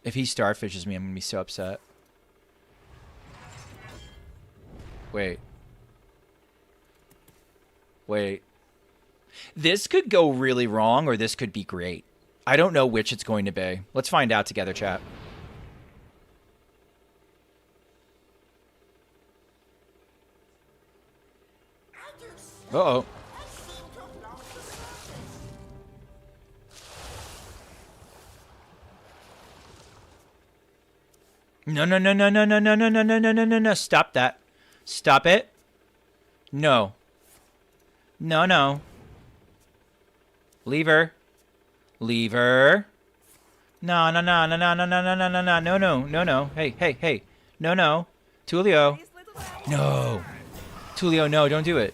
If he starfishes me, I'm going to be so upset. Wait. Wait. This could go really wrong, or this could be great. I don't know which it's going to be. Let's find out together, chat. Uh-oh. No, no, no, no, no, no, no, no, no, no, no, no, no, no. Stop that. Stop it. No. No, no. Leave her. Leave her. No, no, no, no, no, no, no, no, no, no, no, no, no, no, no. Hey, hey, hey. No, no. Tulio. No. Tulio, no, don't do it.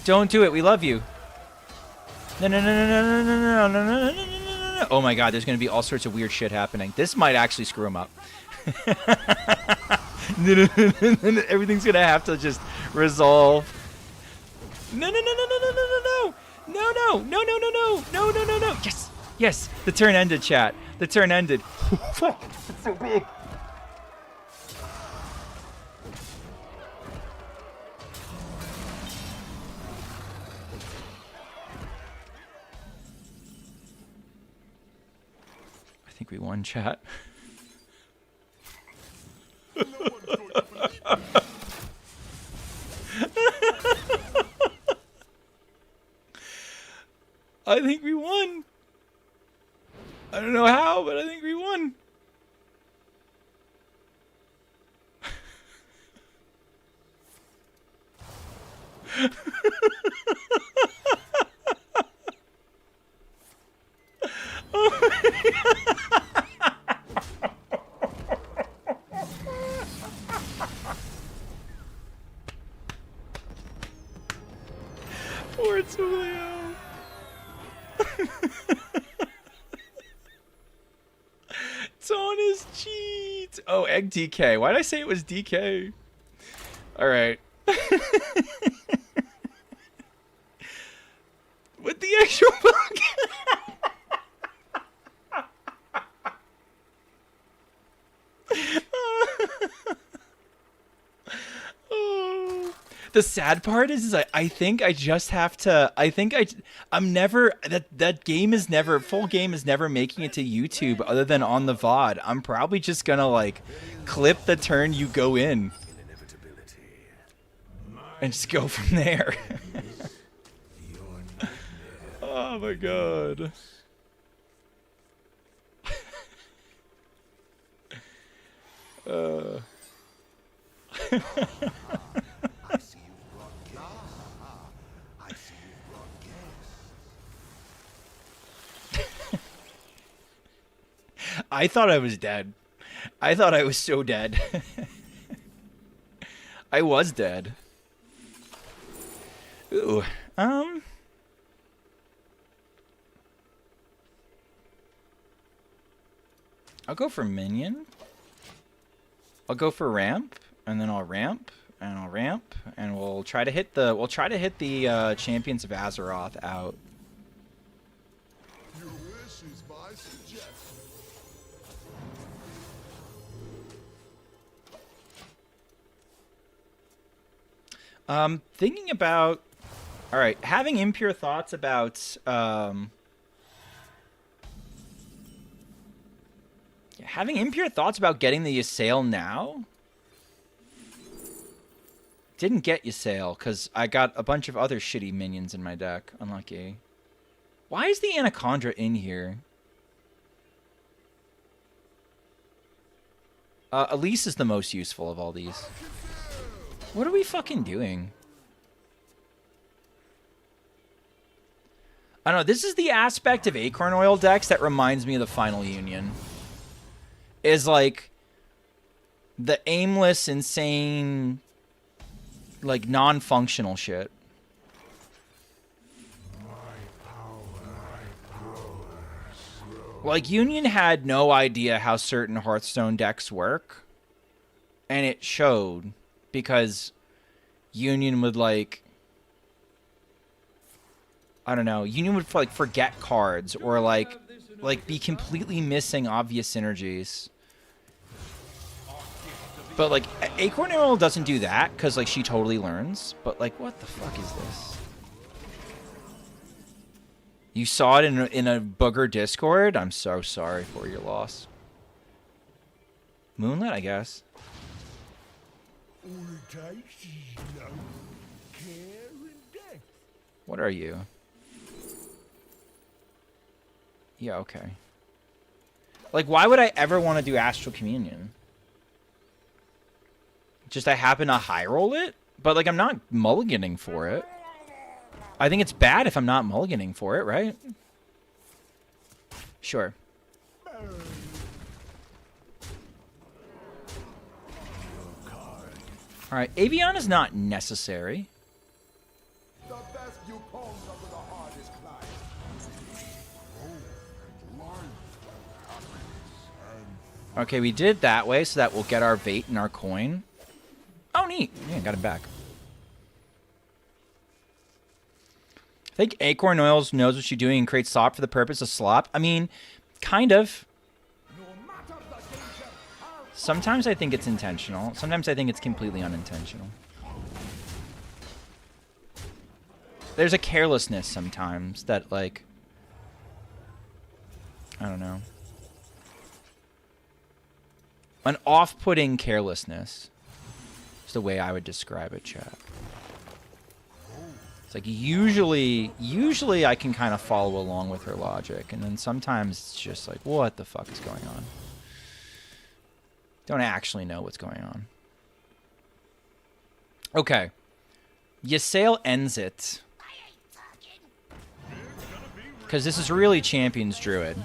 Don't do it. We love you. No, no, no, no, no, no, no, no, no, no, no, no, no. Oh my god, there's going to be all sorts of weird shit happening. This might actually screw him up. Everything's going to have to just resolve. No, no, no, no, no, no, no, no, no, no, no, no, no, no, no, no, no, no, no. Yes, yes, the turn ended, chat. The turn ended. Fuck, it's so big. I think we won, chat. I think we won. I don't know how, but I think we won. Poor Tulio. It's on his cheat. Oh, egg DK. Why did I say it was DK? All right. With the actual bug. Oh. The sad part is I think I just have to. I'm never that game is never full game is never making it to YouTube other than on the VOD. I'm probably just gonna like clip the turn you go in and just go from there. Oh my god. I see you've brought guests. I see you've brought guests. I thought I was dead. I thought I was so dead. I was dead. Ooh. I'll go for minion. I'll go for ramp, and then I'll ramp, and I'll ramp, and we'll try to hit the Champions of Azeroth out. Your wish is my suggestion. Thinking about, all right, having impure thoughts about having impure thoughts about getting the Ysayle now. Didn't get Ysayle because I got a bunch of other shitty minions in my deck. Unlucky. Why is the Anaconda in here? Elise is the most useful of all these. What are we fucking doing? I don't know. This is the aspect of Acorn Oil decks that reminds me of the Final Union. Is like the aimless, insane, like non-functional shit. Like Union had no idea how certain Hearthstone decks work, and it showed because Union would like, I don't know, Union would like forget cards or like be completely missing obvious synergies. But like Acorn Arrow doesn't do that because like she totally learns. But like, what the fuck is this? You saw it in a booger Discord. I'm so sorry for your loss. Moonlit, I guess. All it takes is love, care, and What are you? Yeah, okay. Like, why would I ever want to do Astral Communion? Just I happen to high roll it? But, like, I'm not mulliganing for it. I think it's bad if I'm not mulliganing for it, right? Sure. Alright, Avion is not necessary. The best you pawns under the hardest climb. Okay, we did it that way, so that we'll get our bait and our coin. Oh, neat. Yeah, got it back. I think Acorn Oils knows what she's doing and creates slop for the purpose of slop. I mean, kind of. Sometimes I think it's intentional. Sometimes I think it's completely unintentional. There's a carelessness sometimes that, like, I don't know. An off-putting carelessness is the way I would describe it, chat. It's like usually I can kind of follow along with her logic, and then sometimes it's just like, what the fuck is going on? Don't actually know what's going on. Okay. Ysayle ends it. Because this is really Champion's Druid.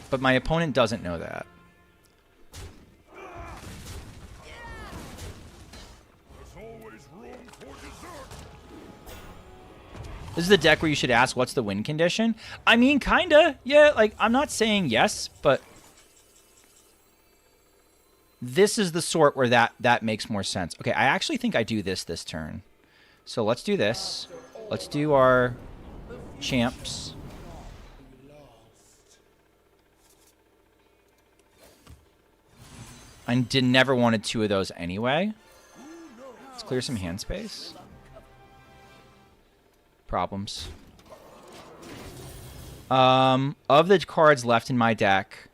But my opponent doesn't know that. This is the deck where you should ask, what's the win condition? I mean, kinda. Yeah, like, I'm not saying yes, but this is the sort where that makes more sense. Okay, I actually think I do this turn. So let's do this. Let's do our champs. I never wanted two of those anyway. Let's clear some hand space. Problems. Of the cards left in my deck,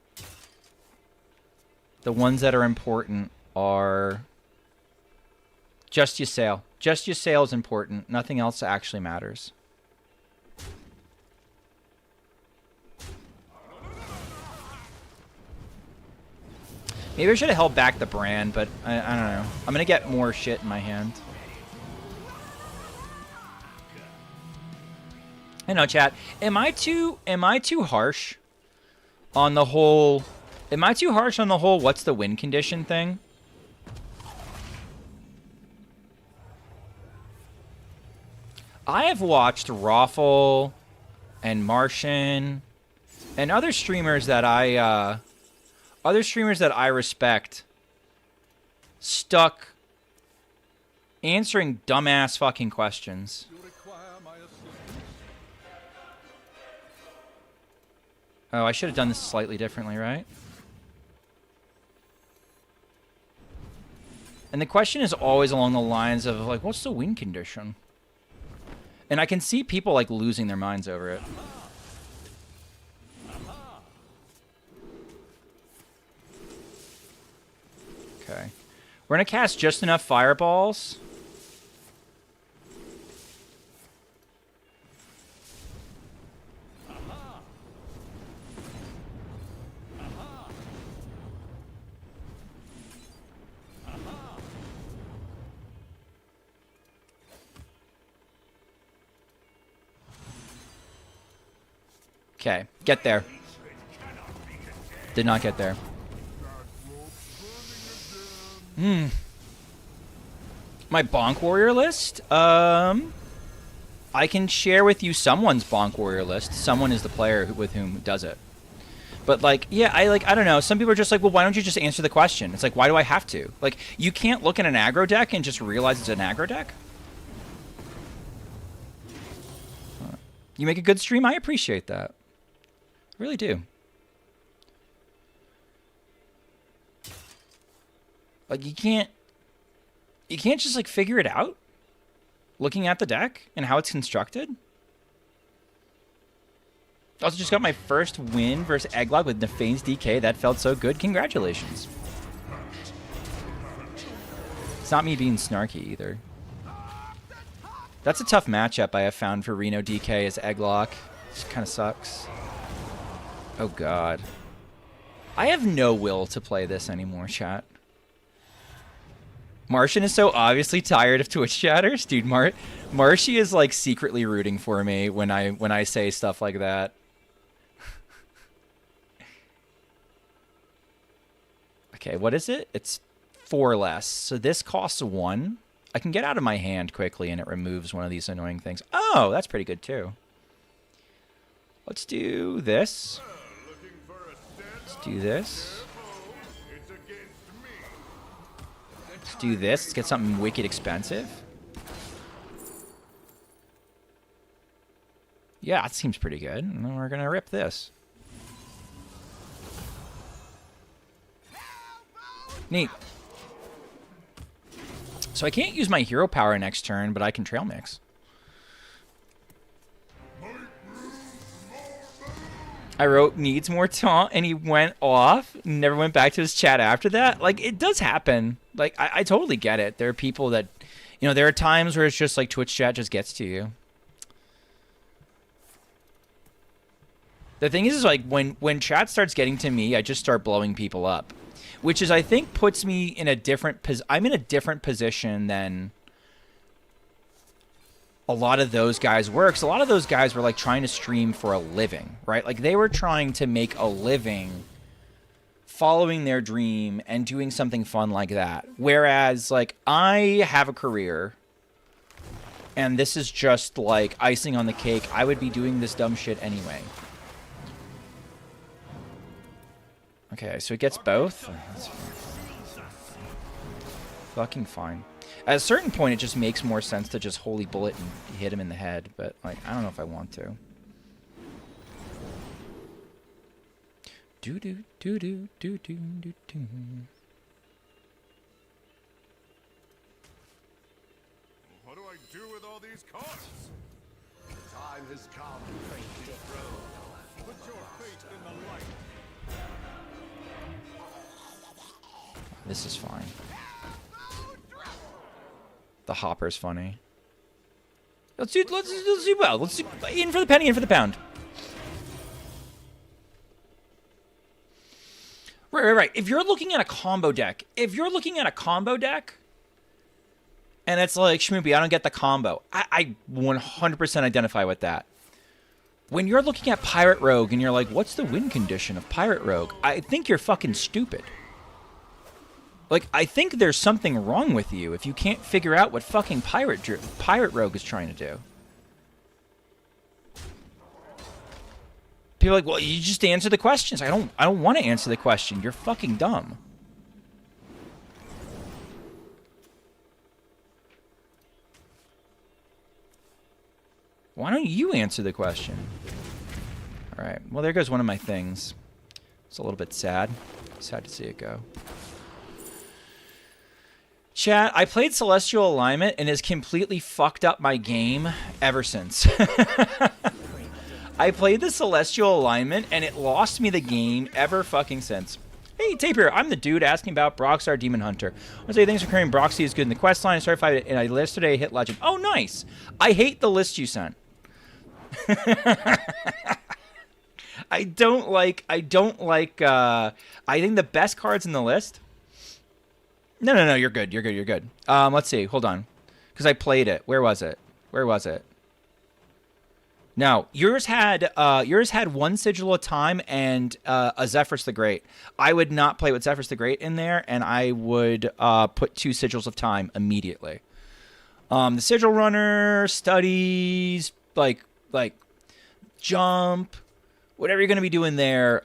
the ones that are important are just Ysayle. Just Ysayle is important. Nothing else actually matters. Maybe I should have held back the brand, but I don't know. I'm going to get more shit in my hand. I know, chat. Am I too harsh on the whole... Am I too harsh on the whole what's the win condition thing? I have watched Raffle and Martian and other streamers that I respect stuck answering dumbass fucking questions. Oh, I should have done this slightly differently, right? And the question is always along the lines of, like, what's the win condition? And I can see people, like, losing their minds over it. Okay. We're going to cast just enough fireballs. Okay, get there. Did not get there. My Bonk Warrior list? I can share with you someone's Bonk Warrior list. Someone is the player with whom does it. But, like, yeah, I don't know. Some people are just like, well, why don't you just answer the question? It's like, why do I have to? Like, you can't look at an aggro deck and just realize it's an aggro deck? You make a good stream? I appreciate that. I really do. Like, you can't just, like, figure it out looking at the deck and how it's constructed. Also just got my first win versus Egglog with Nefane's DK. That felt so good. Congratulations. It's not me being snarky either. That's a tough matchup I have found for Reno DK as Egglock. It kind of sucks. Oh, God. I have no will to play this anymore, chat. Martian is so obviously tired of Twitch chatters. Dude, Marshy is, like, secretly rooting for me when I say stuff like that. Okay, what is it? It's 4 less. So this costs 1. I can get out of my hand quickly, and it removes one of these annoying things. Oh, that's pretty good, too. Let's do this. Let's do this. Let's do this. Let's get something wicked expensive. Yeah, that seems pretty good. And then we're going to rip this. Neat. So I can't use my hero power next turn, but I can trail mix. I wrote needs more taunt, and he went off. Never went back to his chat after that. Like, it does happen. Like, I totally get it. There are people that, you know, there are times where it's just like Twitch chat just gets to you. The thing is like, when chat starts getting to me, I just start blowing people up. Which is, I think, puts me in a different I'm in a different position than a lot of those guys were. Because a lot of those guys were, like, trying to stream for a living, right? Like, they were trying to make a living following their dream and doing something fun like that. Whereas, like, I have a career, and this is just, like, icing on the cake. I would be doing this dumb shit anyway. Okay, so it gets both. That's fucking fine. At a certain point, it just makes more sense to just holy bullet and hit him in the head, but like I don't know if I want to. Do do do do do do do do. What do I do with all these cards? Time has come. Put your fate in the light. This is fine. The hopper's funny. Let's do well. Let's do in for the penny, in for the pound. Right. If you're looking at a combo deck, and it's like, Schmoopy, I don't get the combo. I 100% identify with that. When you're looking at Pirate Rogue and you're like, what's the win condition of Pirate Rogue? I think you're fucking stupid. Like, I think there's something wrong with you if you can't figure out what fucking Pirate Rogue is trying to do. People are like, well, you just answer the questions. I don't want to answer the question. You're fucking dumb. Why don't you answer the question? All right. Well, there goes one of my things. It's a little bit sad. Sad to see it go. Chat, I played Celestial Alignment and has completely fucked up my game ever since. I played the Celestial Alignment and it lost me the game ever fucking since. Hey, Tapier, I'm the dude asking about Brockstar Demon Hunter. I want to say thanks for carrying Broxy is good in the quest line. I started fighting and I yesterday hit Legend. Oh, nice. I hate the list you sent. I think the best cards in the list. No, you're good. Let's see. Hold on. Because I played it. Where was it? No, yours had one sigil at a time and a Zephyrus the Great. I would not play with Zephyrus the Great in there, and I would put 2 sigils of time immediately. The sigil runner, studies, like jump, whatever you're gonna be doing there.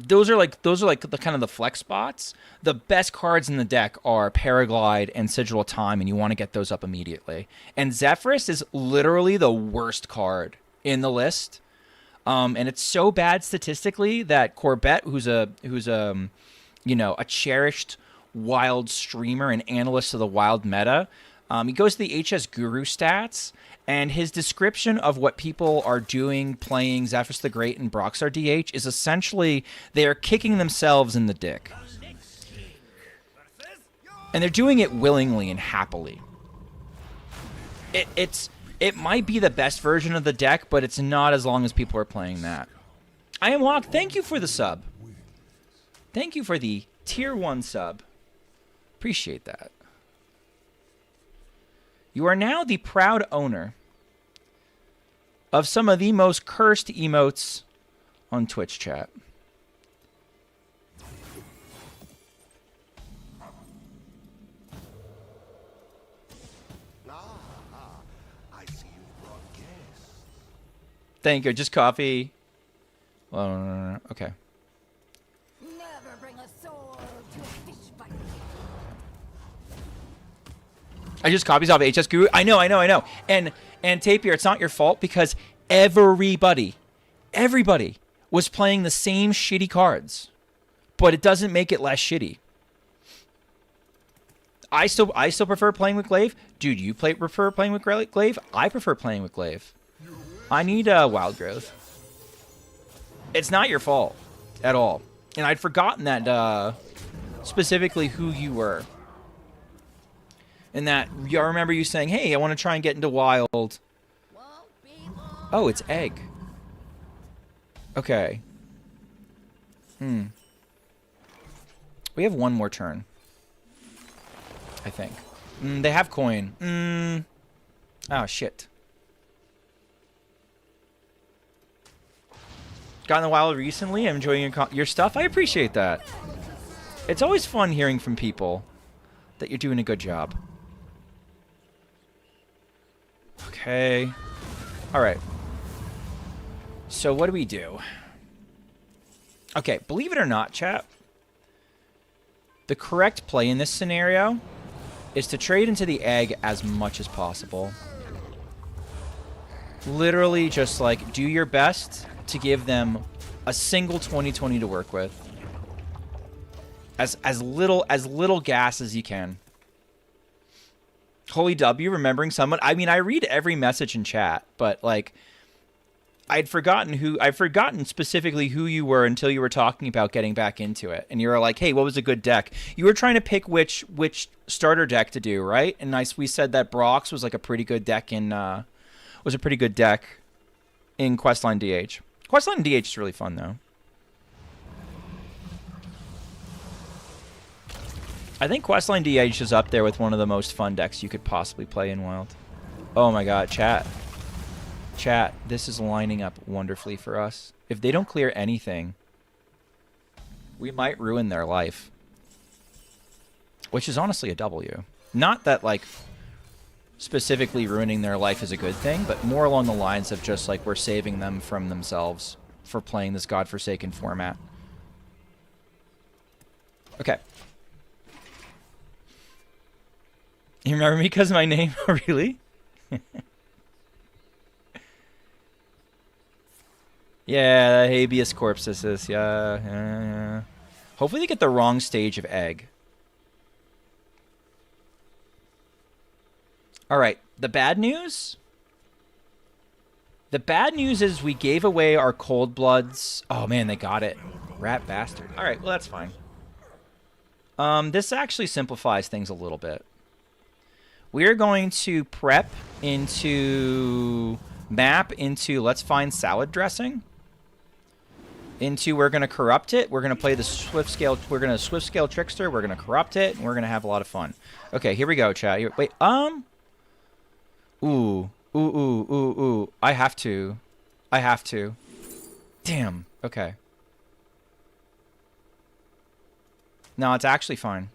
Those are like the kind of the flex spots. The best cards in the deck are Paraglide and Sigil of Time, and you want to get those up immediately. And Zephyrus is literally the worst card in the list. And it's so bad statistically that Corbett, who's a cherished Wild streamer and analyst of the Wild meta, he goes to the HS Guru stats, and his description of what people are doing playing Zephyrus the Great and Brockstar DH is essentially they are kicking themselves in the dick. And they're doing it willingly and happily. It might be the best version of the deck, but it's not as long as people are playing that. I am Walk. Thank you for the sub. Thank you for the tier 1 sub. Appreciate that. You are now the proud owner of some of the most cursed emotes on Twitch chat. I see you brought guests. Thank you. Just coffee. Oh, okay. Never bring a sword to a fish fight. I just copies off HS Guru. I know. And Tapir, it's not your fault because everybody was playing the same shitty cards, but it doesn't make it less shitty. I still prefer playing with Glaive. Dude, you prefer playing with Glaive? I prefer playing with Glaive. I need Wild Growth. It's not your fault at all. And I'd forgotten that specifically who you were. And that I remember you saying, "Hey, I want to try and get into Wild." Won't be long. Oh, it's Egg. Okay. We have one more turn. I think. They have coin. Oh, shit. Got in the Wild recently. I'm enjoying your stuff. I appreciate that. It's always fun hearing from people that you're doing a good job. Okay. All right. So what do we do? Okay, believe it or not, chat, the correct play in this scenario is to trade into the egg as much as possible. Literally just like do your best to give them a single 20/20 to work with. As little gas as you can. Holy W, remembering someone. I mean, I read every message in chat, but like I'd forgotten specifically who you were until you were talking about getting back into it. And you were like, "Hey, what was a good deck?" You were trying to pick which starter deck to do, right? And we said that Brox was like a pretty good deck in Questline DH. Questline DH is really fun though. I think Questline DH is up there with one of the most fun decks you could possibly play in Wild. Oh my god, chat. Chat, this is lining up wonderfully for us. If they don't clear anything, we might ruin their life. Which is honestly a W. Not that, like, specifically ruining their life is a good thing, but more along the lines of just, like, we're saving them from themselves for playing this godforsaken format. Okay. You remember me because of my name? Really? Yeah, habeas corpus. Yeah. Hopefully they get the wrong stage of egg. Alright, the bad news? The bad news is we gave away our cold bloods. Oh man, they got it. Rat bastard. Alright, well that's fine. This actually simplifies things a little bit. We're going to prep into map into let's find salad dressing. Into we're going to corrupt it. We're going to play the swift scale. We're going to swift scale trickster. We're going to corrupt it, and we're going to have a lot of fun. Okay, here we go, chat. Here, wait, ooh. I have to. Damn. Okay. No, it's actually fine.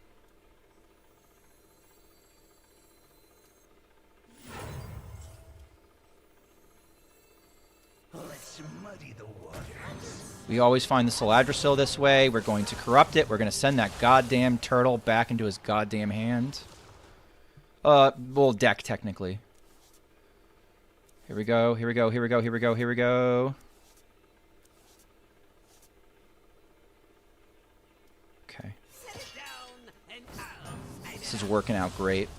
Let's muddy the waters. We always find the Saladrosil this way. We're going to corrupt it. We're going to send that goddamn turtle back into his goddamn hand. Well, deck, technically. Here we go. Okay. This is working out great.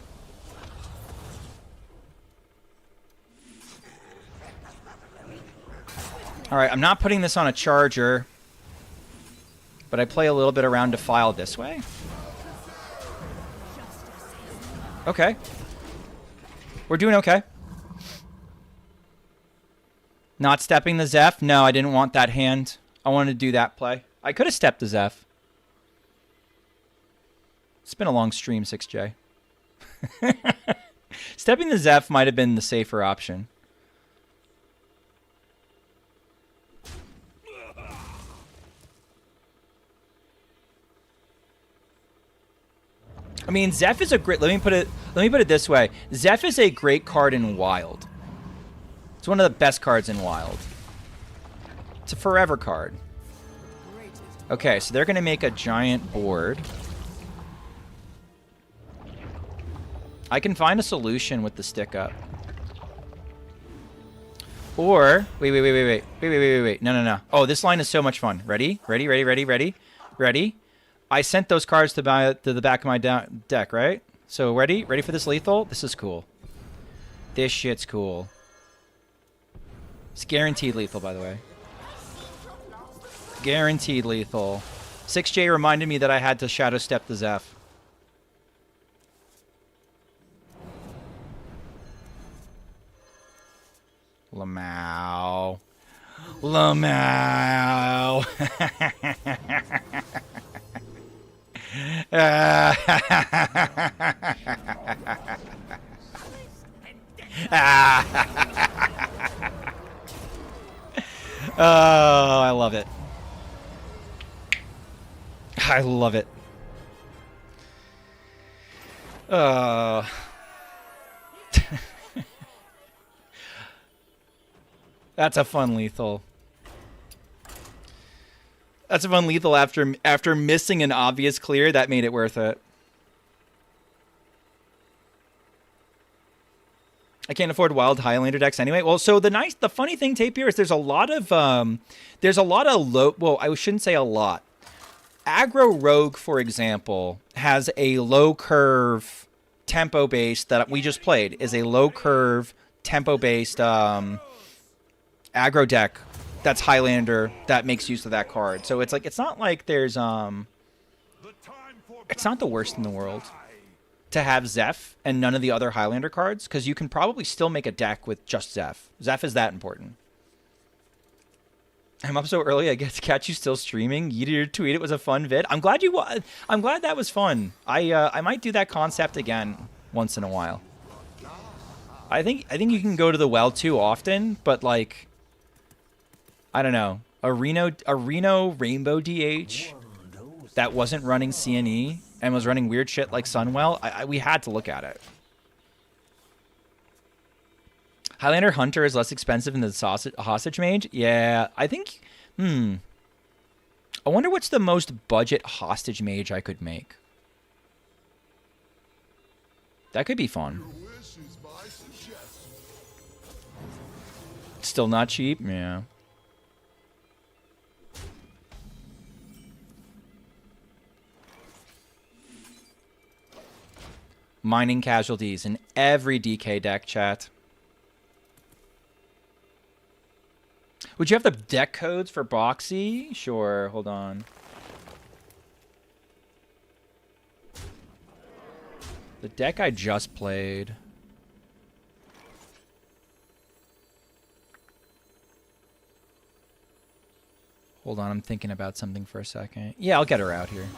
Alright, I'm not putting this on a charger, but I play a little bit around Defile this way. Okay. We're doing okay. Not stepping the Zeph? No, I didn't want that hand. I wanted to do that play. I could have stepped the Zeph. It's been a long stream, 6J. Stepping the Zeph might have been the safer option. I mean, Zeph is a great. Let me put it this way. Zeph is a great card in Wild. It's one of the best cards in Wild. It's a forever card. Okay, so they're gonna make a giant board. I can find a solution with the stick up. Or wait. No. Oh, this line is so much fun. Ready? I sent those cards to the back of my deck, right? So ready for this lethal? This is cool. This shit's cool. It's guaranteed lethal, by the way. Guaranteed lethal. 6J reminded me that I had to shadow step the Zeph. Lamau. Oh, I love it. I love it. That's a fun lethal. That's a fun lethal after missing an obvious clear. That made it worth it. I can't afford Wild Highlander decks anyway. Well, so the funny thing, Tape, here is there's a lot of low. Well, I shouldn't say a lot. Aggro Rogue, for example, has a low curve tempo based that we just played. Is a low curve tempo based aggro deck that's Highlander that makes use of that card. So it's like it's not like there's it's not the worst in the world to have Zeph and none of the other Highlander cards, because you can probably still make a deck with just Zeph. Zeph is that important. I'm up so early, I get to catch you still streaming. You did your tweet. It was a fun vid. I'm glad that was fun. I might do that concept again once in a while. I think you can go to the well too often, but like, I don't know, a Reno Rainbow DH that wasn't running CNE and was running weird shit like Sunwell, we had to look at it. Highlander Hunter is less expensive than the Hostage Mage? Yeah, I think... I wonder what's the most budget Hostage Mage I could make. That could be fun. Still not cheap? Yeah. Mining casualties in every DK deck, chat. Would you have the deck codes for Boxy? Sure, hold on. The deck I just played. Hold on, I'm thinking about something for a second. Yeah, I'll get her out here.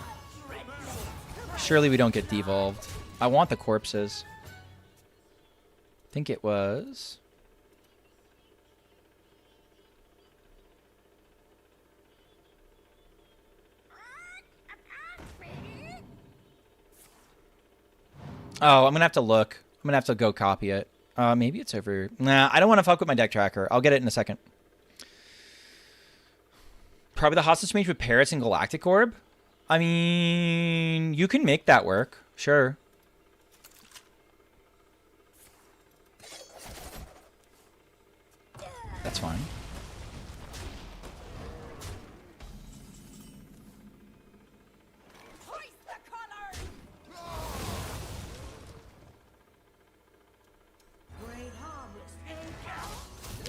Surely we don't get devolved. I want the corpses. I think it was... Oh, I'm going to have to look. I'm going to have to go copy it. Maybe it's over... Nah, I don't want to fuck with my deck tracker. I'll get it in a second. Probably the Hostage Mage with Parrots and Galactic Orb? I mean, you can make that work. Sure. That's fine.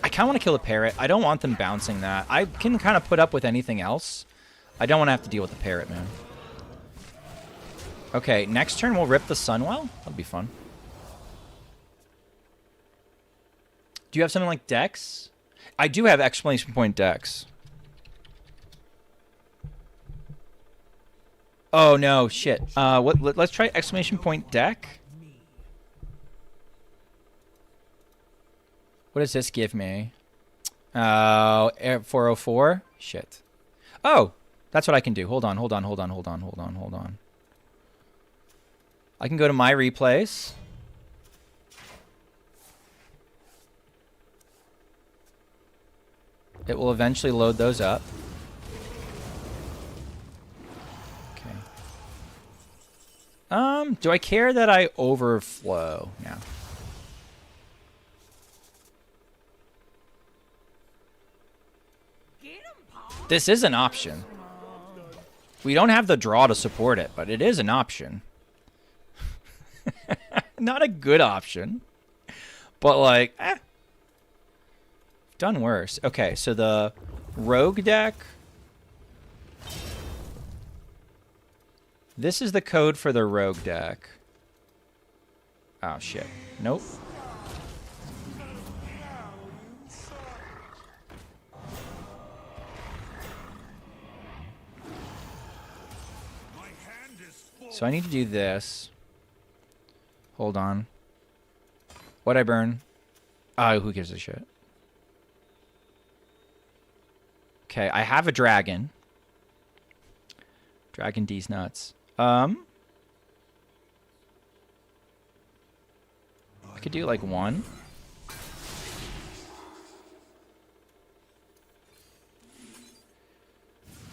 I kind of want to kill a parrot. I don't want them bouncing that. I can kind of put up with anything else. I don't want to have to deal with the parrot, man. Okay, next turn we'll rip the Sunwell. That'll be fun. Do you have something like Dex? I do have exclamation point Dex. Oh no, shit. Let's try exclamation point deck. What does this give me? 404? Shit. Oh, that's what I can do. Hold on. I can go to my replays. It will eventually load those up. Okay. Do I care that I overflow now? This is an option. We don't have the draw to support it, but it is an option. Not a good option. But like, done worse. Okay, so the rogue deck. This is the code for the rogue deck. Oh shit. Nope. So I need to do this. Hold on. What'd I burn? Oh, who gives a shit? Okay, I have a dragon. Dragon D's nuts. I could do like one.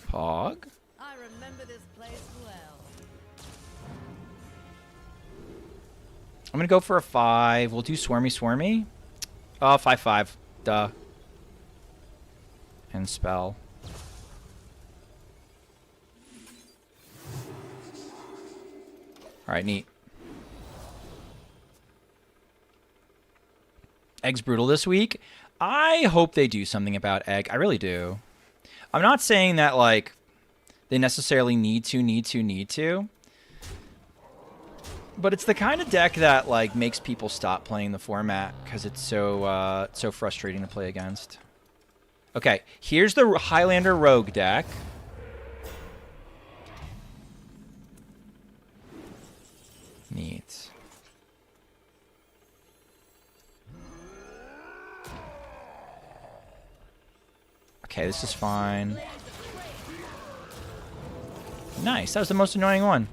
Pog. I remember this place well. I'm gonna go for a 5. We'll do Swarmy. Oh, 5/5. Duh. And spell. Alright, neat. Egg's brutal this week. I hope they do something about Egg. I really do. I'm not saying that, like, they necessarily need to. But it's the kind of deck that, like, makes people stop playing the format because it's so frustrating to play against. Okay, here's the Highlander Rogue deck. Neat. Okay, this is fine. Nice, that was the most annoying one.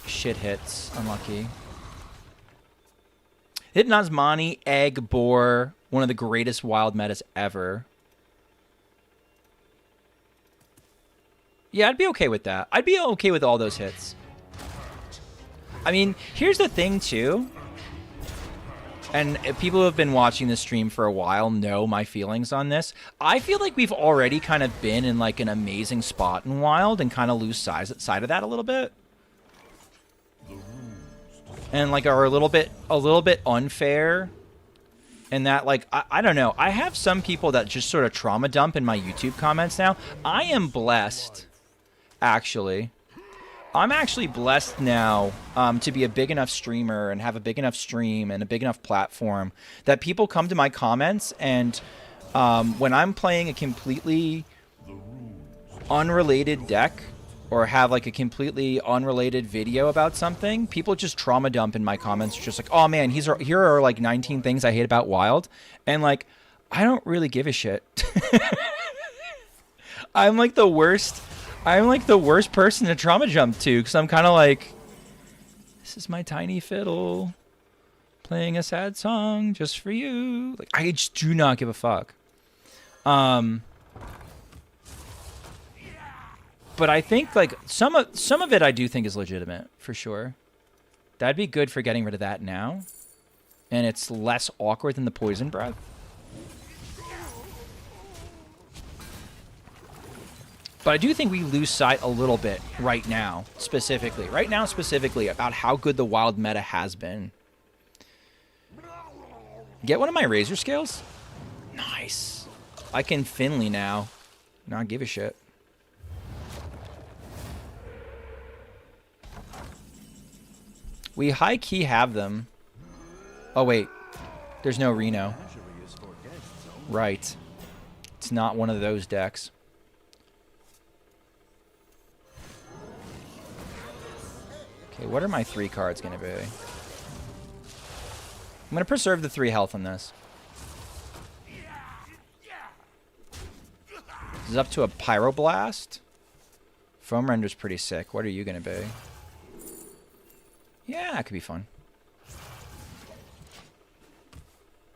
Shit hits. Unlucky. Hit Nazmani, Egg, Boar. One of the greatest wild metas ever. Yeah, I'd be okay with that. I'd be okay with all those hits. I mean, here's the thing, too. And people who have been watching this stream for a while know my feelings on this. I feel like we've already kind of been in, like, an amazing spot in Wild and kind of lose sight of that a little bit. And like are a little bit unfair, and that like I don't know. I have some people that just sort of trauma dump in my YouTube comments now. I am blessed, actually. I'm actually blessed now to be a big enough streamer and have a big enough stream and a big enough platform that people come to my comments and when I'm playing a completely unrelated deck. Or have like a completely unrelated video about something, people just trauma dump in my comments, just like, oh man, here are like 19 things I hate about Wild. And like, I don't really give a shit. I'm like the worst person to trauma jump to, because I'm kind of like, this is my tiny fiddle playing a sad song just for you. Like, I just do not give a fuck. But I think like some of it I do think is legitimate for sure. That'd be good for getting rid of that now, and it's less awkward than the poison breath. But I do think we lose sight a little bit right now, specifically about how good the Wild meta has been. Get one of my razor scales. Nice. I can Finley now. Not give a shit. We high-key have them. Oh, wait. There's no Reno. Right. It's not one of those decks. Okay, what are my 3 cards going to be? I'm going to preserve the 3 health on this. This is up to a Pyroblast. Foam Render's pretty sick. What are you going to be? Yeah, that could be fun.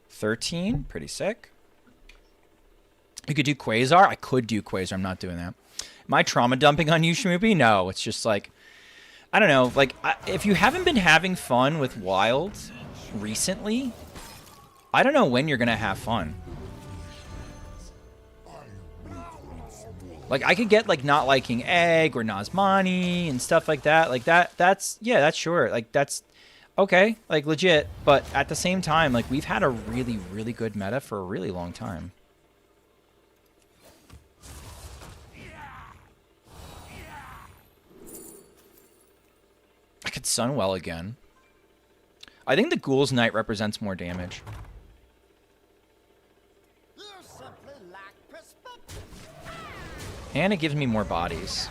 13, pretty sick. You could do Quasar. I could do Quasar. I'm not doing that. Am I trauma dumping on you, Schmoopy? No, it's just like, I don't know. Like, if you haven't been having fun with Wild recently, I don't know when you're going to have fun. Like, I could get, like, not liking Egg or Nazmani and stuff like that. Like, that's, yeah, that's sure. Like, that's okay. Like, legit. But at the same time, like, we've had a really, really good meta for a really long time. I could Sunwell again. I think the Ghoul's Knight represents more damage. And it gives me more bodies.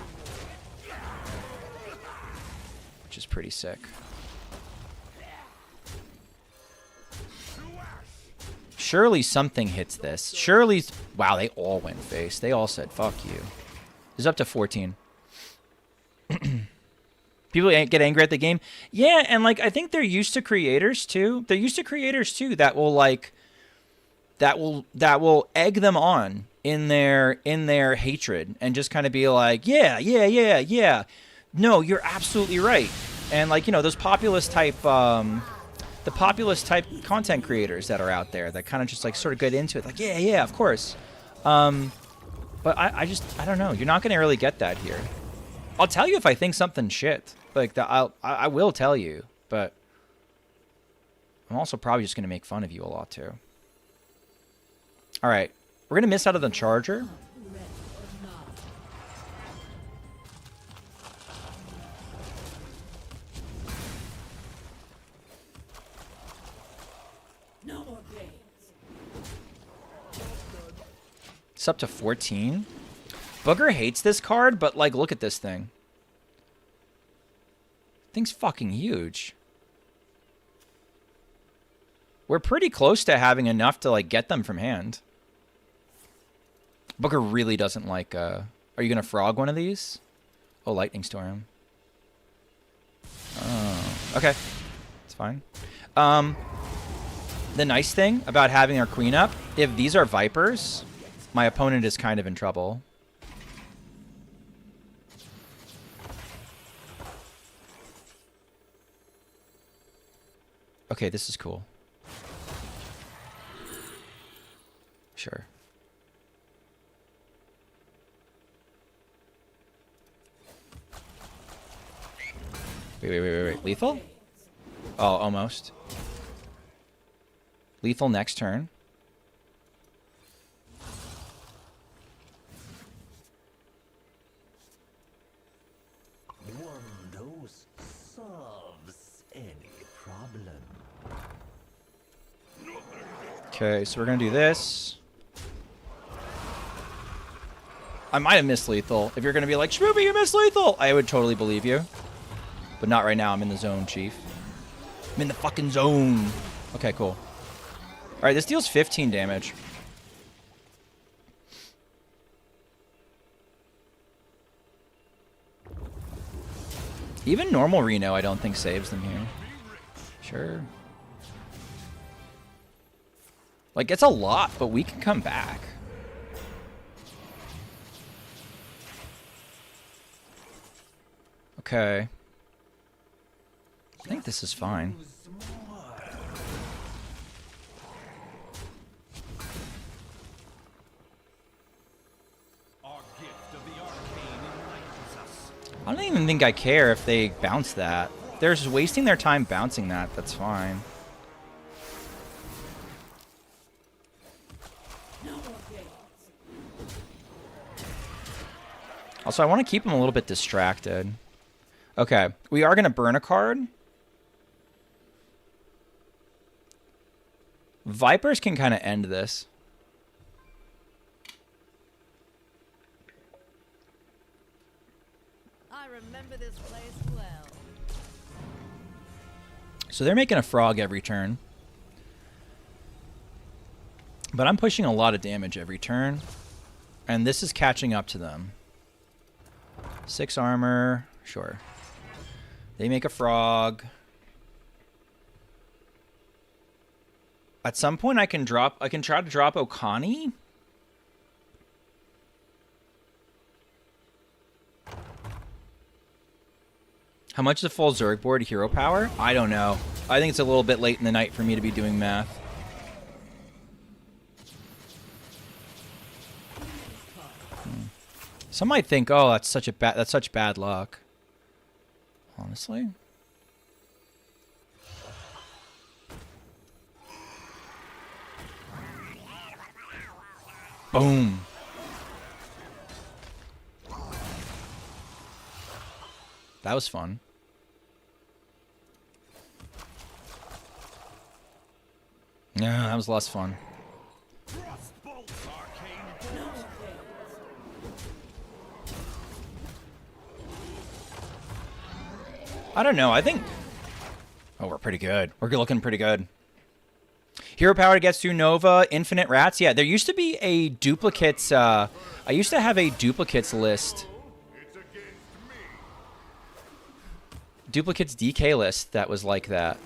Which is pretty sick. Surely something hits this. Surely... Wow, they all went face. They all said, fuck you. This is up to 14. People get angry at the game. Yeah, and like I think they're used to creators too. They're used to creators too that will like that will egg them on in their hatred and just kind of be like, yeah. No, you're absolutely right. And like, you know, those populist type the populist type content creators that are out there that kind of just like sort of get into it like, yeah, of course. But I don't know. You're not going to really get that here. I'll tell you if I think something's shit. Like that, I will tell you, but I'm also probably just gonna make fun of you a lot too. All right, we're gonna miss out on the charger. It's up to 14. Booger hates this card, but like, look at this thing. Thing's fucking huge. We're pretty close to having enough to like get them from hand. Booker really doesn't like are you gonna frog one of these? Oh, Lightning Storm. Oh, okay. It's fine. The nice thing about having our queen up, if these are Vipers, my opponent is kind of in trouble. Okay, this is cool. Sure. Wait. Lethal? Oh, almost. Lethal next turn. One dose solves any problem. Okay, so we're gonna do this. I might have missed lethal. If you're gonna be like, Schmoopy, you missed lethal, I would totally believe you. But not right now. I'm in the zone, Chief. I'm in the fucking zone. Okay, cool. All right, this deals 15 damage. Even normal Reno, I don't think saves them here. Sure. Like, it's a lot, but we can come back. Okay. I think this is fine. I don't even think I care if they bounce that. They're just wasting their time bouncing that. That's fine. Also, I want to keep them a little bit distracted. Okay, we are going to burn a card. Vipers can kind of end this. I remember this place well. So they're making a frog every turn. But I'm pushing a lot of damage every turn. And this is catching up to them. 6 armor. Sure. They make a frog. At some point I can try to drop Okani. How much is a full Zerg board hero power? I don't know. I think it's a little bit late in the night for me to be doing math. Some might think, "Oh, that's such bad luck." Honestly. Boom. That was fun. Yeah, that was less fun. I don't know. I think... Oh, we're pretty good. We're looking pretty good. Hero power gets through Nova, infinite rats. Yeah, there used to be a duplicates... I used to have a duplicates list. Duplicates DK list that was like that.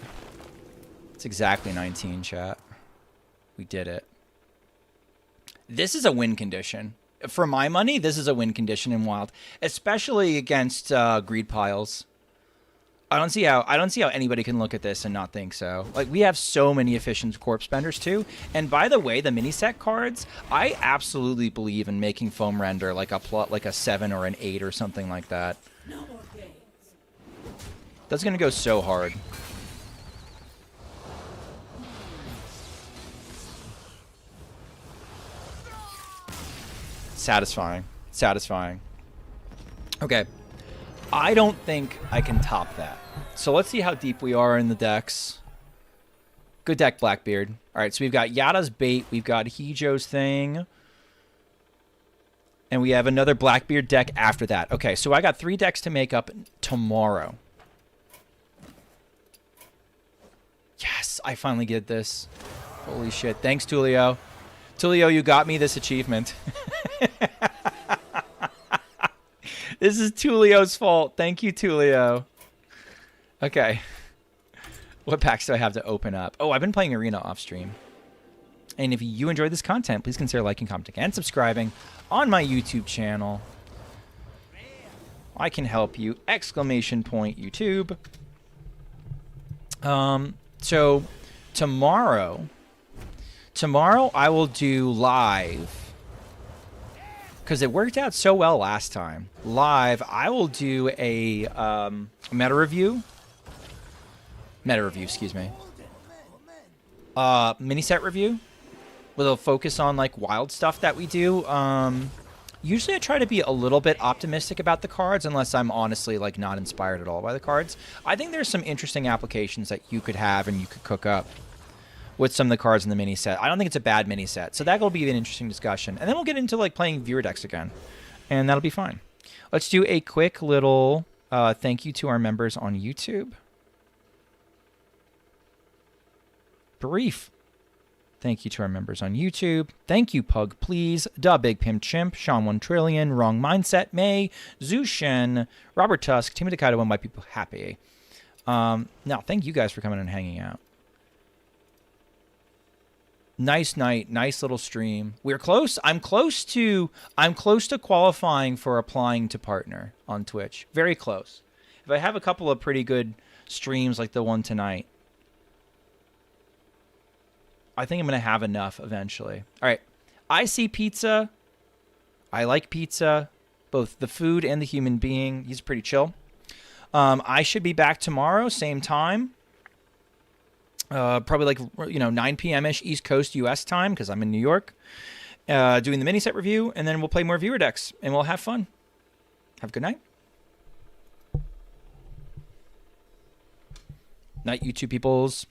It's exactly 19, chat. We did it. This is a win condition. For my money, this is a win condition in Wild. Especially against greed piles. I don't see how anybody can look at this and not think so. Like, we have so many efficient corpse benders too. And by the way, the mini set cards, I absolutely believe in making foam render like a 7 or an 8 or something like that. That's gonna go so hard. Satisfying. Satisfying. Okay. I don't think I can top that. So let's see how deep we are in the decks. Good deck, Blackbeard. All right, so we've got Yada's Bait. We've got Hijo's Thing. And we have another Blackbeard deck after that. Okay, so I got 3 decks to make up tomorrow. Yes, I finally did this. Holy shit. Thanks, Tulio. Tulio, you got me this achievement. This is Tulio's fault. Thank you, Tulio. Okay. What packs do I have to open up? Oh, I've been playing Arena off stream. And if you enjoyed this content, please consider liking, commenting, and subscribing on my YouTube channel. I can help you. Exclamation point YouTube. So tomorrow I will do live. Because it worked out so well last time. Live, I will do a meta review. Meta review, excuse me. Mini set review. With a focus on like wild stuff that we do. Usually I try to be a little bit optimistic about the cards, unless I'm honestly like not inspired at all by the cards. I think there's some interesting applications that you could have and you could cook up with some of the cards in the mini set. I don't think it's a bad mini set, so that'll be an interesting discussion. And then we'll get into like playing viewer decks again, and that'll be fine. Let's do a quick little thank you to our members on YouTube. Brief thank you to our members on YouTube. Thank you, Pug Please, Da Big Pimp Chimp, Sean 1 Trillion, Wrong Mindset, May, Zushen, Robert Tusk, Timothy Kaido, and White People Happy. Now, thank you guys for coming and hanging out. Nice night, nice little stream. We're close. I'm close to qualifying for applying to partner on Twitch. Very close. If I have a couple of pretty good streams like the one tonight, I think I'm going to have enough eventually. All right. I see pizza. I like pizza. Both the food and the human being. He's pretty chill. I should be back tomorrow, same time. Probably like, 9 p.m.-ish East Coast U.S. time, because I'm in New York, doing the mini set review, and then we'll play more viewer decks, and we'll have fun. Have a good night. Night, YouTube peoples.